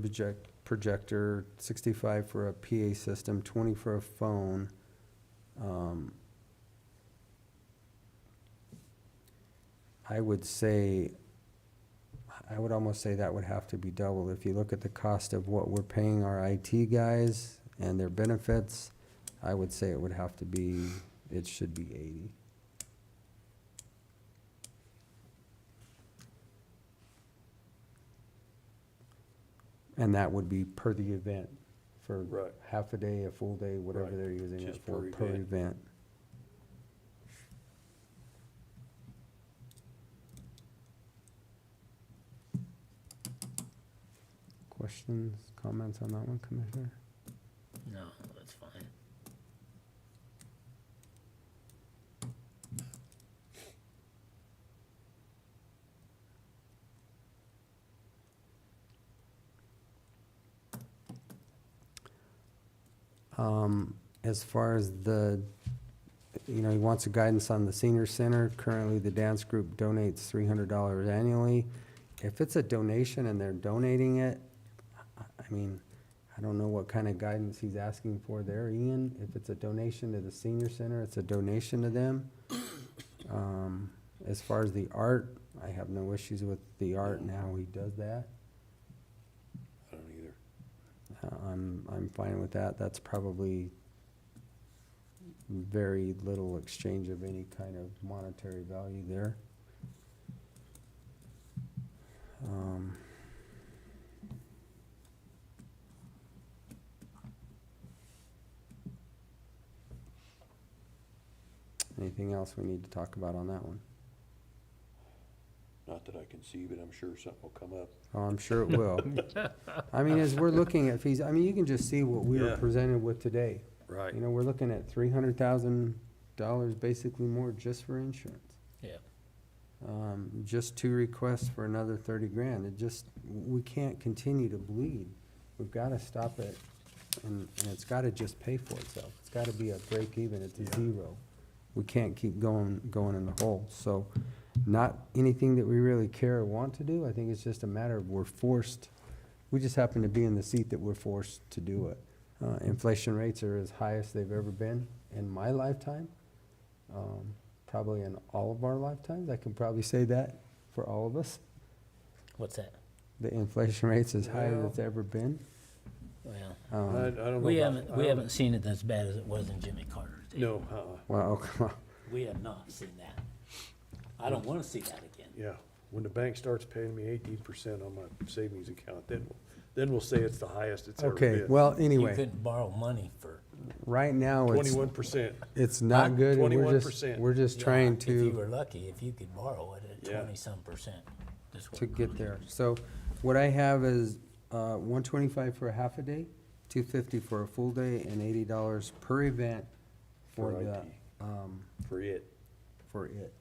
projector, 65 for a PA system, 20 for a phone. I would almost say that would have to be double. If you look at the cost of what we're paying our IT guys and their benefits, I would say it would have to be, it should be 80. And that would be per the event, for Right. half a day, a full day, whatever Right. they're using it Just for, per per event. event. Questions, comments on that one, Commissioner? No, that's fine. As far as the, he wants a guidance on the senior center. Currently, the dance group donates $300 annually. If it's a donation and they're donating it, I don't know what kind of guidance he's asking for there, Ian. If it's a donation to the senior center, it's a donation to them. As far as the art, I have no issues with the art and how he does that. I don't either. I'm fine with that. That's probably very little exchange of any kind of monetary value there. Anything else we need to talk about on that one? Not that I can see, but I'm sure something will come up. Oh, I'm sure it will. I mean, as we're looking at fees, I mean, you can just see what we were Yeah. presented with today. Right. You know, we're looking at $300,000 basically more just for insurance. Yeah. Just 2 requests for another 30 grand. It just, we can't continue to bleed. We've got to stop it, and it's got to just pay for itself. It's got to be a break even, it's a zero. We can't keep going in the hole. So not anything that we really care or want to do. I think it's just a matter of we're forced. We just happen to be in the seat that we're forced to do it. Inflation rates are as high as they've ever been in my lifetime. Probably in all of our lifetimes. I can probably say that for all of us. What's that? The inflation rate's as high as Well, it's ever been. Well, I Um, don't know. we about- haven't, I we don't- haven't seen it as bad as it was in Jimmy Carter's day. No, Well, come on. We have not seen that. I don't wanna see that again. yeah. When the bank starts paying me 18% on my savings account, then we'll say it's the highest it's ever been. Okay, well, You anyway, couldn't borrow money for. right now, it's, 21%. it's not good, and we're just, 21%. we're just Yeah, trying If you to, were lucky, if you could borrow it at Yeah. 20-some%. That's what to we're get gonna there. do. So what I have is, 125 for a half a day, 250 for a full day, and $80 per event for For the, IT. For it. for it.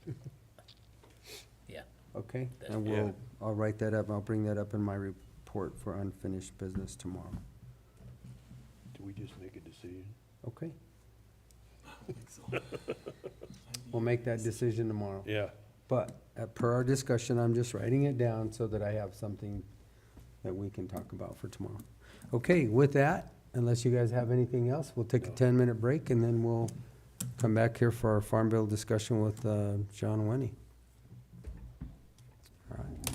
Yeah. Okay? That's And Yeah. I'll write that up, I'll bring that up in my report for unfinished business tomorrow. Do we just make a decision? Okay? We'll make that decision tomorrow. Yeah. But per our discussion, I'm just writing it down so that I have something that we can talk about for tomorrow. Okay, with that, unless you guys have anything else, we'll take a 10-minute break and then we'll come back here for our Farm Bill discussion with John and Whitney. All right.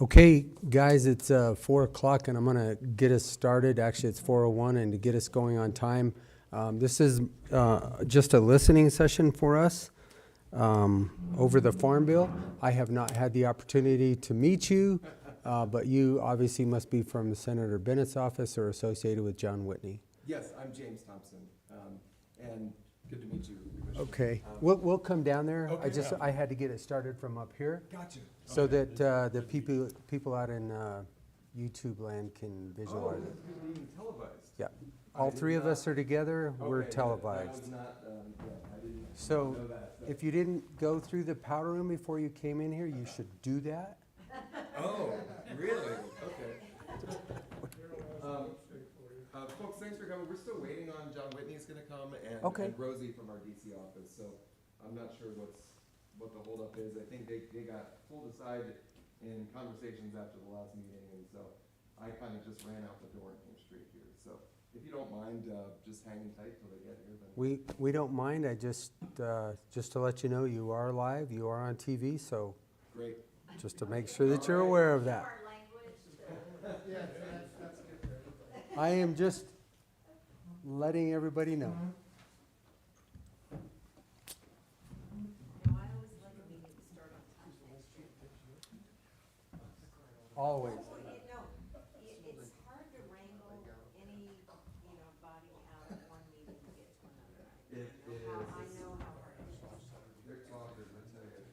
Okay, guys, it's 4 o'clock and I'm gonna get us started. Actually, it's 4:01, and to get us going on time, this is just a listening session for us over the Farm Bill. I have not had the opportunity to meet you, but you obviously must be from Senator Bennett's office or associated with John Whitney. Yes, I'm James Thompson, and good to meet you. Commissioner. Okay, we'll come down there. Okay. I had to get it started from up here. Gotcha. So that the people out in YouTube land can visualize it. This is being televised. Yeah, all three of us are together, we're Okay, that televised. was not, I didn't So know that. if you didn't go through the powder room before you came in here, you should do that. Oh, really? Okay. Folks, thanks for coming. We're still waiting on John Whitney's gonna come Okay. and Rosie from our DC office, so I'm not sure what the holdup is. I think they got pulled aside in conversations after the last meeting, and so I kind of just ran out the door and came straight here. So if you don't mind, just hanging tight till they get here, then. We don't mind, I just to let you know, you are live, you are on TV, so Great. just to make sure that you're aware of that. Yeah, that's good for everybody. I am just letting everybody know. Always. It's hard to wrangle any, body out of one meeting to get to another. I know how hard it is. They're talkers, I tell you.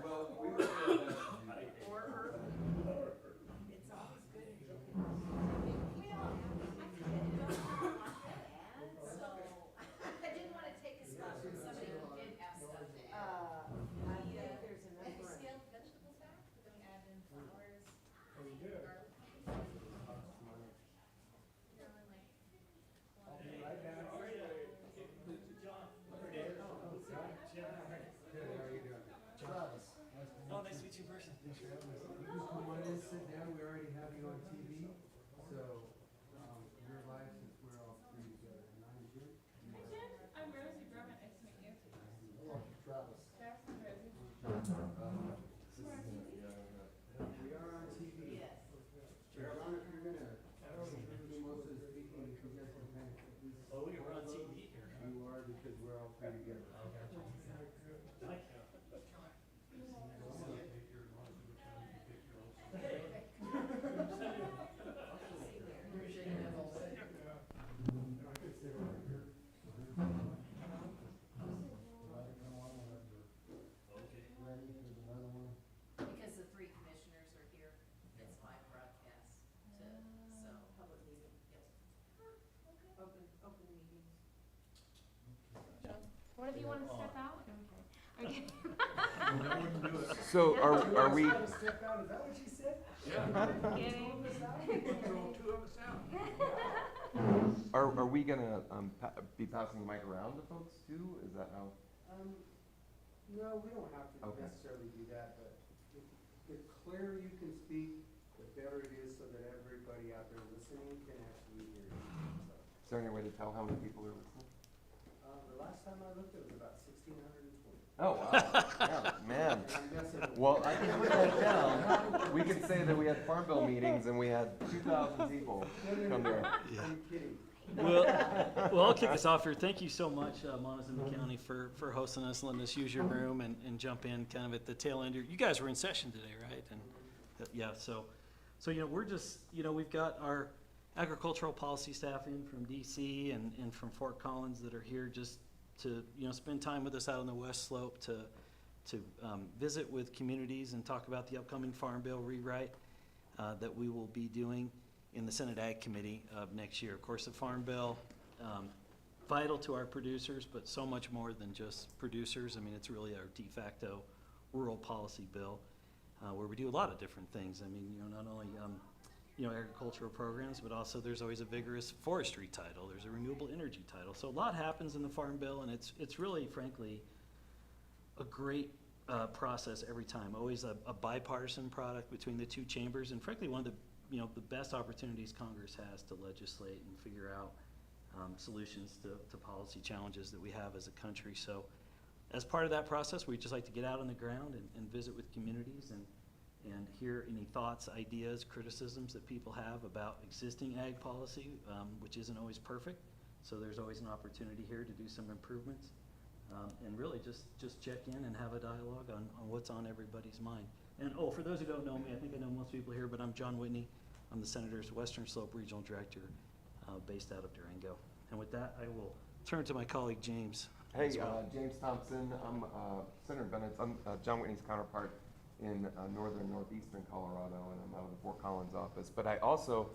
Well, we were saying that. Or it's always good to get. Well, I don't have a lot to add, so I didn't want to take a spot from somebody who did have stuff to add. I think there's a number of. Scaled vegetables back, but then we added in flowers. Oh, we did. Garlic. Oh, nice to meet you in person. Thanks for having us. You just come on in, sit down, we already have you on TV, so you're live since we're all three together. And I'm Jim. I'm Rosie Brumman, nice to meet you. Travis. Travis and Rosie. We are on TV. Yes. John, if you're gonna do most of the speaking, if you guys can kind of at least. Oh, we're on TV here. You are, because we're all three together. Because the three commissioners are here, it's live broadcast so. Public meeting, yes. Open meetings. One of you want to step out? Okay. So are we? Step out, is that what you said? Kidding. Two of us out. Are we gonna be passing the mic around to folks too? Is that how? No, we don't have to Okay. necessarily do that, but the clearer you can speak, the better it is so that everybody out there listening can actually hear you. So, Is there any way to tell how many people are listening? the last time I looked, it was about 1,620. Oh, wow. Yeah, man. I'm guessing. Well, I can put that down. We can say that we had Farm Bill meetings and we had 2,000 people come there. I'm kidding. Well, I'll kick us off here. Thank you so much, Montezuma County, for hosting us, letting us use your room and jump in kind of at the tail end. You guys were in session today, right? And yeah, so we're just, we've got our agricultural policy staff in from DC and from Fort Collins that are here just to, spend time with us out on the West Slope to visit with communities and talk about the upcoming Farm Bill rewrite that we will be doing in the Senate Ag Committee of next year. Of course, the Farm Bill, vital to our producers, but so much more than just producers. I mean, it's really our de facto rural policy bill, where we do a lot of different things. I mean, not only, agricultural programs, but also there's always a vigorous forestry title. There's a renewable energy title. So a lot happens in the Farm Bill, and it's really, frankly, a great process every time. Always a bipartisan product between the two chambers, and frankly, one of the the best opportunities Congress has to legislate and figure out solutions to policy challenges that we have as a country. So as part of that process, we'd just like to get out on the ground and visit with communities and hear any thoughts, ideas, criticisms that people have about existing ag policy, which isn't always perfect. So there's always an opportunity here to do some improvements. And really just check in and have a dialogue on what's on everybody's mind. And for those who don't know me, I think I know most people here, but I'm John Whitney. I'm the Senator's Western Slope Regional Director based out of Durango. And with that, I will turn to my colleague, James. Hey, James Thompson. I'm Senator Bennett's. I'm John Whitney's counterpart in northern northeastern Colorado, and I'm out of the Fort Collins office. But I also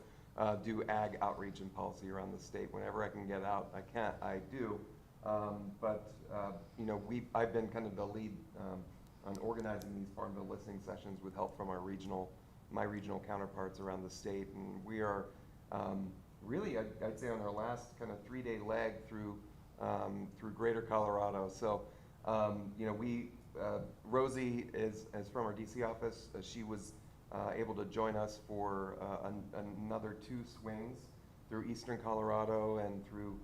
do ag outreach and policy around the state. Whenever I can get out, I do. You know, I've been kind of the lead on organizing these Farm Bill listening sessions with help from my regional counterparts around the state, and we are really, I'd say, on our last kind of 3-day leg through Greater Colorado. So, you know, Rosie is from our DC office. She was able to join us for another 2 swings through eastern Colorado and through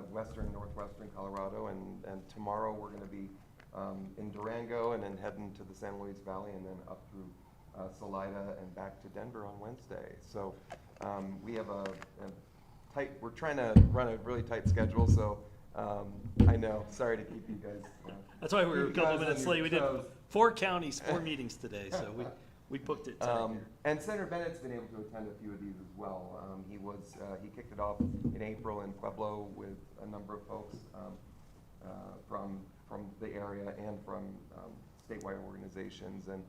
western, northwestern Colorado, and tomorrow we're going to be in Durango and then heading to the San Luis Valley and then up through Salida and back to Denver on Wednesday. So we have a tight, we're trying to run a really tight schedule, so I know, sorry to keep you guys. That's why we were a couple minutes late. We did 4 counties, 4 meetings today, so we booked it tight here. And Senator Bennett's been able to attend a few of these as well. He kicked it off in April in Pueblo with a number of folks from the area and from statewide organizations, and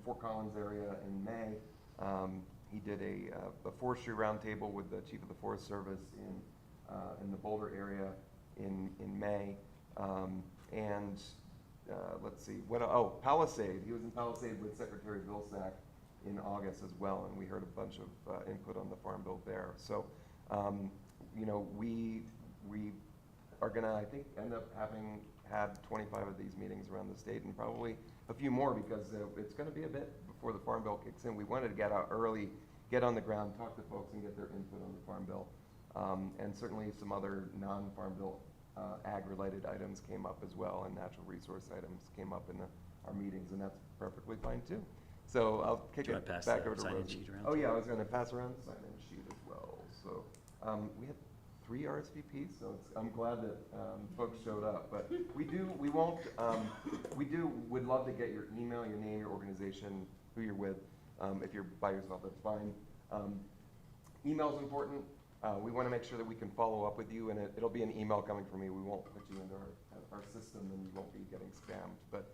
Fort Collins area in May. He did a forestry roundtable with the chief of the Forest Service in the Boulder area in May, and let's see, Palisade. He was in Palisade with Secretary Vilsack in August as well, and we heard a bunch of input on the Farm Bill there. So, you know, we are gonna, I think, end up having had 25 of these meetings around the state, and probably a few more, because it's gonna be a bit before the Farm Bill kicks in. We wanted to get out early, get on the ground, talk to folks, and get their input on the Farm Bill. And certainly some other non-Farm Bill ag-related items came up as well, and natural resource items came up in our meetings, and that's perfectly fine too. So I'll kick it back over to Rosie. Oh yeah, I was going to pass around the sign-in sheet as well. So we had 3 RSVPs, so I'm glad that folks showed up. But we would love to get your email, your name, your organization, who you're with. If you're by yourself, that's fine. Email's important. We want to make sure that we can follow up with you, and it'll be an email coming from me. We won't put you into our system, and you won't be getting spammed. But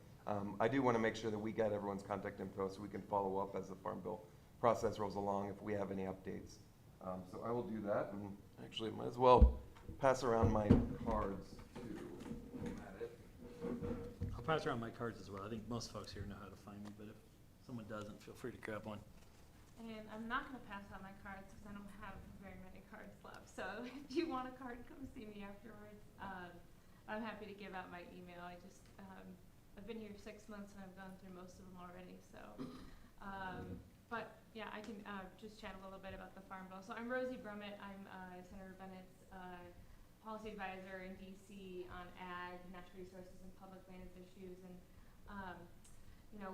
I do want to make sure that we get everyone's contact info so we can follow up as the Farm Bill process rolls along if we have any updates. So I will do that, and actually might as well pass around my cards too. I'll pass around my cards as well. I think most folks here know how to find me, but if someone doesn't, feel free to grab one. And I'm not going to pass out my cards because I don't have very many cards left. So if you want a card, come see me afterwards. I'm happy to give out my email. I've been here 6 months and I've gone through most of them already. So, but yeah, I can just chat a little bit about the Farm Bill. So I'm Rosie Brummett. I'm Senator Bennett's policy advisor in DC on ag, natural resources, and public lands issues. And you know,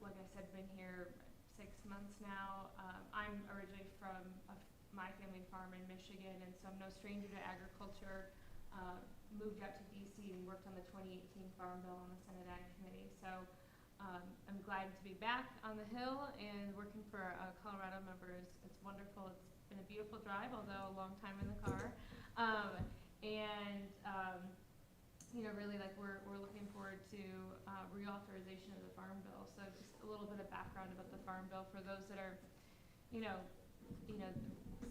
like I said, been here 6 months now. I'm originally from my family farm in Michigan, and so I'm no stranger to agriculture. Moved out to DC and worked on the 2018 Farm Bill on the Senate Ag Committee. So I'm glad to be back on the Hill and working for Colorado members. It's wonderful. It's been a beautiful drive, although a long time in the car. You know, really, like we're looking forward to reauthorization of the Farm Bill. So just a little bit of background about the Farm Bill for those that are, you know,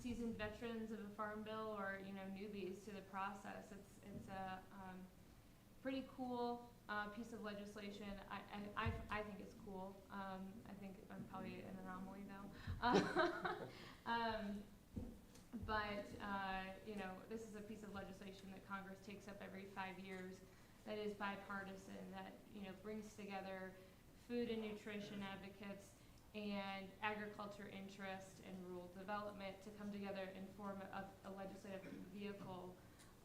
seasoned veterans of the Farm Bill or newbies to the process. It's a pretty cool piece of legislation. I think it's cool. I think I'm probably an anomaly though. But you know, this is a piece of legislation that Congress takes up every 5 years that is bipartisan, that brings together food and nutrition advocates and agriculture interest and rural development to come together and form a legislative vehicle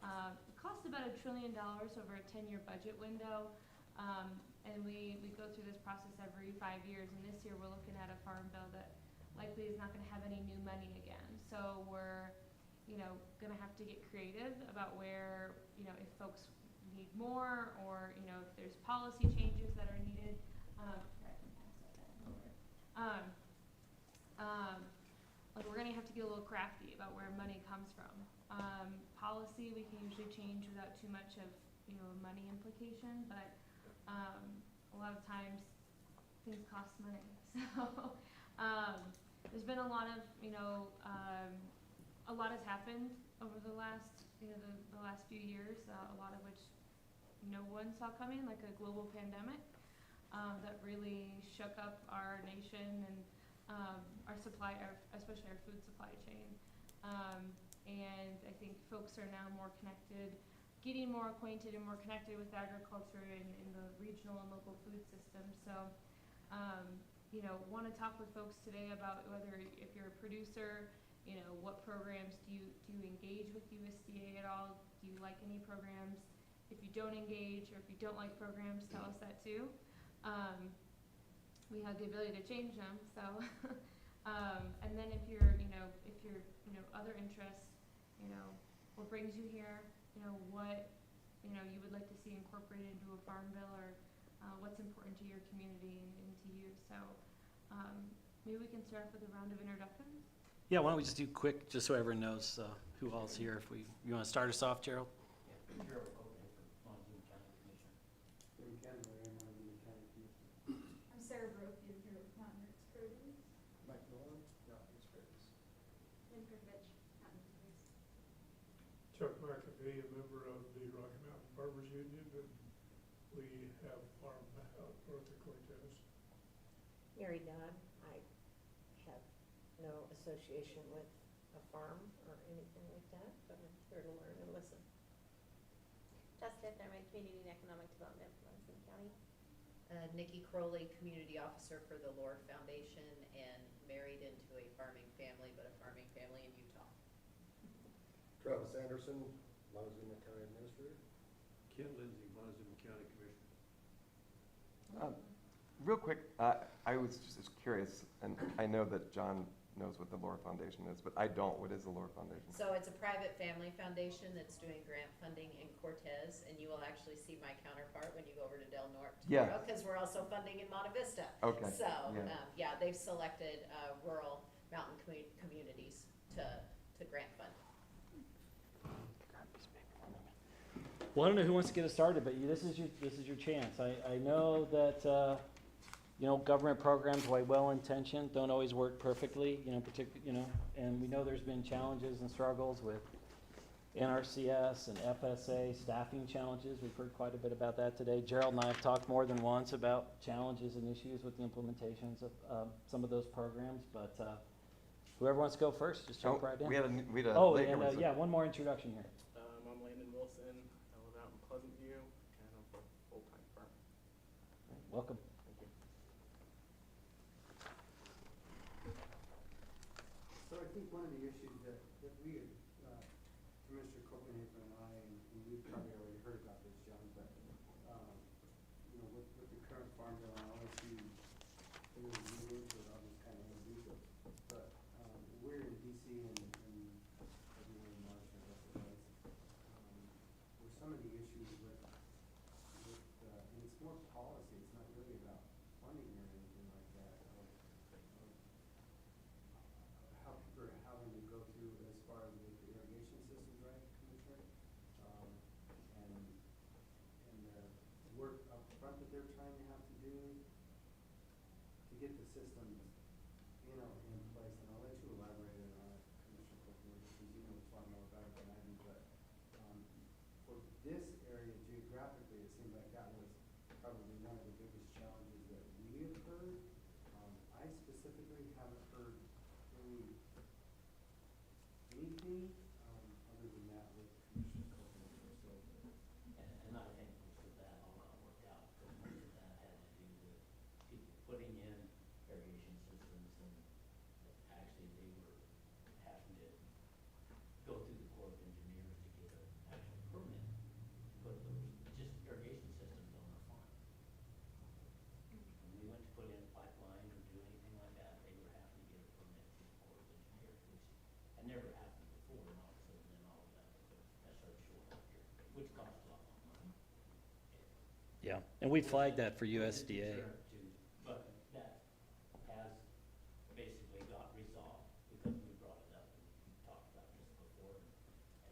It costs about $1 trillion over a 10-year budget window. And we go through this process every 5 years, and this year we're looking at a farm bill that likely is not gonna have any new money again. So we're, gonna have to get creative about where, if folks need more, or, if there's policy changes that are needed. Like we're gonna have to get a little crafty about where money comes from. Policy we can usually change without too much of, money implication, but a lot of times things cost money. So there's been a lot of, a lot has happened over the last, the last few years, a lot of which no one saw coming, like a global pandemic that really shook up our nation and our supply, especially our food supply chain. And I think folks are now more connected, getting more acquainted and more connected with agriculture in the regional and local food system. So, want to talk with folks today about whether if you're a producer, what programs do you engage with USDA at all? Do you like any programs? If you don't engage or if you don't like programs, tell us that too. We have the ability to change them. So, and then if you're, other interests, what brings you here, what, you would like to see incorporated into a farm bill, or what's important to your community and to you. So, maybe we can start off with a round of introductions. Yeah, why don't we just do quick, just so everyone knows who all's here. If you want to start us off, Gerald? Yeah, Gerald Copeland from Montezuma County Commissioner. I'm Sarah Brofield here with Mountain Roots Produce. Mike Nolan, Mountain Roots Produce. Lynn Goodrich, Mountain Roots. Chuck McAfee, a member of the Rocky Mountain Farmers Union, and we have farm out north of Cortez. Mary Dodd, I have no association with a farm or anything like that, but I'm here to learn and listen. Jessica, I'm a Community and Economic Development for Montezuma County. Nikki Crowley, Community Officer for the Lore Foundation, and married into a farming family, but a farming family in Utah. Travis Anderson, Montezuma County Administrator. Ken Lindsay, Montezuma County Commissioner. Real quick, I was just curious, and I know that John knows what the Lore Foundation is, but I don't. What is the Lore Foundation? So it's a private family foundation that's doing grant funding in Cortez, and you will actually see my counterpart when you go over to Del Norte tomorrow, because we're also funding in Monte Vista. Okay. So, yeah, they've selected rural mountain communities to grant fund. Well, I don't know who wants to get us started, but this is your chance. I know that government programs, while well-intentioned, don't always work perfectly. And we know there's been challenges and struggles with NRCS and FSA staffing challenges. We've heard quite a bit about that today. Gerald and I have talked more than once about challenges and issues with the implementations of some of those programs. But whoever wants to go first, just jump right in. We had a yeah, one more introduction here. I'm Landon Wilson. I live out in Pleasant View, and I'm a full-time farmer. Welcome. Thank you. So I think one of the issues that we, Commissioner Copenhagen and I, and we've probably already heard about this, John, but, with the current farm bill, I always see things moving into it, I'll just kind of introduce it. But, we're in DC and February, March, I guess it was, where some of the issues with, and it's more policy, it's not really about funding or anything like that, how people are having to go through as far as with the irrigation systems, right, Commissioner? And the work up front that they're trying to have to do to get the systems, in place. And I'll let you elaborate on it, Commissioner Copeland, because you know far more about it than I do. But for this area geographically, it seemed like that was probably one of the biggest challenges that we have heard. I specifically haven't heard really anything other than that with Commissioner Copeland. So, And I think most of that all got worked out, because most of that had to do with people putting in irrigation systems, and actually they were having to go through the Corps of Engineers to get an actual Yeah, and we flagged that for USDA. But that has basically got resolved because we brought it up and talked about this before.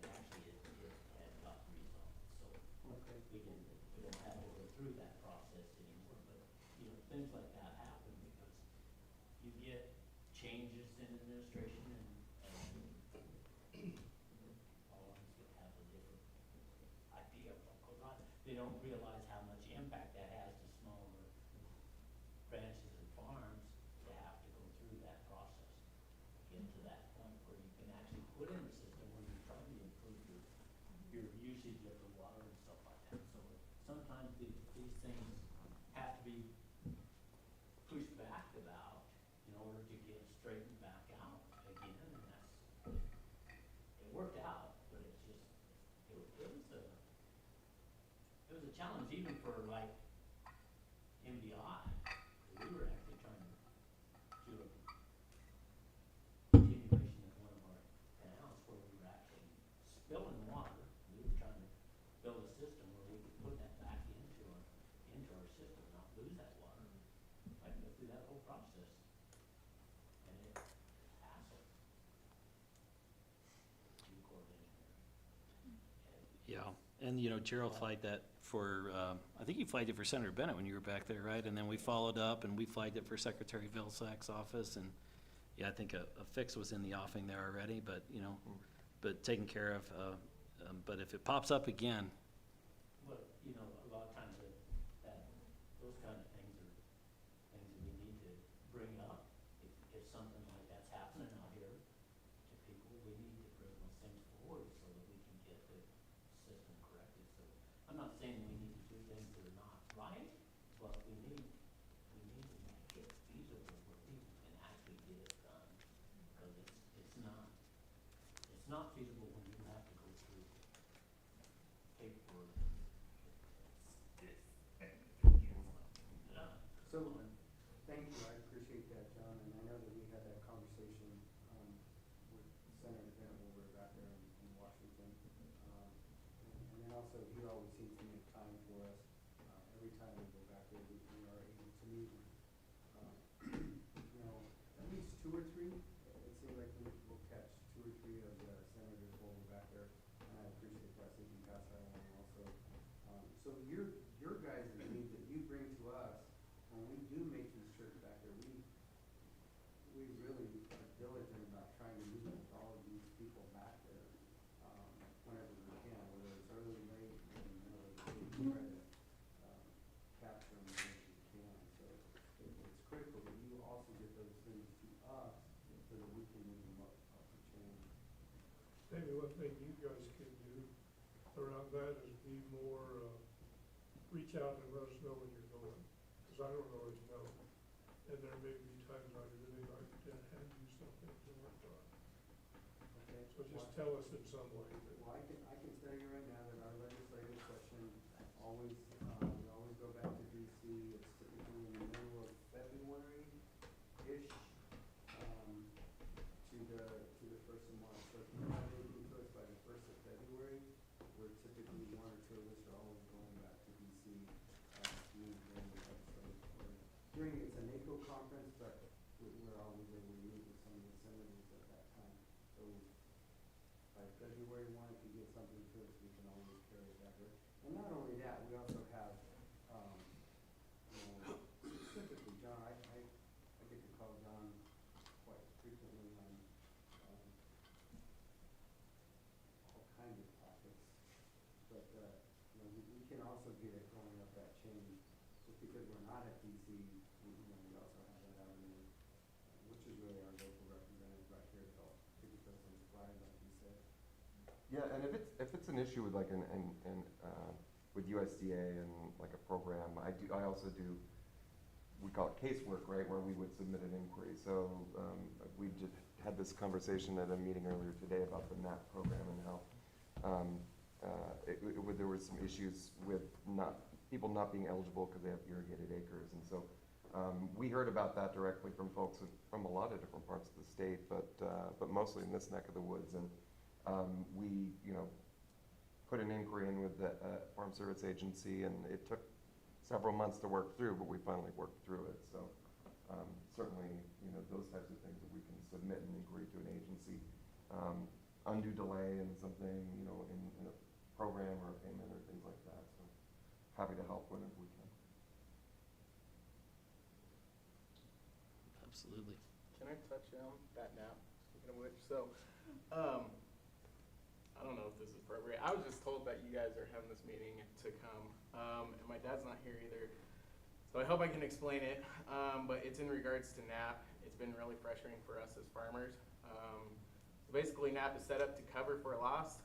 And actually it had got resolved, so we don't have to go through that process anymore. But, you know, things like that happen because you get changes in administration and all of us have a different idea of what goes on. They don't realize how much impact that has to smaller ranches and farms to have to go through that process. Get to that point where you can actually put in a system where you're trying to improve your usage of the water and stuff like that. So sometimes these things have to be pushed back about in order to get straightened back out again, and that's, it worked out, but it's just, it was a challenge even for like MBI. We were actually trying to do a continuation of one of our canals where we were actually spilling water. We were trying to build a system where we could put that back into our system, not lose that water. I had to go through that whole process. And it hassle. Yeah, and you know, Gerald flagged that for, I think you flagged it for Senator Bennett when you were back there, right? And then we followed up and we flagged it for Secretary Vilsack's office, and yeah, I think a fix was in the offing there already, but, you know, but taken care of. But if it pops up again, But, you know, a lot of times those kind of things are things that we need to bring up. If something like that's happening out here to people, we need to bring those things forward so that we can get the system corrected. So I'm not saying we need to do things that are not right, but we need to make it feasible where people can actually get it done. Because it's not feasible when you have to go through paperwork. So, thank you, I appreciate that, John, and I know that we had that conversation, with Senator Bennett when we were back there in Washington. And then also, he always seems to make time for us, every time we go back there, we are able to meet, you know, at least two or three. It seems like we'll catch two or three of the senators while we're back there, and I appreciate that, so you can pass that along also. So your guys' needs that you bring to us, when we do make these trips back there, we really are diligent about trying to meet with all of these people back there, whenever we can, whether it's early, late, in the middle of the day, we try to, capture them whenever we can. So it's critical that you also get those things to us so that we can move them up the chain. Maybe one thing you guys could do around that is be more, reach out and let us know when you're going, because I don't always know. And there may be times I really like to hand you something to work on. Okay. So just tell us in some way that. Well, I can tell you right now that our legislative session always, we always go back to DC. It's typically in the middle of February-ish, to the first of March. So if you have anything to us by the 1st of February, we're typically one or two of us are always going back to DC, to meet during the legislative, or during, it's a NACO conference, but we're always able to meet with some of the senators at that time. So by February 1, if you get something to us, we can always carry it back there. And not only that, we also have, you know, specifically John, I get to call John quite frequently on, all kinds of topics. But, you know, we can also get it going up that chain, just because we're not at DC, you know, we also have that avenue, which is really our local representative right here to help pick us in the flag, like you said. Yeah, and if it's an issue with like with USDA and like a program, I also do, we call it casework, right, where we would submit an inquiry. So we just had this conversation at a meeting earlier today about the MAP program and how there were some issues with people not being eligible because they have irrigated acres, and so we heard about that directly from folks from a lot of different parts of the state, but mostly in this neck of the woods. And we, you know, put an inquiry in with the Farm Service Agency, and it took several months to work through, but we finally worked through it. So certainly, you know, those types of things that we can submit an inquiry to an agency, undue delay in something, you know, in a program or a payment or things like that. So happy to help whenever we can. Absolutely. Can I touch on that now? Speaking of which, so, I don't know if this is appropriate. I was just told that you guys are having this meeting to come, and my dad's not here either. So I hope I can explain it, but it's in regards to NAP. It's been really frustrating for us as farmers. So basically NAP is set up to cover for a loss,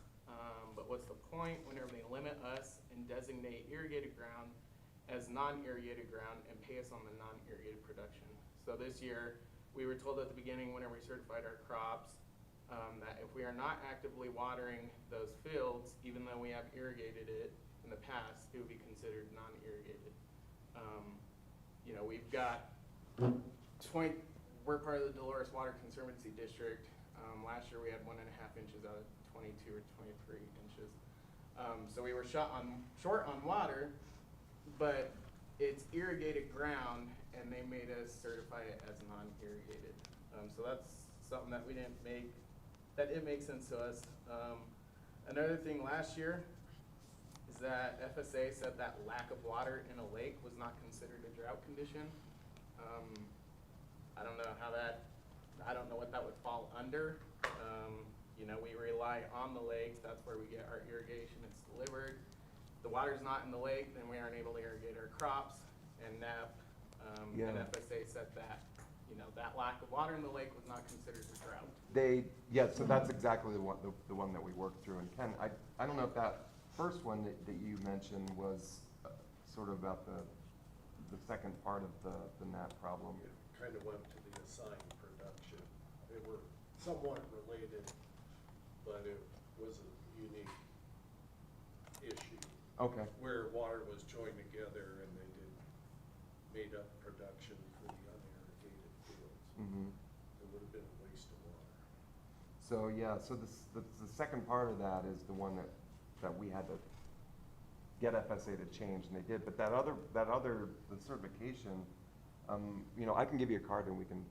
but what's the point whenever they limit us and designate irrigated ground as non-irrigated ground and pay us on the non-irrigated production? So this year, we were told at the beginning whenever we certified our crops, that if we are not actively watering those fields, even though we have irrigated it in the past, it would be considered non-irrigated. You know, we've got we're part of the Dolores Water Conservancy District. Last year we had 1.5 inches out of 22 or 23 inches. So we were short on water, but it's irrigated ground, and they made us certify it as non-irrigated. So that's something that we didn't make, that it makes sense to us. Another thing last year is that FSA said that lack of water in a lake was not considered a drought condition. I don't know how that, I don't know what that would fall under. You know, we rely on the lakes, that's where we get our irrigation, it's delivered. The water's not in the lake, then we aren't able to irrigate our crops, and NAP and FSA said that, you know, that lack of water in the lake was not considered a drought. So that's exactly the one that we worked through. And Ken, I don't know if that first one that you mentioned was sort of about the second part of the NAP problem. It kind of went to the assigned production. They were somewhat related, but it was a unique issue. Okay. Where water was joined together and they made up production for the unirrigated fields. Mm-hmm. It would have been a waste of water. So yeah, so the second part of that is the one that we had to get FSA to change, and they did. But the certification, you know, I can give you a card and we can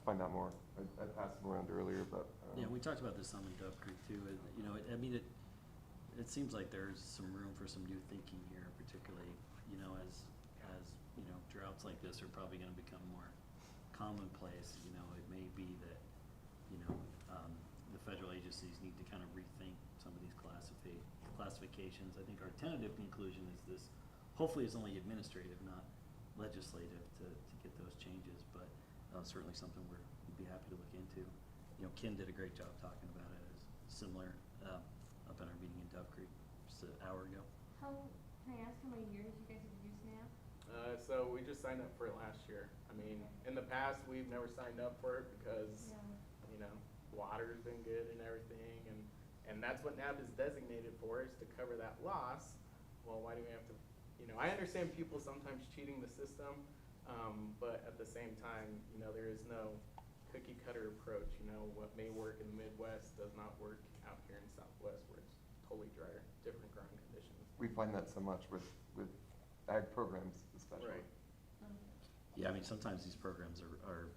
find out more. I passed them around earlier, but Yeah, we talked about this on the Dove Creek too. You know, I mean, it seems like there's some room for some new thinking here, particularly, you know, as you know, droughts like this are probably going to become more commonplace. You know, it may be that, you know, the federal agencies need to kind of rethink some of these classifications. I think our tentative conclusion is this, hopefully it's only administrative, not legislative, to get those changes, but certainly something we'd be happy to look into. You know, Ken did a great job talking about it as similar up in our meeting in Dove Creek just an hour ago. Can I ask how many years you guys have used NAP? So we just signed up for it last year. I mean, in the past, we've never signed up for it because, you know, water's been good and everything, and that's what NAP is designated for, is to cover that loss. Well, why do we have to, you know, I understand people sometimes cheating the system, but at the same time, you know, there is no cookie cutter approach. You know, what may work in the Midwest does not work out here in Southwest, where it's totally drier, different growing conditions. we find that so much with ag programs especially. Right. Yeah, I mean, sometimes these programs are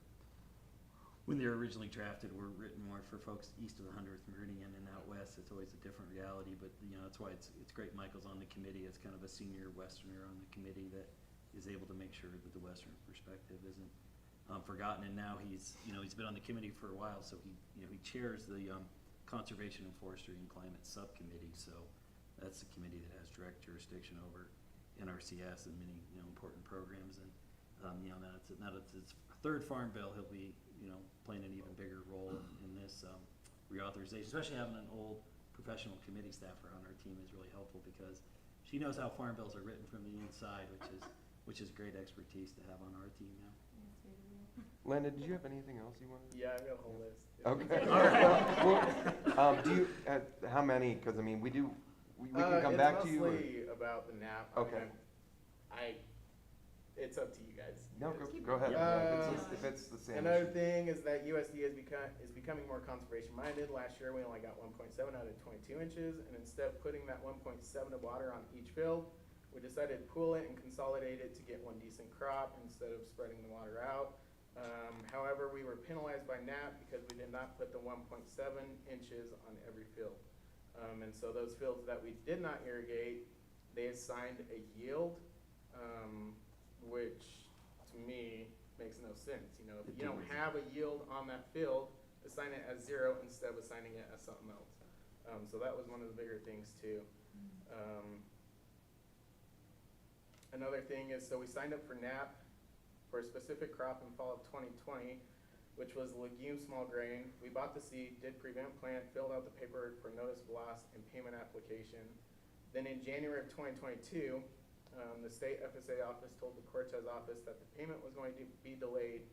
when they're originally drafted, were written more for folks east of the 100th meridian and out west. It's always a different reality, but you know, that's why it's great Michael's on the committee as kind of a senior Westerner on the committee that is able to make sure that the Western perspective isn't forgotten. And now he's been on the committee for a while, so he chairs the Conservation and Forestry and Climate Subcommittee. So that's the committee that has direct jurisdiction over NRCS and many important programs. And now that it's his third farm bill, he'll be playing an even bigger role in this reauthorization. Especially having an old professional committee staffer on our team is really helpful because she knows how farm bills are written from the inside, which is great expertise to have on our team now. Landon, did you have anything else you wanted? Yeah, I've got a whole list. Okay. All right. Well, do you, how many, because I mean, we can come back to you. It's mostly about the NAP. Okay. It's up to you guys. No, go ahead. If it's the same. Another issue. thing is that USD is becoming more conservation minded. Last year we only got 1.7 out of 22 inches, and instead of putting that 1.7 of water on each field, We decided to pool it and consolidate it to get one decent crop instead of spreading the water out. However, we were penalized by NAP because we did not put the 1.7 inches on every field. And so those fields that we did not irrigate, they assigned a yield, which to me makes no sense. You know, if you don't have a yield on that field, assign it as 0 instead of assigning it as something else. So that was one of the bigger things too. Another thing is, so we signed up for NAP for a specific crop in fall of 2020, which was legume small grain. We bought the seed, did prevent plant, filled out the paperwork for notice blast and payment application. Then in January of 2022, the state FSA office told the Cortez office that the payment was going to be delayed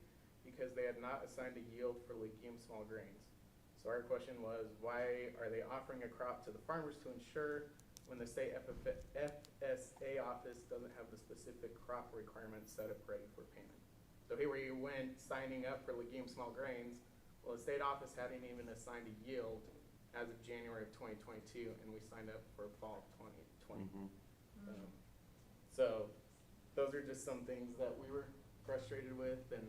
because they had not assigned a yield for legume small grains. So our question was, why are they offering a crop to the farmers to insure when the state FSA office doesn't have the specific crop requirements set up ready for payment? So here we went signing up for legume small grains. Well, the state office hadn't even assigned a yield as of January of 2022, and we signed up for fall of 2020. So those are just some things that we were frustrated with, and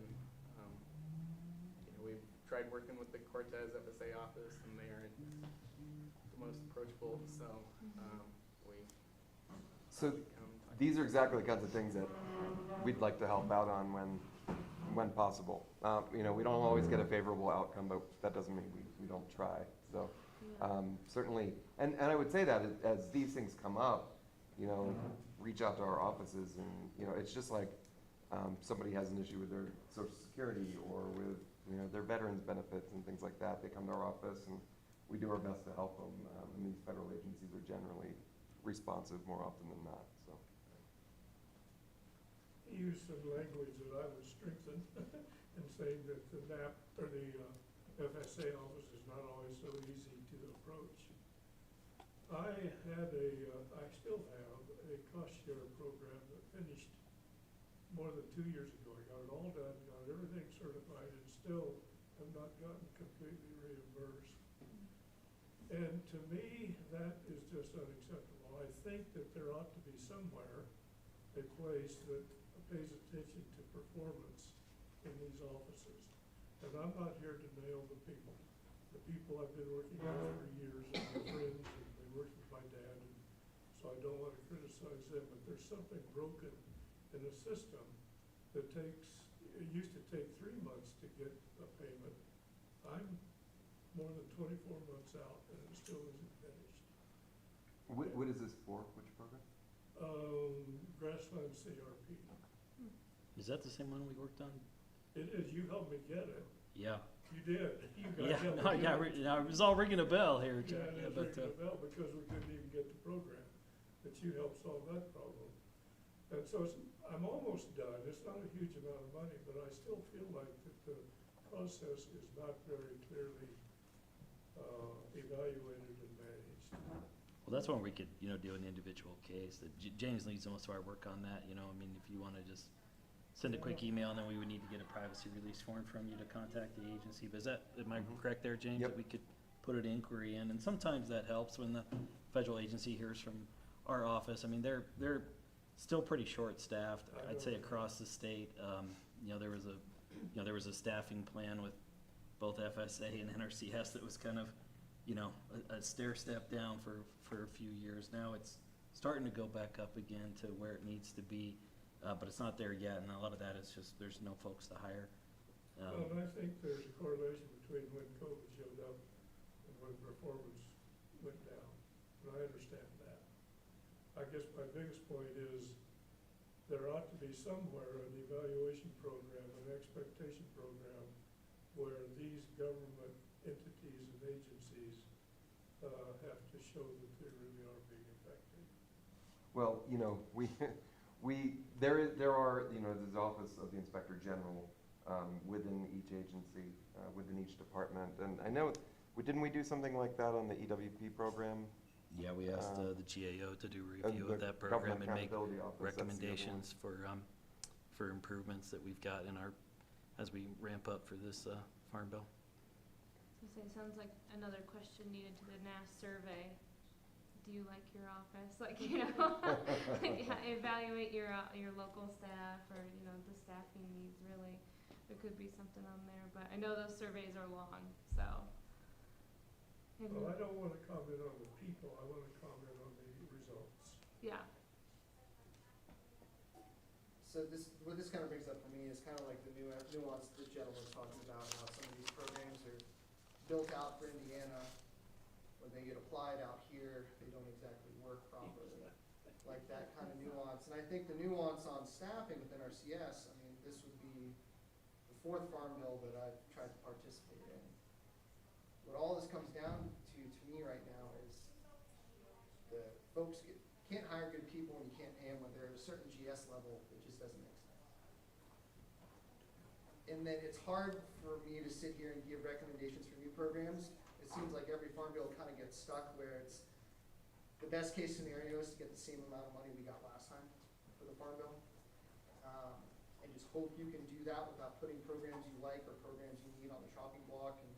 you know, we've tried working with the Cortez FSA office, and they aren't the most approachable, so So these are exactly the kinds of things that we'd like to help out on when possible. You know, we don't always get a favorable outcome, but that doesn't mean we don't try. So certainly, and I would say that as these things come up, you know, reach out to our offices, and you know, it's just like somebody has an issue with their Social Security or with, you know, their veterans benefits and things like that. They come to our office, and we do our best to help them. And these federal agencies are generally responsive more often than not. So. He used some language that I would strengthen in saying that the NAP or the FSA office is not always so easy to approach. I had I still have a cost share program that finished more than 2 years ago. I got it all done, got everything certified, and still have not gotten completely reimbursed. And to me, that is just unacceptable. I think that there ought to be somewhere a place that pays attention to performance in these offices. And I'm not here to nail the people. The people I've been working with for years and my friends, and they worked with my dad, and so I don't want to criticize them, but there's something broken in a system that it used to take 3 months to get a payment. I'm more than 24 months out, and it still isn't finished. What is this for? Which program? Grassland CRP. Is that the same one we worked on? It is. You helped me get it. Yeah. You did. You got Yeah, help no, me yeah, get it. it was all ringing a bell here. Yeah, it is but, ringing a bell because we couldn't even get the program, but you helped solve that problem. And so I'm almost done. It's not a huge amount of money, but I still feel like that the process is not very clearly evaluated and managed. Well, that's one we could, you know, do an individual case. James leads most of our work on that, you know. I mean, if you want to just send a quick email, and then we would need to get a privacy release form from you to contact the agency. But am I correct there, James? Yep. That we could put an inquiry in, and sometimes that helps when the federal agency hears from our office. I mean, they're still pretty short-staffed. I'd say across the state. You know, there was a staffing plan with both FSA and NRCS that was kind of, you know, a stair step down for a few years. Now it's starting to go back up again to where it needs to be, but it's not there yet, and a lot of that is just there's no folks to hire. Well, and I think there's a correlation between when COVID showed up and when performance went down, and I understand that. I guess my biggest point is there ought to be somewhere an evaluation program, an expectation program, where these government entities and agencies have to show that they really are being effective. Well, you know, there are, you know, there's the Office of the Inspector General within each agency, within each department. And I know, didn't we do something like that on the EWP program? Yeah, we asked the GAO to do a review of that program and make recommendations for improvements that we've got in as we ramp up for this Farm Bill. So it sounds like another question needed to the NAS survey. do you like your office? Like, evaluate your local staff or, the staffing needs really. There could be something on there, but I know those surveys are long, so. Well, I don't wanna comment on the people, I wanna comment on the results. Yeah. So what this kind of brings up for me is kind of like the nuance the gentleman was talking about, how some of these programs are built out for Indiana. When they get applied out here, they don't exactly work properly, like that kind of nuance. And I think the nuance on staffing within RCS, I mean, this would be the 4th farm bill that I've tried to participate in. What all this comes down to me right now is the folks can't hire good people when you can't pay them when they're at a certain GS level. It just doesn't make sense. And then it's hard for me to sit here and give recommendations for new programs. It seems like every farm bill kind of gets stuck where it's the best case scenario is to get the same amount of money we got last time for the farm bill. I just hope you can do that without putting programs you like or programs you need on the chopping block and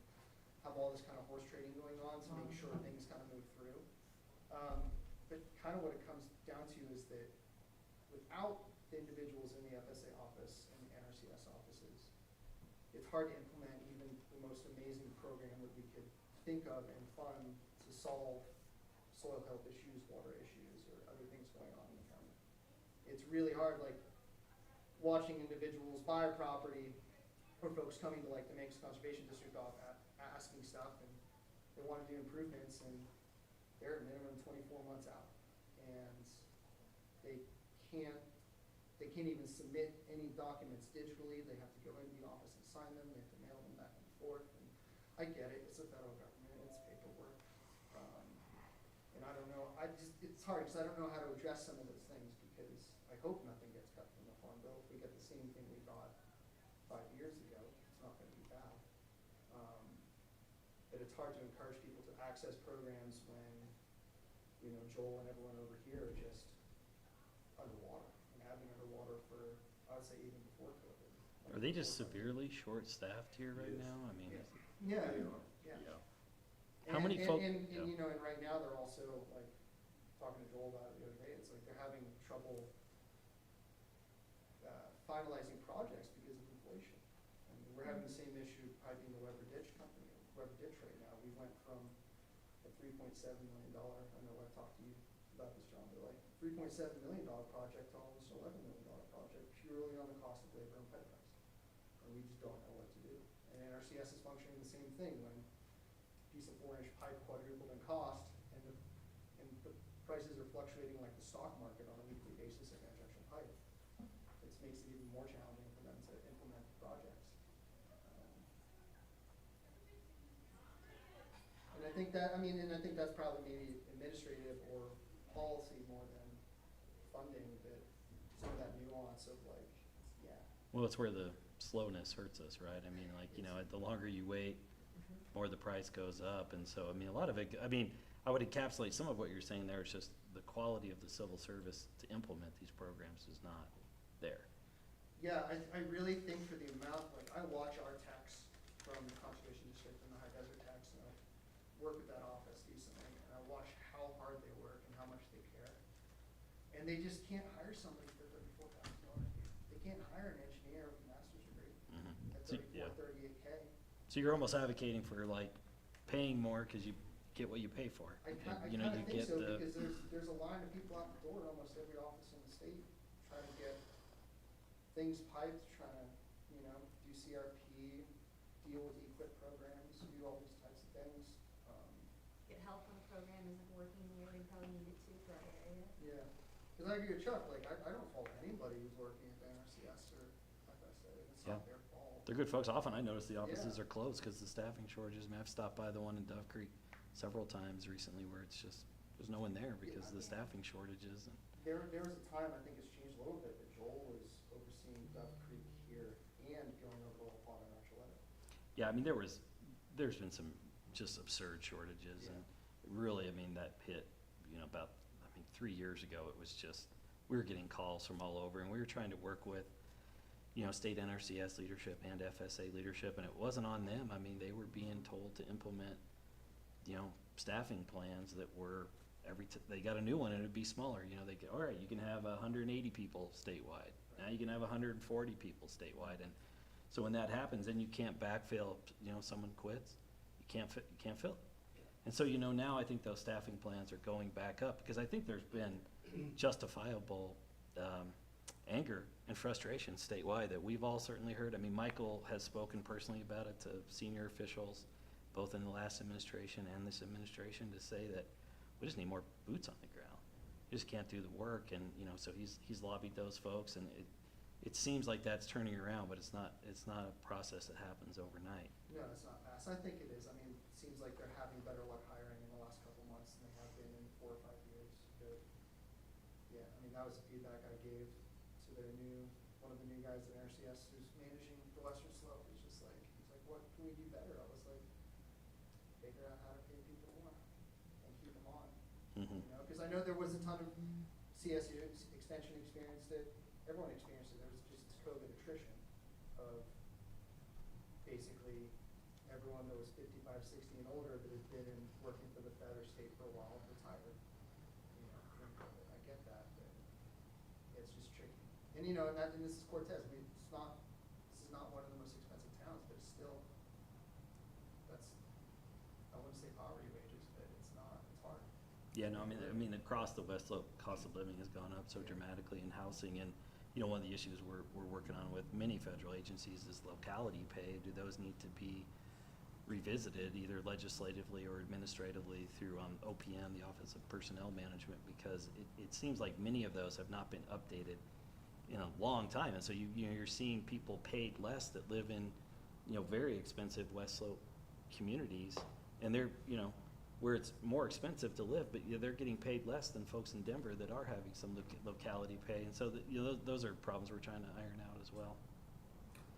have all this kind of horse trading going on to make sure things kind of move through. But kind of what it comes down to is that without the individuals in the FSA office and the NRCS offices, it's hard to implement even the most amazing program that we could think of and fund to solve soil health issues, water issues, or other things going on in the county. It's really hard, like, watching individuals buy a property or folks coming to like the Mesa Conservation District asking stuff, and they want to do improvements, and they're at minimum 24 months out, and they can't even submit any documents digitally. They have to go into the office and sign them. They have to mail them back and forth. And I get it. It's the federal government. It's paperwork. And I don't know. It's hard because I don't know how to address some of those things, because I hope nothing gets cut from the farm bill. If we get the same thing we got 5 years ago, it's not going to be bad. But it's hard to encourage people to access programs when, Joel and everyone over here are just underwater and have been underwater for, I would say, even before COVID. Are they just severely short-staffed here right now? I mean. Yeah. How many folks? And right now they're also, like, talking to Joel about it the other day, it's like they're having trouble finalizing projects because of inflation. I mean, we're having the same issue piping the Weber Ditch company, Weber Ditch right now. We went from a $3.7 million, I know I've talked to you about this, John, but like $3.7 million project to almost $11 million project purely on the cost of labor and pipe price. And we just don't know what to do. And NRCS is functioning the same thing when a piece of 4-inch pipe quadrupled in cost and the prices are fluctuating like the stock market on a weekly basis of injection pipe. It makes it even more challenging for them to implement projects. And I think that's probably maybe administrative or policy more than funding, but some of that nuance of like, yeah. Well, it's where the slowness hurts us, right? I mean, like, the longer you wait, more the price goes up. And so, I mean, a lot of it, I would encapsulate some of what you're saying there. It's just the quality of the civil service to implement these programs is not there. Yeah, I really think for the amount, like, I watch our techs from the Conservation District and the High Desert techs, and I work with that office decently, and I watch how hard they work and how much they care. And they just can't hire somebody for $34,000. They can't hire an engineer with a master's degree at $38K. So you're almost advocating for like paying more because you get what you pay for. I kind of think so, because there's a line of people out the door at almost every office in the state trying to get things piped, trying to, do CRP, deal with EQIP programs, do all these types of things. Get help when a program isn't working the way we probably need it to for our area. Yeah, because I agree with Chuck, like, I don't fault anybody who's working at the NRCS or FSA, it's not their fault. They're good folks. Often I notice the offices are closed because the staffing shortages. I mean, I've stopped by the one in Dove Creek several times recently where it's just, there's no one there because of the staffing shortages. And There was a time, I think it's changed a little bit, that Joel was overseeing Dove Creek here and going over the whole pond in Archuleta. yeah, I mean, there's been some just absurd shortages. And really, I mean, that pit, about, 3 years ago, it was just, we were getting calls from all over and we were trying to work with, state NRCS leadership and FSA leadership, and it wasn't on them. I mean, they were being told to implement, staffing plans that were they got a new one and it'd be smaller, you know, they go, all right, you can have 180 people statewide. Now you can have 140 people statewide. And so when that happens, then you can't backfill, you know, someone quits, you can't fill it. And so, you know, now I think those staffing plans are going back up, because I think there's been justifiable anger and frustration statewide that we've all certainly heard. I mean, Michael has spoken personally about it to senior officials, both in the last administration and this administration, to say that we just need more boots on the ground. We just can't do the work, and, you know, so he's lobbied those folks, and it seems like that's turning around, but it's not a process that happens overnight. No, it's not fast. I think it is. I mean, it seems like they're having better luck hiring in the last couple of months than they have been in 4 or 5 years. But yeah, I mean, that was the feedback I gave to one of the new guys at NRCS who's managing the Western Slope. He's just like, what can we do better? I was like, figure out how to pay people more and keep them on. Mm-hmm. You know, because I know there was a ton of CSU extension experienced it. Everyone experienced it. There was just COVID attrition of basically everyone that was 55, 60 and older that had been working for the Fed or state for a while, retired. You know, from COVID. I get that, but it's just tricky. And you know, and this is Cortez. I mean, this is not one of the most expensive towns, but it's still, I wouldn't say poverty wages, but it's hard. Yeah, no, I mean, across the West Slope, cost of living has gone up so dramatically in housing, and, you know, one of the issues we're working on with many federal agencies is locality pay. Do those need to be revisited either legislatively or administratively through OPM, the Office of Personnel Management, because it seems like many of those have not been updated in a long time, and so you're seeing people paid less that live in, you know, very expensive West Slope communities, and they're, you know, where it's more expensive to live, but, you know, they're getting paid less than folks in Denver that are having some locality pay, and so you know, those are problems we're trying to iron out as well.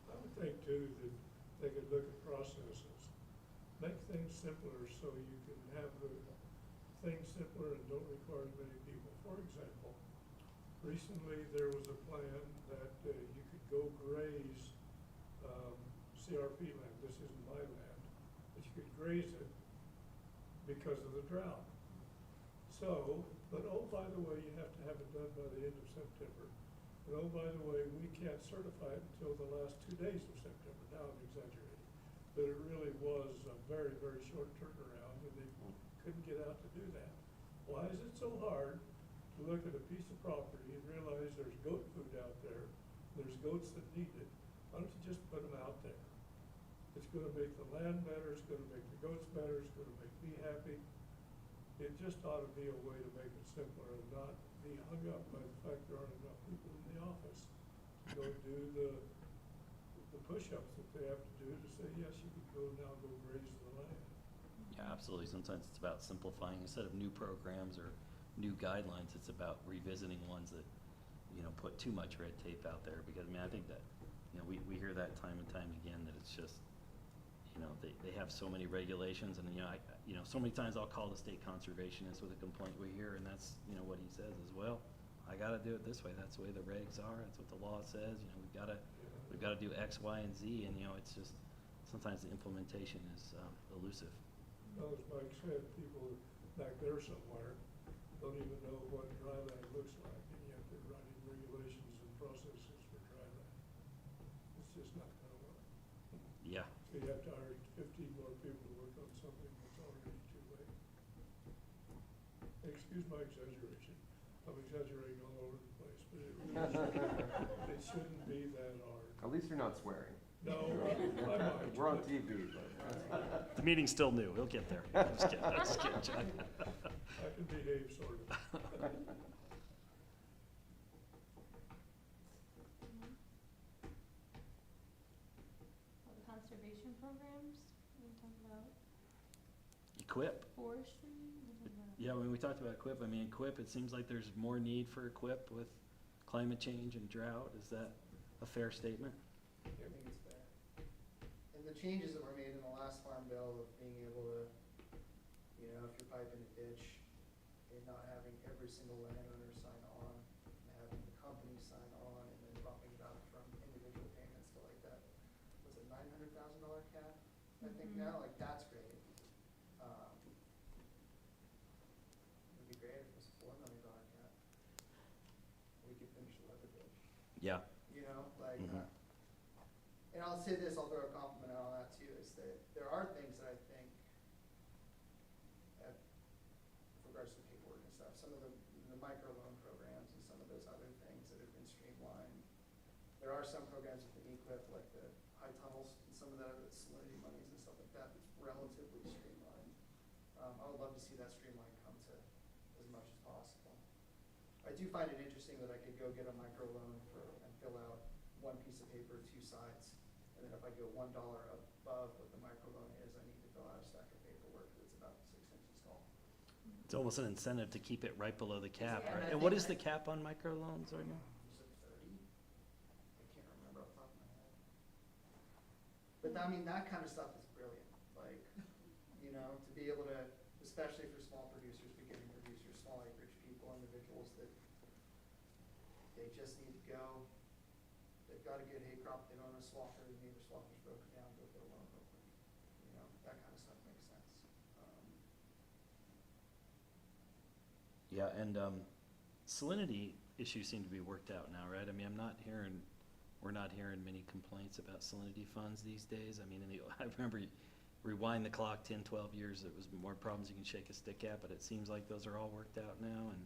I would think too that they could look at processes, make things simpler so you can have the things simpler and don't require as many people. For example, recently there was a plan that you could go graze CRP land. This isn't my land, but you could graze it because of the drought. So, but oh, by the way, you have to have it done by the end of September. And oh, by the way, we can't certify it until the last 2 days of September. Now I'm exaggerating. But it really was a very, very short turnaround, and they couldn't get out to do that. Why is it so hard to look at a piece of property and realize there's goat food out there, there's goats that need it? Why don't you just put them out there? It's gonna make the land better, it's gonna make the goats better, it's gonna make me happy. It just ought to be a way to make it simpler and not be hung up by the fact there aren't enough people in the office to go do the push-ups that they have to do to say, yes, you can go now, go graze the land. Yeah, absolutely. Sometimes it's about simplifying. Instead of new programs or new guidelines, it's about revisiting ones that, you know, put too much red tape out there. Because, I mean, I think that, you know, we hear that time and time again, that it's just, you know, they have so many regulations, and, you know, so many times I'll call the state conservationist with a complaint we hear, and that's, you know, what he says is, well, I gotta do it this way. That's the way the regs are. That's what the law says. You know, we've gotta do X, Y, and Z, and, you know, it's just, sometimes the implementation is elusive. Well, as Mike said, people back there somewhere don't even know what dry land looks like, and yet they're writing regulations and processes for dry land. It's just not gonna work. Yeah. So you have to hire 15 more people to work on something that's already too late. Excuse my exaggeration. I'm exaggerating all over the place, but it really it shouldn't be that hard. At least you're not swearing. No, I might. We're on TV, but. The meeting's still new. He'll get there. I'm just kidding. I'm just kidding, Chuck. I can behave, sort of. All the conservation programs, we talked about Equip. forestry, we talked about. Yeah, when we talked about equip, I mean, equip, it seems like there's more need for equip with climate change and drought. Is that a fair statement? I think it's fair. And the changes that were made in the last farm bill of being able to, you know, if you're piping a ditch, and not having every single landowner sign on, and having the company sign on, and then bumping it up from individual payments to like that, was it $900,000 cap? I think now, like, that's great. It'd be great Yeah. You know, like, Mhm. and I'll say this, I'll throw a compliment out on that too, is that there are things that I think, with regards to paperwork and stuff, some of the microloan programs and some of those other things that have been streamlined. There are some programs within EQIP, like the high tunnels and some of the other salinity monies and stuff like that, that's relatively streamlined. I would love to see that streamline come to as much as possible. I do find it interesting that I could go get a microloan and fill out one piece of paper, two sides, and then if I go $1 above what the microloan is, I need to fill out a stack of paperwork that's about 6 inches tall. It's almost an incentive to keep it right below the cap, Yeah, right? and I And what think is the cap on microloans right now? Is it 30? I can't remember off the top of my head. But I mean, that kind of stuff is brilliant, like, you know, to be able to, especially for small producers, beginning producers, small acreage people, individuals that they just need to go, they've got a good hay crop, they don't have a swather, the neighbor swather's broken down, go get a loan real quick. You know, that kind of stuff makes sense. Yeah, and salinity issues seem to be worked out now, right? I mean, we're not hearing many complaints about salinity funds these days. I mean, I remember rewind the clock 10, 12 years, it was more problems you can shake a stick at, but it seems like those are all worked out now and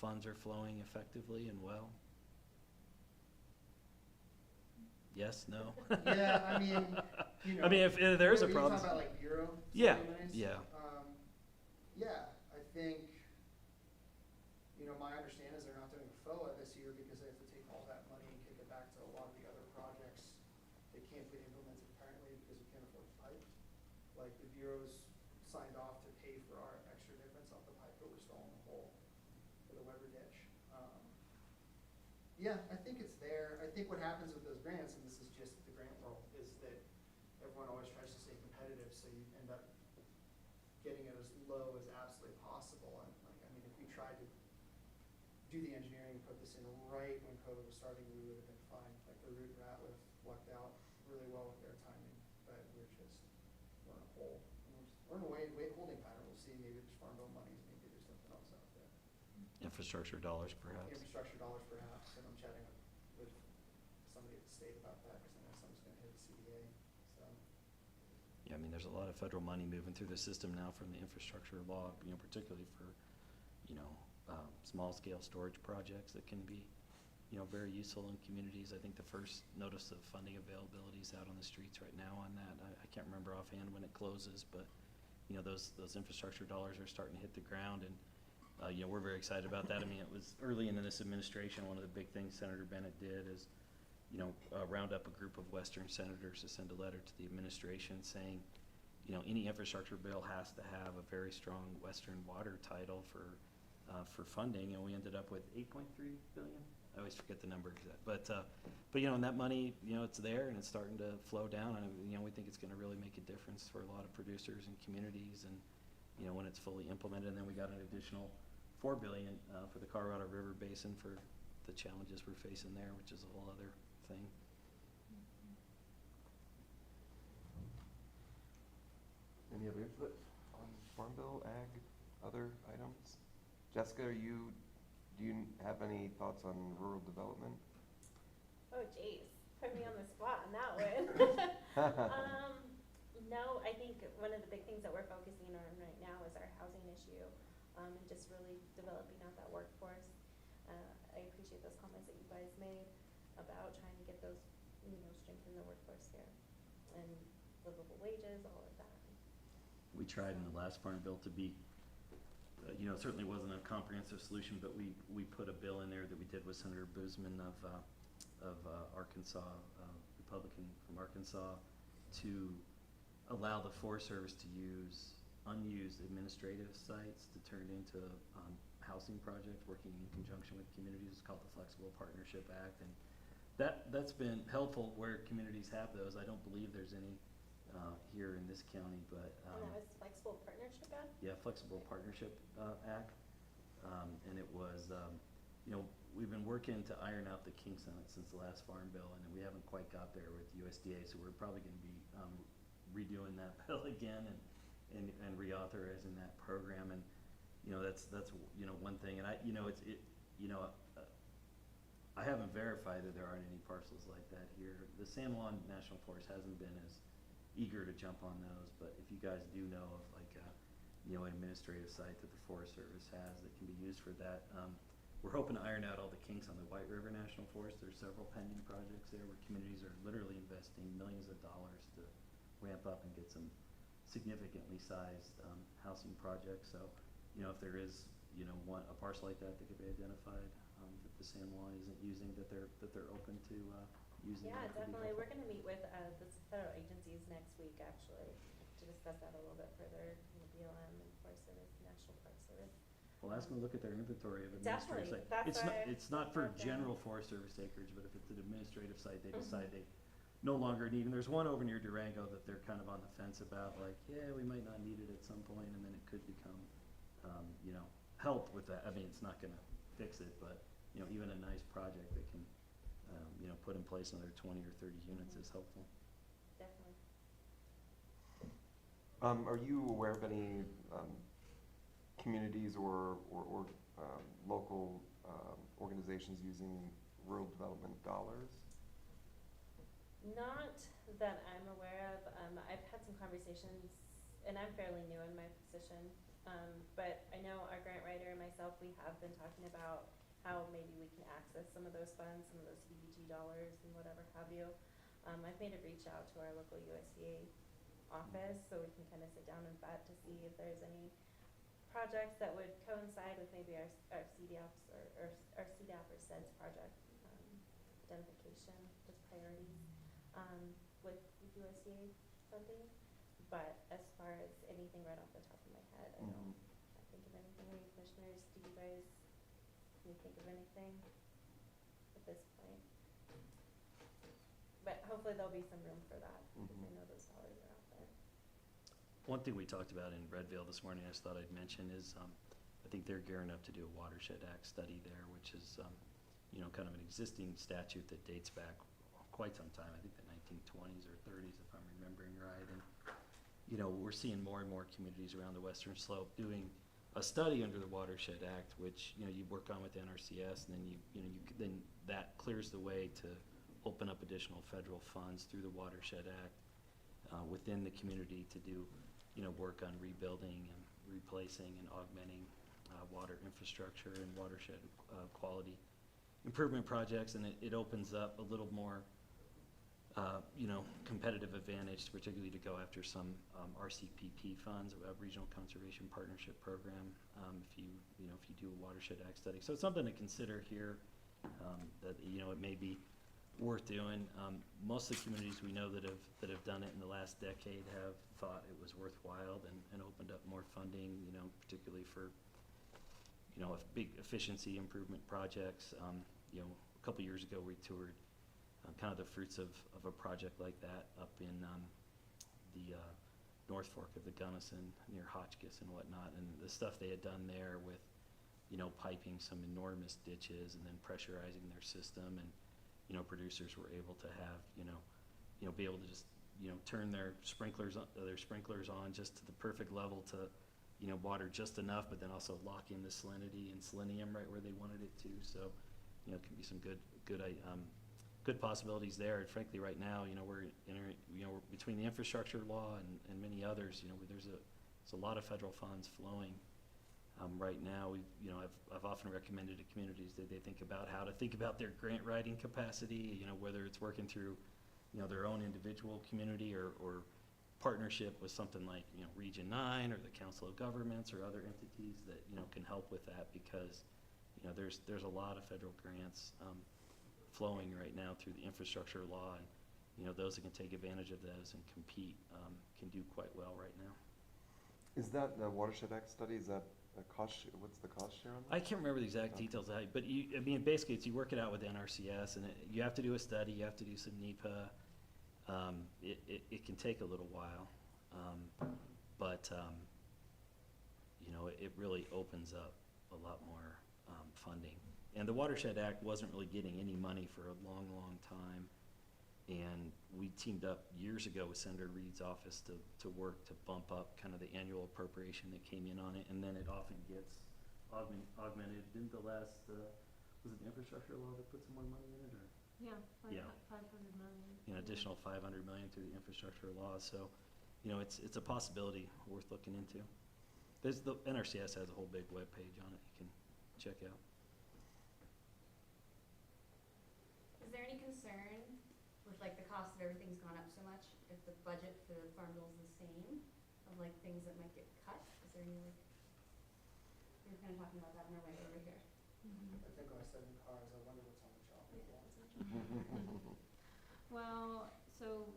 funds are flowing effectively and well. Yes, no? Yeah, I mean, you know. I mean, if there is a you problem. talk about like bureau Yeah, ceremonies? yeah. Yeah, I think, you know, my understanding is they're not doing a FOA this year because they have to take all that money and kick it back to a lot of the other projects that can't get implemented apparently because we can't afford the pipe. Like the bureaus signed off to pay for our extra difference off the pipe, but we're still in the hole for the Weber ditch. Yeah, I think it's there. I think what happens with those grants, and this is just the grant world, is that everyone always tries to stay competitive, so you end up getting it as low as absolutely possible. And like, I mean, if we tried to do the engineering and put this in right when COVID was starting, we would have been fine. Like the root rat would have lucked out really well with their timing, but we're in a hole. And we're in a wait holding pattern. We'll see, maybe there's farm bill monies, maybe there's something else out there. Infrastructure dollars, perhaps. Infrastructure dollars perhaps, and I'm chatting with somebody at the state about that, because I know someone's gonna hit the CDA, so. Yeah, I mean, there's a lot of federal money moving through the system now from the infrastructure law, you know, particularly for, you know, small-scale storage projects that can be, you know, very useful in communities. I think the first notice of funding availability is out on the streets right now on that. I can't remember offhand when it closes, but, you know, those infrastructure dollars are starting to hit the ground, and you know, we're very excited about that. I mean, it was early in this administration, one of the big things Senator Bennett did is, you know, round up a group of Western senators to send a letter to the administration saying, you know, any infrastructure bill has to have a very strong Western water title for funding, and we ended up with $8.3 billion. I always forget the number exact, but you know, and that money, you know, it's there and it's starting to flow down, and you know, we think it's going to really make a difference for a lot of producers and communities, and you know, when it's fully implemented. And then we got an additional $4 billion for the Colorado River Basin for the challenges we're facing there, which is a whole other thing. Any other input on Farm Bill, Ag, other items? Jessica, do you have any thoughts on rural development? Oh, geez, put me on the spot on that one. No, I think one of the big things that we're focusing on right now is our housing issue, and just really developing out that workforce. I appreciate those comments that you guys made about trying to get those, you know, strengthen the workforce here and livable wages, all of that. We tried in the last Farm Bill to be, you know, it certainly wasn't a comprehensive solution, but we put a bill in there that we did with Senator Boozman of Arkansas, Republican from Arkansas, to allow the Forest Service to use unused administrative sites to turn into housing projects, working in conjunction with communities. It's called the Flexible Partnership Act, and that's been helpful where communities have those. I don't believe there's any here in this county, but And that was Flexible Partnership Act? yeah, Flexible Partnership Act, and it was, you know, we've been working to iron out the kinks on it since the last Farm Bill, and we haven't quite got there with USDA, so we're probably going to be redoing that bill again and reauthorizing that program. And you know, that's you know, one thing, and I, you know, I haven't verified that there aren't any parcels like that here. The San Juan National Forest hasn't been as eager to jump on those, but if you guys do know of like a, an administrative site that the Forest Service has that can be used for that, we're hoping to iron out all the kinks on the White River National Forest. There's several pending projects there where communities are literally investing millions of dollars to ramp up and get some significantly sized housing projects. So, if there is, a parcel like that that could be identified that the San Juan isn't using, that they're open to using. Yeah, that could be definitely. We're helpful. gonna meet with the federal agencies next week, actually, to discuss that a little bit further, BLM and Forest Service, National Park Service. Well, ask them to look at their inventory of Definitely. administrative sites. That's It's not for okay. general Forest Service acreage, but if it's an administrative site, they decide they no longer need, and there's one over near Durango that they're kind of on the fence about, like, yeah, we might not need it at some point, and then it could become, help with that. I mean, it's not gonna fix it, but, even a nice project that can, put in place another 20 or 30 units is helpful. Definitely. Are you aware of any communities or local organizations using rural development dollars? Not that I'm aware of. I've had some conversations, and I'm fairly new in my position, but I know our grant writer and myself, we have been talking about how maybe we can access some of those funds, some of those CDBG dollars and whatever have you. I've made a reach out to our local USDA office so we can kind of sit down and vet to see if there's any projects that would coincide with maybe our CDAPs or our CDAP or SENS project identification as priorities with USDA funding. But as far as anything right off the top of my head, I don't can't think of anything. Any commissioners, do you guys can you think of anything at this point? But hopefully there'll be some room for that, because I know those dollars are out there. One thing we talked about in Redville this morning, I just thought I'd mention is, I think they're gearing up to do a Watershed Act study there, which is, kind of an existing statute that dates back quite some time, I think the 1920s or 30s, if I'm remembering right. And, we're seeing more and more communities around the Western Slope doing a study under the Watershed Act, which, you work on with NRCS, and then then that clears the way to open up additional federal funds through the Watershed Act within the community to do, work on rebuilding and replacing and augmenting water infrastructure and watershed quality improvement projects, and it opens up a little more, competitive advantage, particularly to go after some RCPP funds, a Regional Conservation Partnership Program, if you do a Watershed Act study. So it's something to consider here, that, it may be worth doing. Most of the communities we know that have done it in the last decade have thought it was worthwhile and opened up more funding, particularly for, big efficiency improvement projects. A couple years ago we toured kind of the fruits of a project like that up in the North Fork of the Gunnison near Hotchkiss and whatnot, and the stuff they had done there with, piping some enormous ditches and then pressurizing their system, and producers were able to have, be able to just, turn their sprinklers on just to the perfect level to, water just enough, but then also lock in the salinity and selenium right where they wanted it to. So, it can be some good possibilities there. And frankly, right now, we're between the infrastructure law and many others, there's a lot of federal funds flowing. Right now, I've often recommended to communities that they think about how to think about their grant writing capacity, whether it's working through, their own individual community or partnership with something like, Region 9 or the Council of Governments or other entities that, can help with that, because, there's a lot of federal grants flowing right now through the infrastructure law, and, those that can take advantage of those and compete can do quite well right now. Is that the Watershed Act study, is that a cost, what's the cost share on that? I can't remember the exact details of that, but basically it's you work it out with NRCS, and you have to do a study, you have to do some NEPA. It can take a little while, but it really opens up a lot more funding. And the Watershed Act wasn't really getting any money for a long, long time. And we teamed up years ago with Senator Reed's office to work to bump up kind of the annual appropriation that came in on it. And then it often gets augmented. Didn't the last was it the infrastructure law that put some more money in it, or? Yeah, Yeah. 500 million. An additional 500 million through the infrastructure law, so, you know, it's a possibility worth looking into. There's the, NRCS has a whole big webpage on it you can check out. Is there any concern with like the cost of everything's gone up so much, if the budget for the farm bill is the same, of like things that might get cut? Is there any like, we were kind of talking about that on our way over here. I think when I said new cars, I wonder what's on the chopping block. Well, so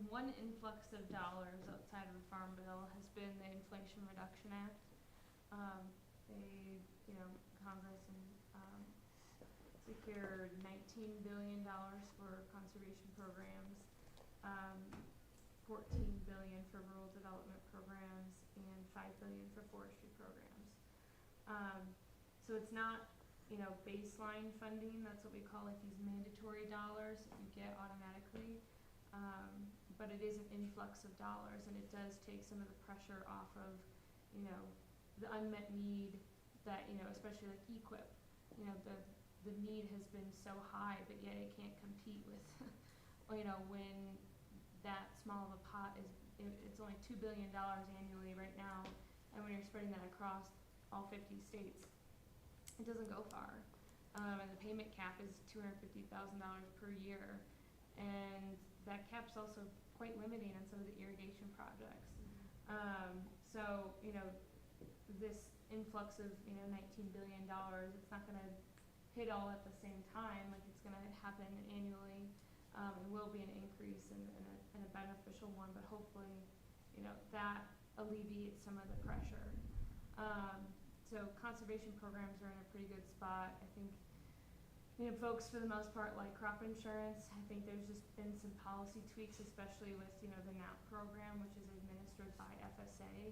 one influx of dollars outside of the farm bill has been the Inflation Reduction Act. They, you know, Congress and secured $19 billion for conservation programs, $14 billion for rural development programs, and $5 billion for forestry programs. So it's not, you know, baseline funding. That's what we call like these mandatory dollars that you get automatically. But it is an influx of dollars, and it does take some of the pressure off of, you know, the unmet need that, you know, especially like EQIP, you know, the need has been so high, but yet it can't compete with, you know, when that small of a pot is, it's only $2 billion annually right now, and when you're spreading that across all 50 states, it doesn't go far. And the payment cap is $250,000 per year, and that cap's also quite limiting on some of the irrigation projects. So, you know, this influx of, you know, $19 billion, it's not gonna hit all at the same time, like it's gonna happen annually. It will be an increase and a beneficial one, but hopefully, you know, that alleviates some of the pressure. So conservation programs are in a pretty good spot. I think, you know, folks for the most part like crop insurance. I think there's just been some policy tweaks, especially with, you know, the NAP program, which is administered by FSA.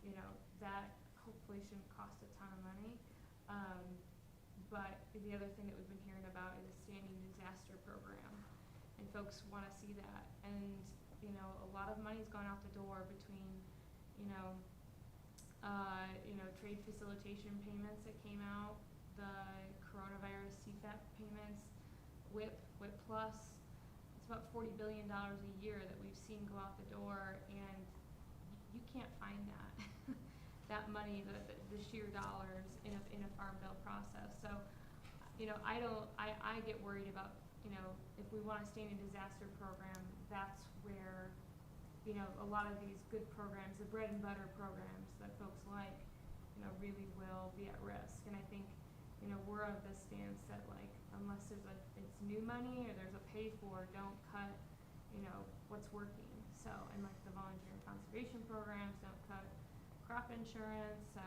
You know, that hopefully shouldn't cost a ton of money. But the other thing that we've been hearing about is a standing disaster program, and folks want to see that. And, you know, a lot of money's gone out the door between, you know, trade facilitation payments that came out, the coronavirus CFAP payments, WIP Plus. It's about $40 billion a year that we've seen go out the door, and you can't find that that money, the sheer dollars in a farm bill process. So, you know, I get worried about, you know, if we want to stay in a disaster program, that's where, you know, a lot of these good programs, the bread and butter programs that folks like, you know, really will be at risk. And I think, you know, we're of the stance that, like, unless it's new money or there's a pay for, don't cut, you know, what's working. So, and like the volunteer and conservation programs, don't cut crop insurance. So,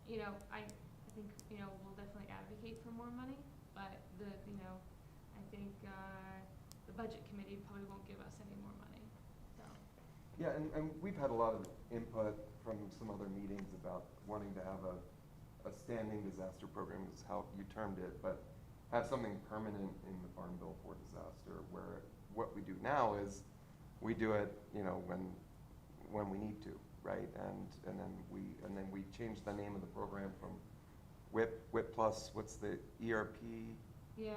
you know, I think, you know, we'll definitely advocate for more money, but you know, I think the budget committee probably won't give us any more money. So. Yeah, and we've had a lot of input from some other meetings about wanting to have a standing disaster program is how you termed it, but have something permanent in the Farm Bill for disaster, where what we do now is we do it, you know, when we need to, right? And then we change the name of the program from WIP Plus, what's the ERP? Yeah,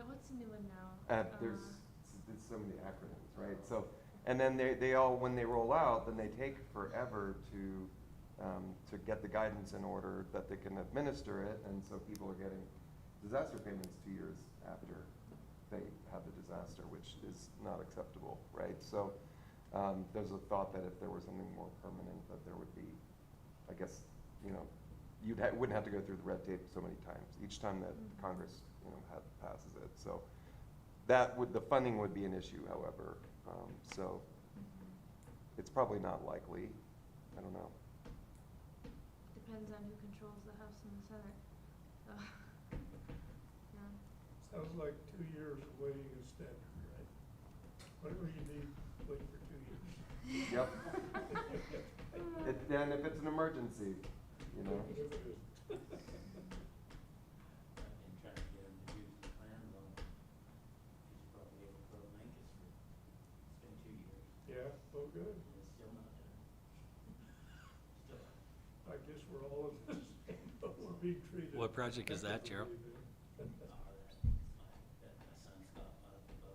what's the new one now? There's so many acronyms, right? So, and then they all, when they roll out, then they take forever to get the guidance in order that they can administer it, and so people are getting disaster payments 2 years after they have the disaster, which is not acceptable, right? So there's a thought that if there was something more permanent, that there would be, I guess, you know, wouldn't have to go through the red tape so many times each time that Congress, you know, passes it. So the funding would be an issue, however. So it's probably not likely. I don't know. Depends on who controls the House and the Senate. So, yeah. Sounds like 2 years of waiting is standard, right? Whatever you need, wait for 2 years. Yep. And if it's an emergency, you know. I've been trying to get them to use the plan loan. He's probably able to make us for, it's been 2 years. Yeah, oh good. And it's still not done. Still. I guess we're all in the same boat. being treated. What project is that, Gerald? That my son's got,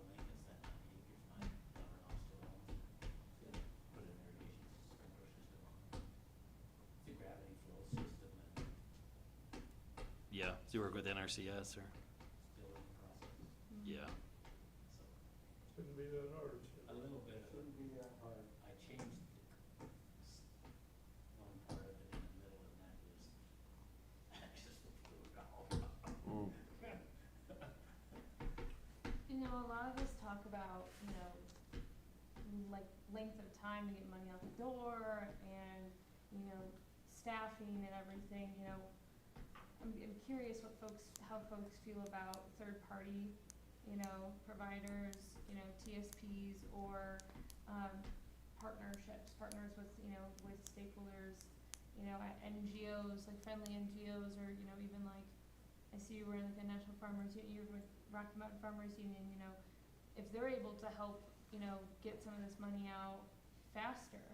maintenance that 90 acres, my daughter-in-law still owns it. Put an irrigation sprinkler system on. It's a gravity flow system and Yeah, do you work with NRCS or? still in the process. Yeah. Shouldn't be that hard. should A it? little bit of, Shouldn't be that hard. I changed one part of it in the middle and that just, just flew out. You know, a lot of us talk about, you know, like length of time to get money out the door and, you know, staffing and everything, you know. I'm curious how folks feel about third party, you know, providers, you know, TSPs or, partners with, you know, with stakeholders, you know, NGOs, like friendly NGOs or, you know, even like, I see you were in like the National Farmers Union, you're with Rocky Mountain Farmers Union, you know, if they're able to help, you know, get some of this money out faster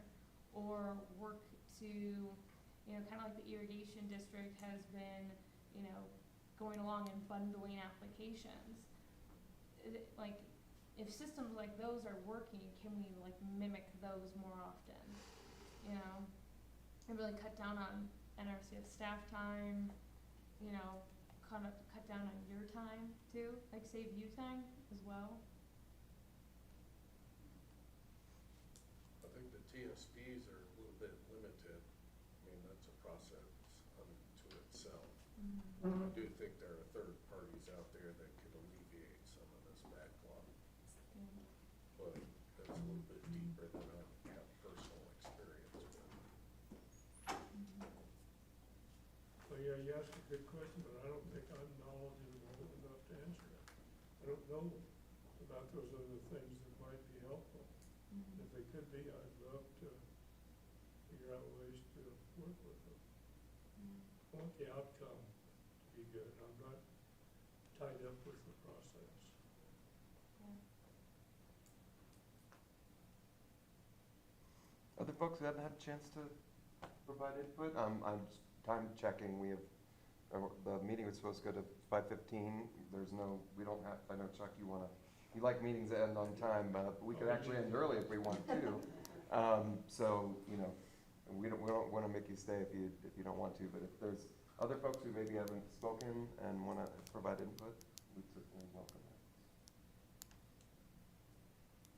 or work to, you know, kind of like the irrigation district has been, you know, going along and bundling applications. Like, if systems like those are working, can we like mimic those more often? You know, and really cut down on NRCS staff time, you know, cut down on your time too, like save you time as well. I think the TSPs are a little bit limited. I mean, that's a process unto itself. I do think there are third parties out there that could alleviate some of this backlog. But that's a little bit deeper than I have personal experience with. Well, yeah, you asked a good question, but I don't think I'm knowledgeable enough to answer it. I don't know about those other things that might be helpful. If they could be, I'd love to figure out ways to work with them. I want the outcome to be good. I'm not tied up with the process. Other folks who haven't had a chance to provide input, I'm just time checking. We have, the meeting was supposed to go to 5:15. There's no, we don't have, I know Chuck, you like meetings that end on time, but we could actually end early if we want to. So, you know, we don't want to make you stay if you don't want to, but if there's other folks who maybe haven't spoken and want to provide input, we'd certainly welcome that.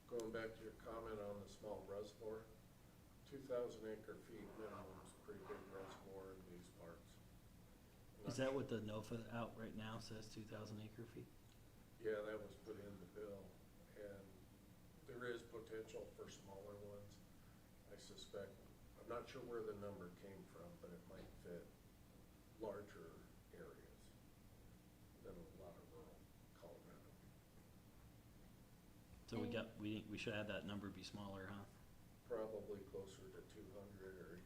Going back to your comment on the small reservoir, 2,000 acre feet minimum is a pretty big reservoir in these parts. Is that what the NOFA out right now says, 2,000 acre feet? Yeah, that was put in the bill, and there is potential for smaller ones. I suspect, I'm not sure where the number came from, but it might fit larger areas than a lot of rural Colorado. So we should have that number be smaller, huh? Probably closer to 200, or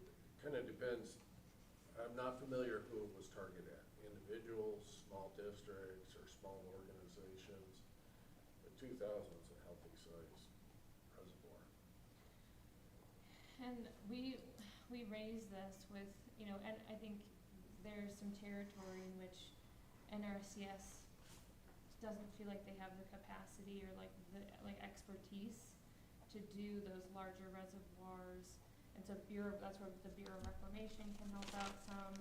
kind of depends. I'm not familiar who it was targeted at, individuals, small districts, or small organizations. But 2,000 is a healthy size reservoir. And we raised this with, you know, and I think there's some territory in which NRCS doesn't feel like they have the capacity or like the expertise to do those larger reservoirs. And so that's where the Bureau of Reclamation can help out some.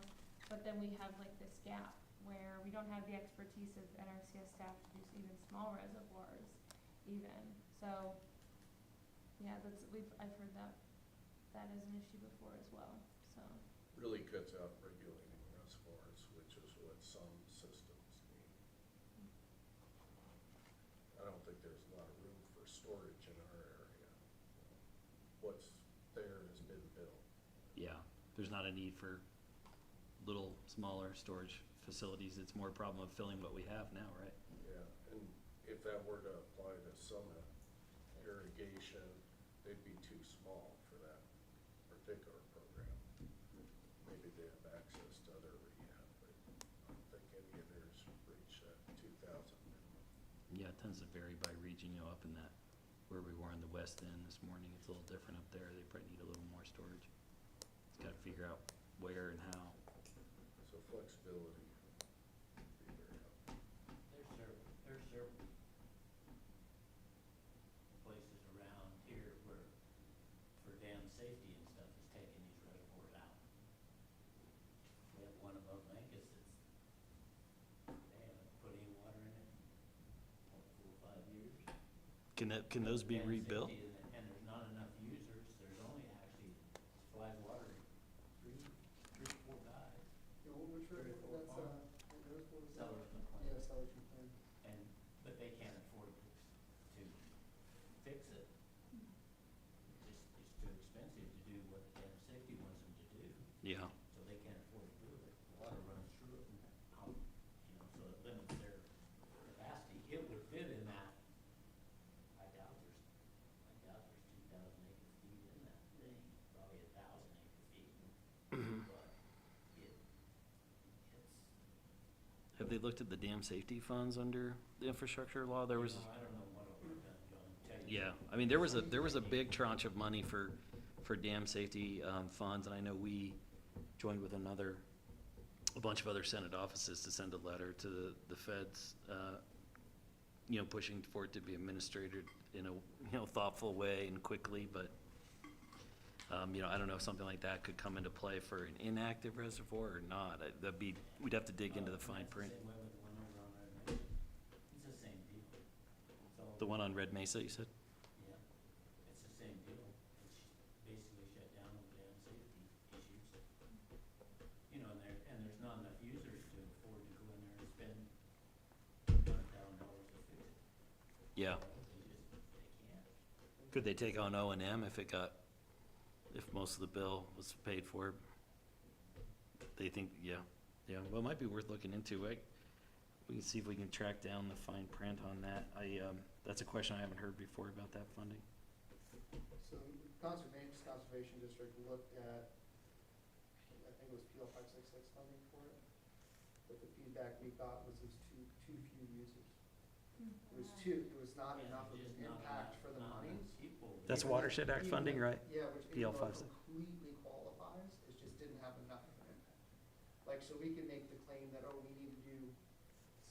But then we have like this gap where we don't have the expertise of NRCS staff to do even small reservoirs even. So yeah, I've heard that as an issue before as well, so. Really cuts out regulating reservoirs, which is what some systems need. I don't think there's a lot of room for storage in our area. What's there has been built. Yeah, there's not a need for little, smaller storage facilities. It's more a problem of filling what we have now, right? Yeah, and if that were to apply to Summit irrigation, they'd be too small for that particular program. Maybe they have access to other rehab, but I don't think any of theirs reach that 2,000 minimum. Yeah, it tends to vary by region, you know, up in that, where we were in the West End this morning, it's a little different up there. They probably need a little more storage. Just gotta figure out where and how. So flexibility possibility would be very helpful. There's several places around here where, for dam safety and stuff, is taking these reservoirs out. We have one above Mancus that's, they haven't put any water in it, what, 4 or 5 years? Can those be Dam rebuilt? safety, and there's not enough users, there's only actually supplies water, three, 4 guys. You know, which, Three or four that's, farms. what was that? Sellers complain. Yeah, sellers complain. And, but they can't afford to fix it. It's too expensive to do what the dam safety wants them to do. Yeah. So they can't afford to do it. Water runs through it and out, so it limits their capacity. It would fit in that. I doubt there's 2,000 acre feet in that thing, probably 1,000 acre feet. But it's, Have they looked at the dam safety funds under the infrastructure law? There was. I don't know what it would have done, John, tell you. Yeah, I mean, there was a big tranche of money for dam safety funds, and I know we joined with a bunch of other Senate offices to send a letter to the feds, pushing for it to be administered in a thoughtful way and quickly, but I don't know if something like that could come into play for an inactive reservoir or not. We'd have to dig into the fine print. Same way with the one over on Red Mesa. It's the same deal. It's all- The one on Red Mesa, you said? Yeah, it's the same deal. It's basically shut down with dam safety issues. And there's not enough users to afford to go in there and spend $100,000 to fix it. Yeah. They can't. Could they take on O&M if most of the bill was paid for? They think, yeah, well, it might be worth looking into. We can see if we can track down the fine print on that. That's a question I haven't heard before about that funding. So Conservation District looked at, I think it was PL 566 funding for it, but the feedback we got was it was too few users. It was not Yeah, enough of just an not impact enough- for the not money. enough people. That's Watershed Act funding, right? Yeah, which PL even though 56. it completely qualifies, it just didn't have enough of an impact. Like, so we can make the claim that, we need to do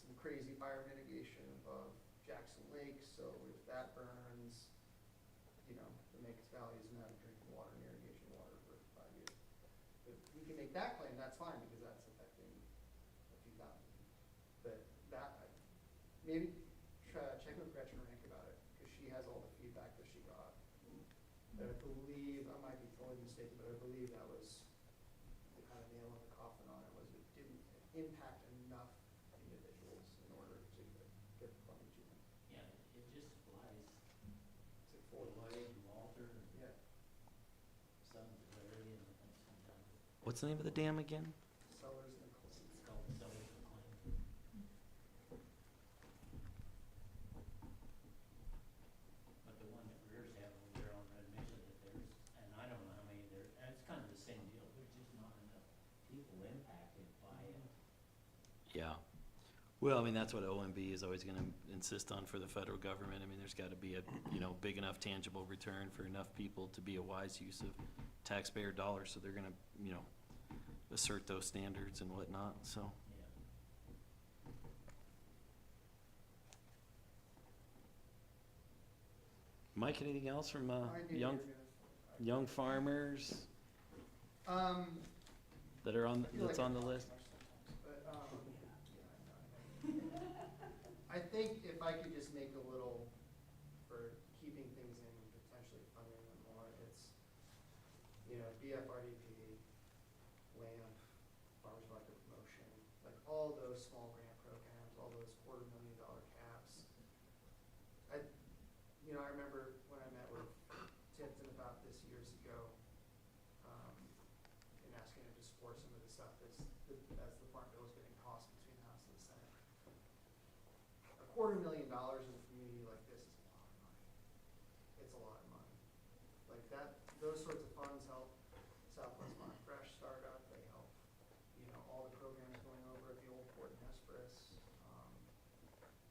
some crazy fire mitigation above Jackson Lake, so if that burns, the Mancos Valley isn't having drinking water and irrigation water for 5 years. If we can make that claim, that's fine, because that's affecting a few thousand. But maybe check with Gretchen Rank about it, because she has all the feedback that she got. But I believe, I might be totally mistaken, but I believe that was the kind of nail in the coffin on it, was it didn't impact enough individuals in order to get the funding to them. Yeah, it just flies. It's like 4 Lloyd and Walter and Yeah. Sons of Larry and sometimes What's the name of the dam again? Sellers and it's called Sellers McLean. But the one that Greer's having over there on Red Mesa, that there's, and I don't know how many there, and it's kind of the same deal, there's just not enough people impacted by it. Yeah. Well, I mean, that's what OMB is always gonna insist on for the federal government. I mean, there's gotta be a, big enough tangible return for enough people to be a wise use of taxpayer dollars, so they're gonna, assert those standards and whatnot, so. Yeah. Mike, anything else from, I knew you were young farmers gonna- that are I feel that's like I on the talk list? too much sometimes, but, I think if I could just make a little for keeping things in, potentially funding them more, it's, BFRDP, LAMP, Farmers Market Promotion, like all those small grant programs, all those $250,000 caps. I remember when I met with Tipton about this years ago, and asking him to support some of the stuff as the farm bill was getting tossed between the House and the Senate. $250,000 in a community like this is a lot of money. It's a lot of money. Like those sorts of funds help Southwest Farm Fresh startup. They help, all the programs going over at the old Port in Hesperus.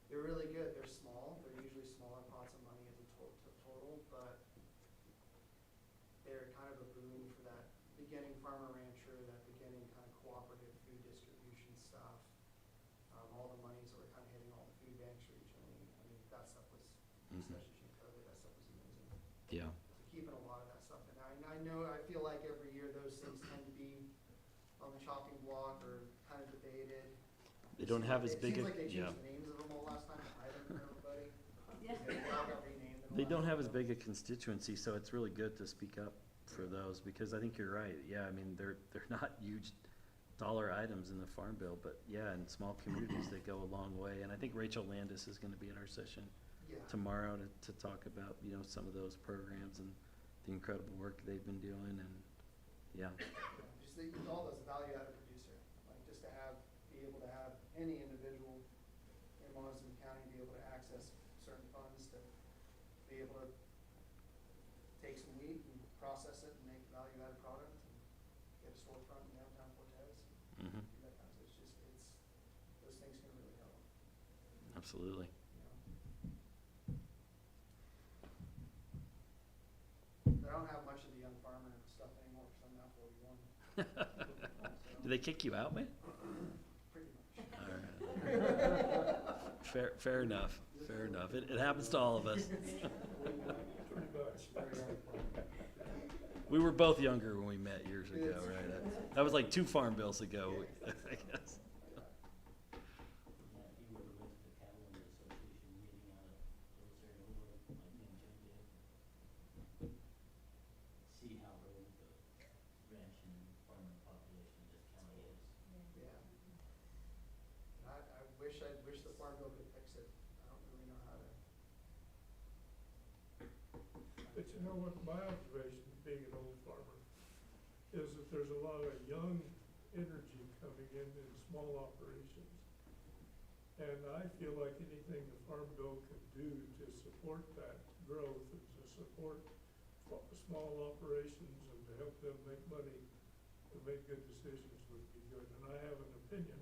They're really good. They're small. They're usually smaller pots of money as a total, but they're kind of a boon for that beginning farmer rancher, that beginning kind of cooperative food distribution stuff. All the monies that were kind of hitting all the food banks regionally, I mean, that stuff was, especially during COVID, that stuff was amazing. Yeah. So keeping a lot of that stuff, and I know, I feel like every year those things tend to be on the chopping block or kind of debated. They don't have as big a, It seems like they yeah. changed the names of them all last time, I don't know everybody. Yeah. They all got renamed. and all They that. don't have as big a constituency, so it's really good to speak up for those, because I think you're right. Yeah, I mean, they're not huge dollar items in the Farm Bill, but yeah, in small communities, they go a long way. And I think Rachel Landis is gonna be in our session Yeah. tomorrow to talk about, you know, some of those programs and the incredible work they've been doing, and, yeah. Just think of all those value-added producer, like just to have, be able to have any individual in Montezuma County be able to access certain funds to be able to take some wheat and process it and make a value-added product and get a storefront in downtown Cortez. Mhm. Do that kind of, it's just, those things can really help, Absolutely. you know. But I don't have much of the young farmer stuff anymore, because I'm now 41. Do they kick you out, man? Pretty much. All right. Fair enough. Fair enough. It happens to all of us. Pretty much. We were both younger when we met years ago, right? That was like 2 farm bills ago, I guess. Yeah, if you were to look at the Cattlemen's Association meeting out of Little Saratoga, like me and Jim did, see how rural the ranch and farming population in this county is. Yeah. I wish the Farm Bill could fix it. I don't really know how to. But you know what, my observation, being an old farmer, is that there's a lot of young energy coming in small operations. And I feel like anything the Farm Bill can do to support that growth and to support small operations and to help them make money, to make good decisions would be good. And I have an opinion,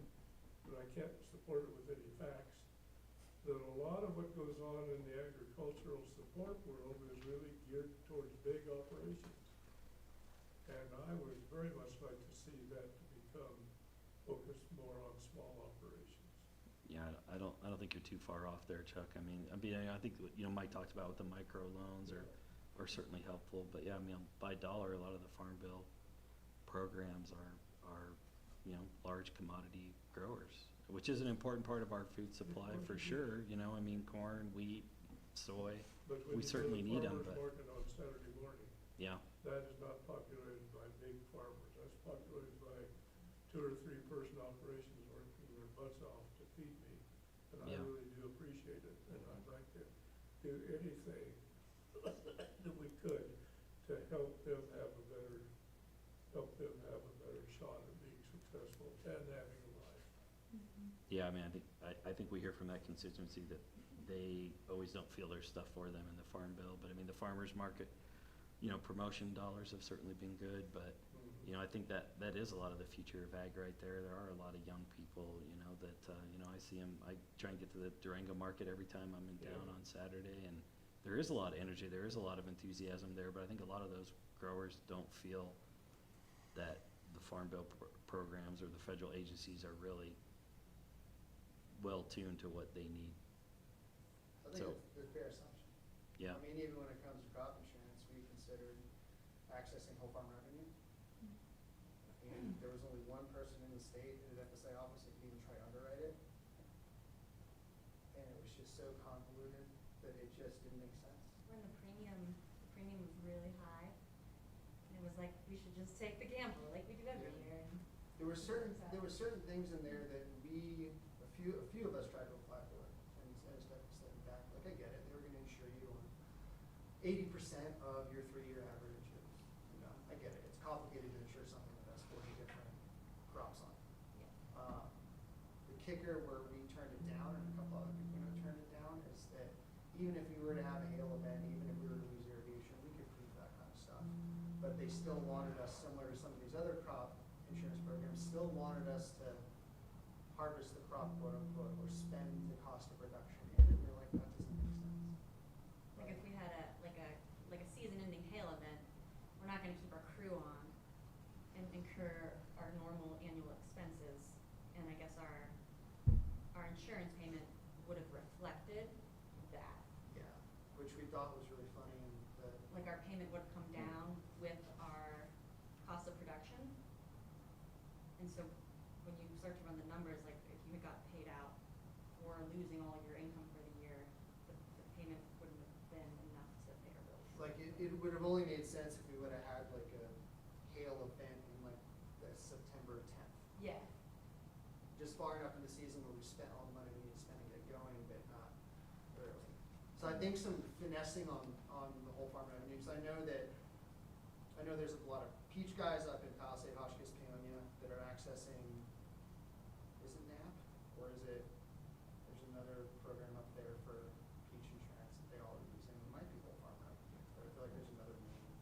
but I can't support it with any facts, that a lot of what goes on in the agricultural support world is really geared towards big operations. And I would very much like to see that to become focused more on small operations. Yeah, I don't think you're too far off there, Chuck. I think, you know, Mike talked about what the micro loans are certainly helpful, but yeah, I mean, by dollar, a lot of the Farm Bill programs are, you know, large commodity growers, which is an important part of our food supply for sure, you know, I mean, corn, wheat, soy, But when we you certainly go to need them, farmer's but, market on Saturday morning, yeah, that is not populated by big farmers. That's populated by 2 or 3 person operations working their butts off to feed me. And I Yeah. really do appreciate it, and I'd like to do anything that we could to help them have a better shot at being successful and having a life. yeah, I mean, I think we hear from that constituency that they always don't feel there's stuff for them in the Farm Bill, but I mean, the farmer's market, you know, promotion dollars have certainly been good, but, you know, I think that is a lot of the future of ag right there. There are a lot of young people, you know, that, you know, I see them, I try and get to the Durango market every time I'm in town on Saturday, and there is a lot of energy, there is a lot of enthusiasm there, but I think a lot of those growers don't feel that the Farm Bill programs or the federal agencies are really well tuned to what they need. I think So- it's a fair assumption. Yeah. I mean, even when it comes to crop insurance, we considered accessing whole farm revenue. And there was only one person in the state in the FSA office that could even try to underwrite it. And it was just so convoluted that it just didn't make sense. When the premium was really high, and it was like, we should just take the gamble, like we do every year, and There were certain things in there that a few of us tried to apply for, and stepping back, like, I get it, they were gonna insure you on 80% of your 3-year average, you know, I get it, it's complicated to insure something that has 40 different crops on it. The kicker where we turned it down, and a couple other people turned it down, is that even if we were to have a hail event, even if we were to lose irrigation, we could prove that kind of stuff. But they still wanted us, similar to some of these other crop insurance programs, still wanted us to harvest the crop, quote unquote, or spend the cost of production in, and we're like, that doesn't make sense. like if we had a season-ending hail event, we're not gonna keep our crew on and incur our normal annual expenses, and I guess our And so when you start to run the numbers, like if you got paid out for losing all your income for the year, the payment wouldn't have been enough to pay our bills. Like, it would have only made sense if we would have had like a hail event in like the September 10th. Yeah. Just far enough in the season where we spent all the money we need to spend and get going, but not early. So I think some finessing on the whole farm revenue, because I know there's a lot of peach guys up in Palisade, Hotchkiss, Peonia that are accessing, is it NAP? Or is it, there's another program up there for peach insurance that they all are using. It might be whole farm revenue, but I feel like there's another name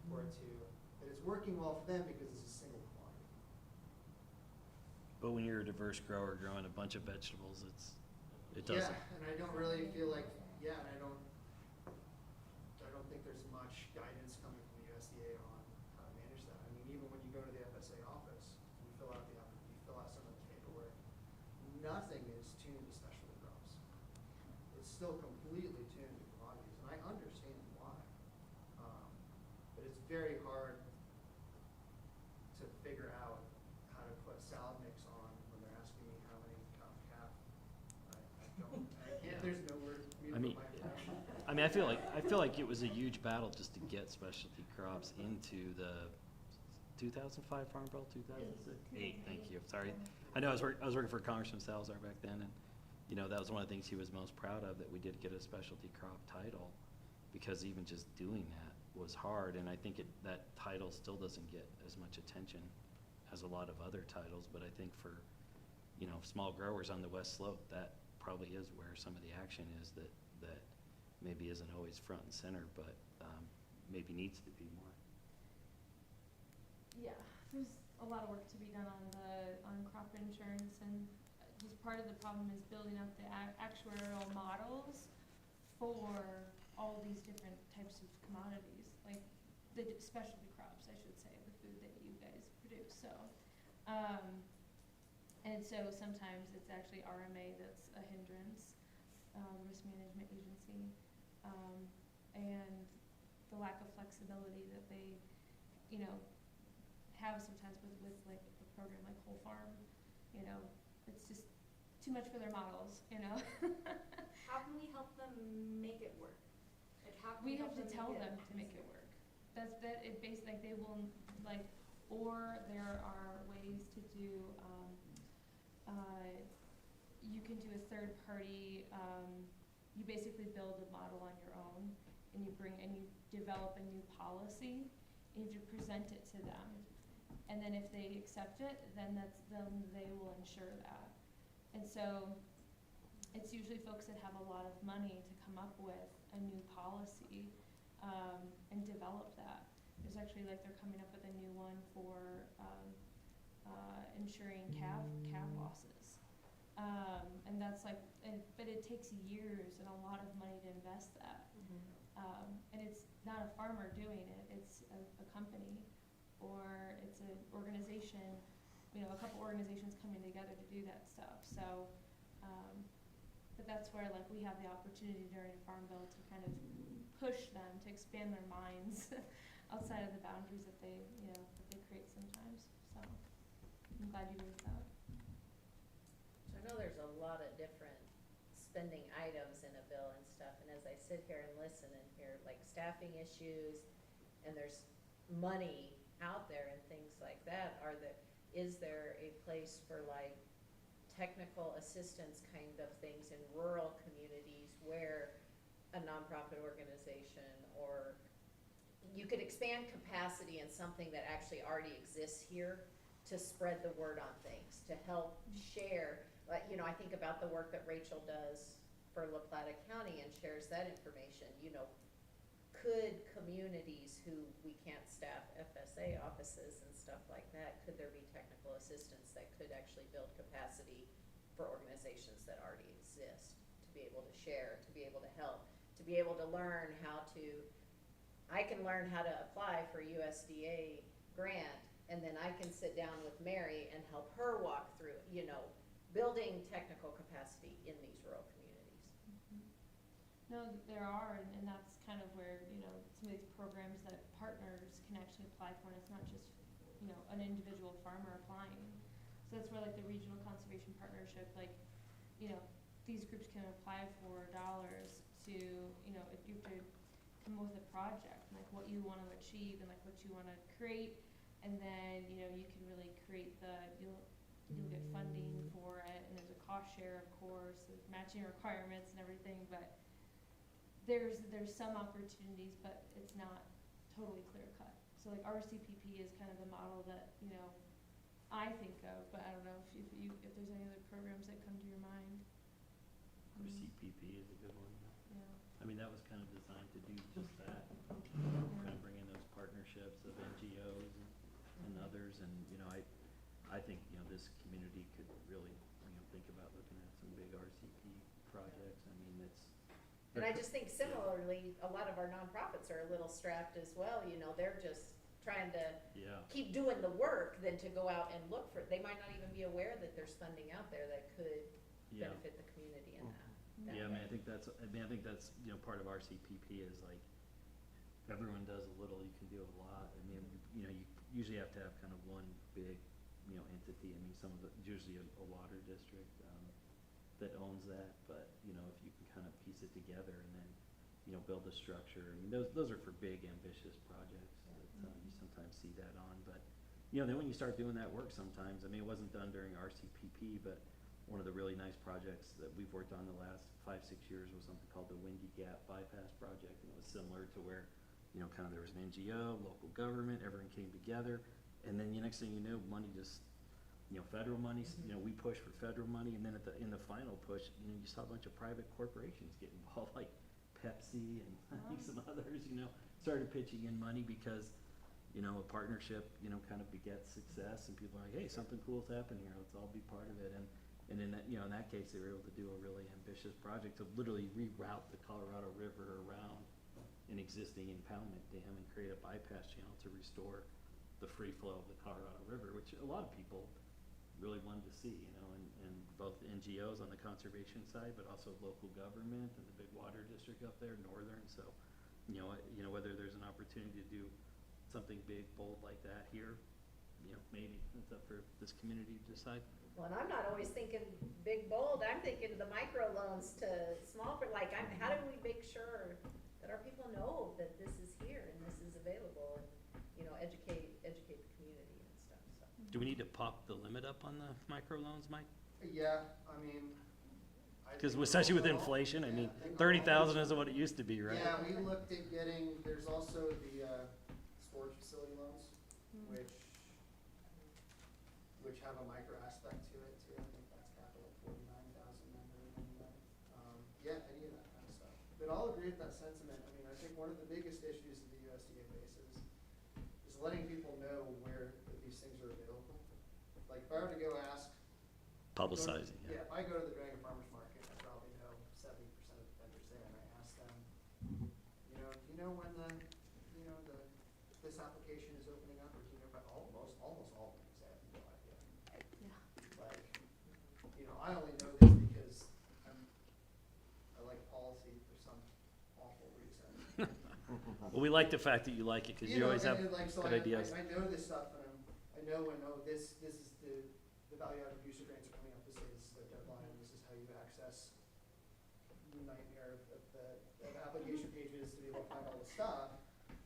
for it too. That it's working well for them because it's a single commodity. But when you're a diverse grower growing a bunch of vegetables, it doesn't. Yeah, and I don't really feel like, and I don't think there's much guidance coming from the USDA on how to manage that. I mean, even when you go to the FSA office, you fill out some of the paperwork, nothing is tuned to specialty crops. It's still completely tuned to commodities, and I understand why. But it's very hard to figure out how to put salad mix on when they're asking me how many cow calf. I can't, there's no word for me to I mean, put my impression. I mean, I feel like it was a huge battle just to get specialty crops into the 2005 Farm Bill, 2006? 8, thank you, sorry. I know I was working for Congressman Salazar back then, and, you know, that was one of the things he was most proud of, that we did get a specialty crop title, because even just doing that was hard, and I think that title still doesn't get as much attention as a lot of other titles, but I think for, you know, small growers on the West Slope, that probably is where some of the action is that maybe isn't always front and center, but maybe needs to be more. Yeah, there's a lot of work to be done on crop insurance, and just part of the problem is building up the actuarial models for all these different types of commodities, like the specialty crops, I should say, the food that you guys produce. So, and so sometimes it's actually RMA that's a hindrance, risk management agency, and the lack of flexibility that they, you know, have sometimes with like a program like Whole Farm, you know, it's just too much for their models, you know. How can we help them make it work? Like, how can We help have to tell make them to make it work. It basically, like, they will, like, or there are ways to do, you can do a third party, you basically build a model on your own, and you develop a new policy, and you present it to them. And then if they accept it, then they will insure that. And so it's usually folks that have a lot of money to come up with a new policy and develop that. There's actually, like, they're coming up with a new one for insuring calf losses. And that's like, but it takes years and a lot of money to invest that. And it's not a farmer doing it, it's a company, or it's an organization, you know, a couple organizations coming together to do that stuff. So, but that's where, like, we have the opportunity during Farm Bill to kind of push them to expand their minds outside of the boundaries that they, you know, that they create sometimes. So I'm glad you raised that. So I know there's a lot of different spending items in a bill and stuff, and as I sit here and listen and hear, like, staffing issues, and there's money out there and things like that, is there a place for, like, technical assistance kind of things in rural communities where a nonprofit organization, or you could expand capacity in something that actually already exists here to spread the word on things, to help share. You know, I think about the work that Rachel does for La Plata County and shares that information. You know, could communities who we can't staff FSA offices and stuff like that, could there be technical assistance that could actually build capacity for organizations that already exist, to be able to share, to be able to help, to be able to learn how to, I can learn how to apply for USDA grant, and then I can sit down with Mary and help her walk through, you know, building technical capacity in these rural communities. No, there are, and that's kind of where, you know, some of these programs that partners can actually apply for, and it's not just, you know, an individual farmer applying. So that's where like the regional conservation partnership, like, you know, these groups can apply for dollars to, you know, if you have to come up with a project, like what you wanna achieve and like what you wanna create, and then, you know, you can really create you'll get funding for it, and there's a cost share, of course, with matching requirements and everything, but there's some opportunities, but it's not totally clear cut. So like RCPP is kind of the model that, you know, I think of, but I don't know if there's any other programs that come to your mind. Or CPP is a good one. Yeah. I mean, that was kind of designed to do just that, kind of bring in those partnerships of NGOs and others, and, you know, I think, you know, this community could really, you know, think about looking at some big RCP projects. I mean, it's. And I just think similarly, a lot of our nonprofits are a little strapped as well, you know, they're just trying to keep doing the work than to go out and look for, they might not even be aware that there's funding out there that could benefit the community in that. Yeah, I think that's, you know, part of RCPP is like, everyone does a little, you can do a lot. I mean, you know, you usually have to have kind of one big, you know, entity. I mean, some of it, usually a water district, that owns that, but, you know, if you can kind of piece it together and then, you know, build a structure. I mean, those are for big, ambitious projects that, you sometimes see that on, but, you know, then when you start doing that work sometimes, I mean, it wasn't done during RCPP, but one of the really nice projects that we've worked on the last 5-6 years was something called the Windy Gap Bypass Project, and it was similar to where, you know, kind of there was an NGO, local government, everyone came together, and then the next thing you know, money just, you know, federal money, you know, we push for federal money, and then in the final push, you know, you saw a bunch of private corporations get involved, like Pepsi and I think some others, you know, started pitching in money because, you know, a partnership, you know, kind of begets success, and people are like, hey, something cool's happening here, let's all be part of it, and in that, you know, in that case, they were able to do a really ambitious project to literally reroute the Colorado River around an existing impoundment dam and create a bypass channel to restore the free flow of the Colorado River, which a lot of people really wanted to see, you know, and both NGOs on the conservation side, but also local government and the big water district up there, Northern. So, you know, whether there's an opportunity to do something big, bold like that here, you know, maybe it's up for this community to decide. Well, and I'm not always thinking big, bold, I'm thinking the micro loans to small, like, how do we make sure that our people know that this is here and this is available, and, you know, educate the community and stuff, so. Do we need to pop the limit up on the microloans, Mike? Yeah, I mean. Because especially with inflation, I mean, 30,000 isn't what it used to be, right? Yeah, we looked at getting, there's also the storage facility loans, which have a micro aspect to it too. I think that's capped at like 49,000 anyway. Yeah, any of that kind of stuff. But I'll agree with that sentiment. I mean, I think one of the biggest issues that the USDA faces is letting people know where these things are available. Like if I were to go ask. Publicizing, Yeah, if I go to the Dragon Farmers Market, I probably know 70% of the vendors there, and I ask them, you know, do you know when this application is opening up, or do you know about almost all of them say I have no idea. Yeah. Like, you know, I only know this because I like policy for some awful reason. Well, we like the fact that you like it, because you always have like, so good ideas. I know this stuff, and I know when, this is the value-added user grants are coming up, this is the deadline, this is how you access the nightmare of the application pages to be able to find all the stuff,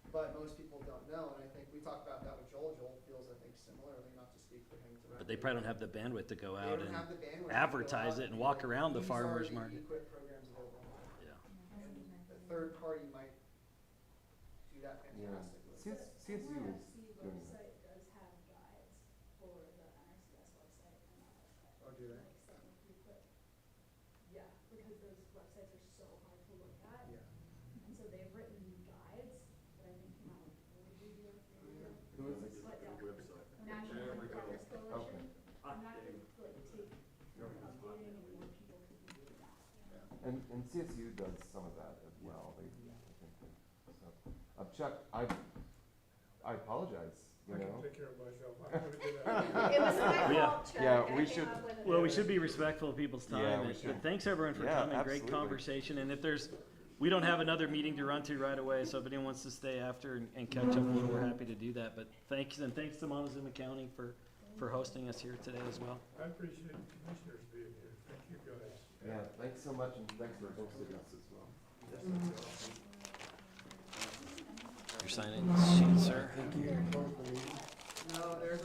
but most people don't know, and I think we talked about that with Joel. Joel feels, I think, similarly, not to speak for him directly. But they probably don't have the bandwidth to go They out don't and have the bandwidth to go advertise out it and walk around the use farmer's our market. equip programs available. Yeah. And the third party might do that fantastically. CSU is doing that. website does have guides for the NRCS website and our website. Oh, do they? Like some of the equip. Yeah, because those websites are so hard to look at. Yeah. And so they've written guides that I think came out like 4 years ago, 3 years ago. Who is it? But, yeah, Website. National There we Clean go. Farmers Coalition. Okay. And that could like take updating and more people could be doing that. And CSU does some of that as well. They, I think so. Chuck, I apologize, you I can know. take care of myself. I'm gonna get out. It was my Yeah. fault, Chuck. Yeah, I we came should- up with it. Well, we should be respectful of people's time. Yeah, we and- should. But thanks everyone for Yeah, coming. Great absolutely. conversation. And if we don't have another meeting to run to right away, so if anyone wants to stay after and catch up a little, we're happy to do that. But thanks to Montezuma County for for hosting us here today as well. I appreciate the commissioners being here. Thank you, guys. Yeah, thanks so much, and thanks for hosting us as well. Your sign-in sheet, sir. No, there's.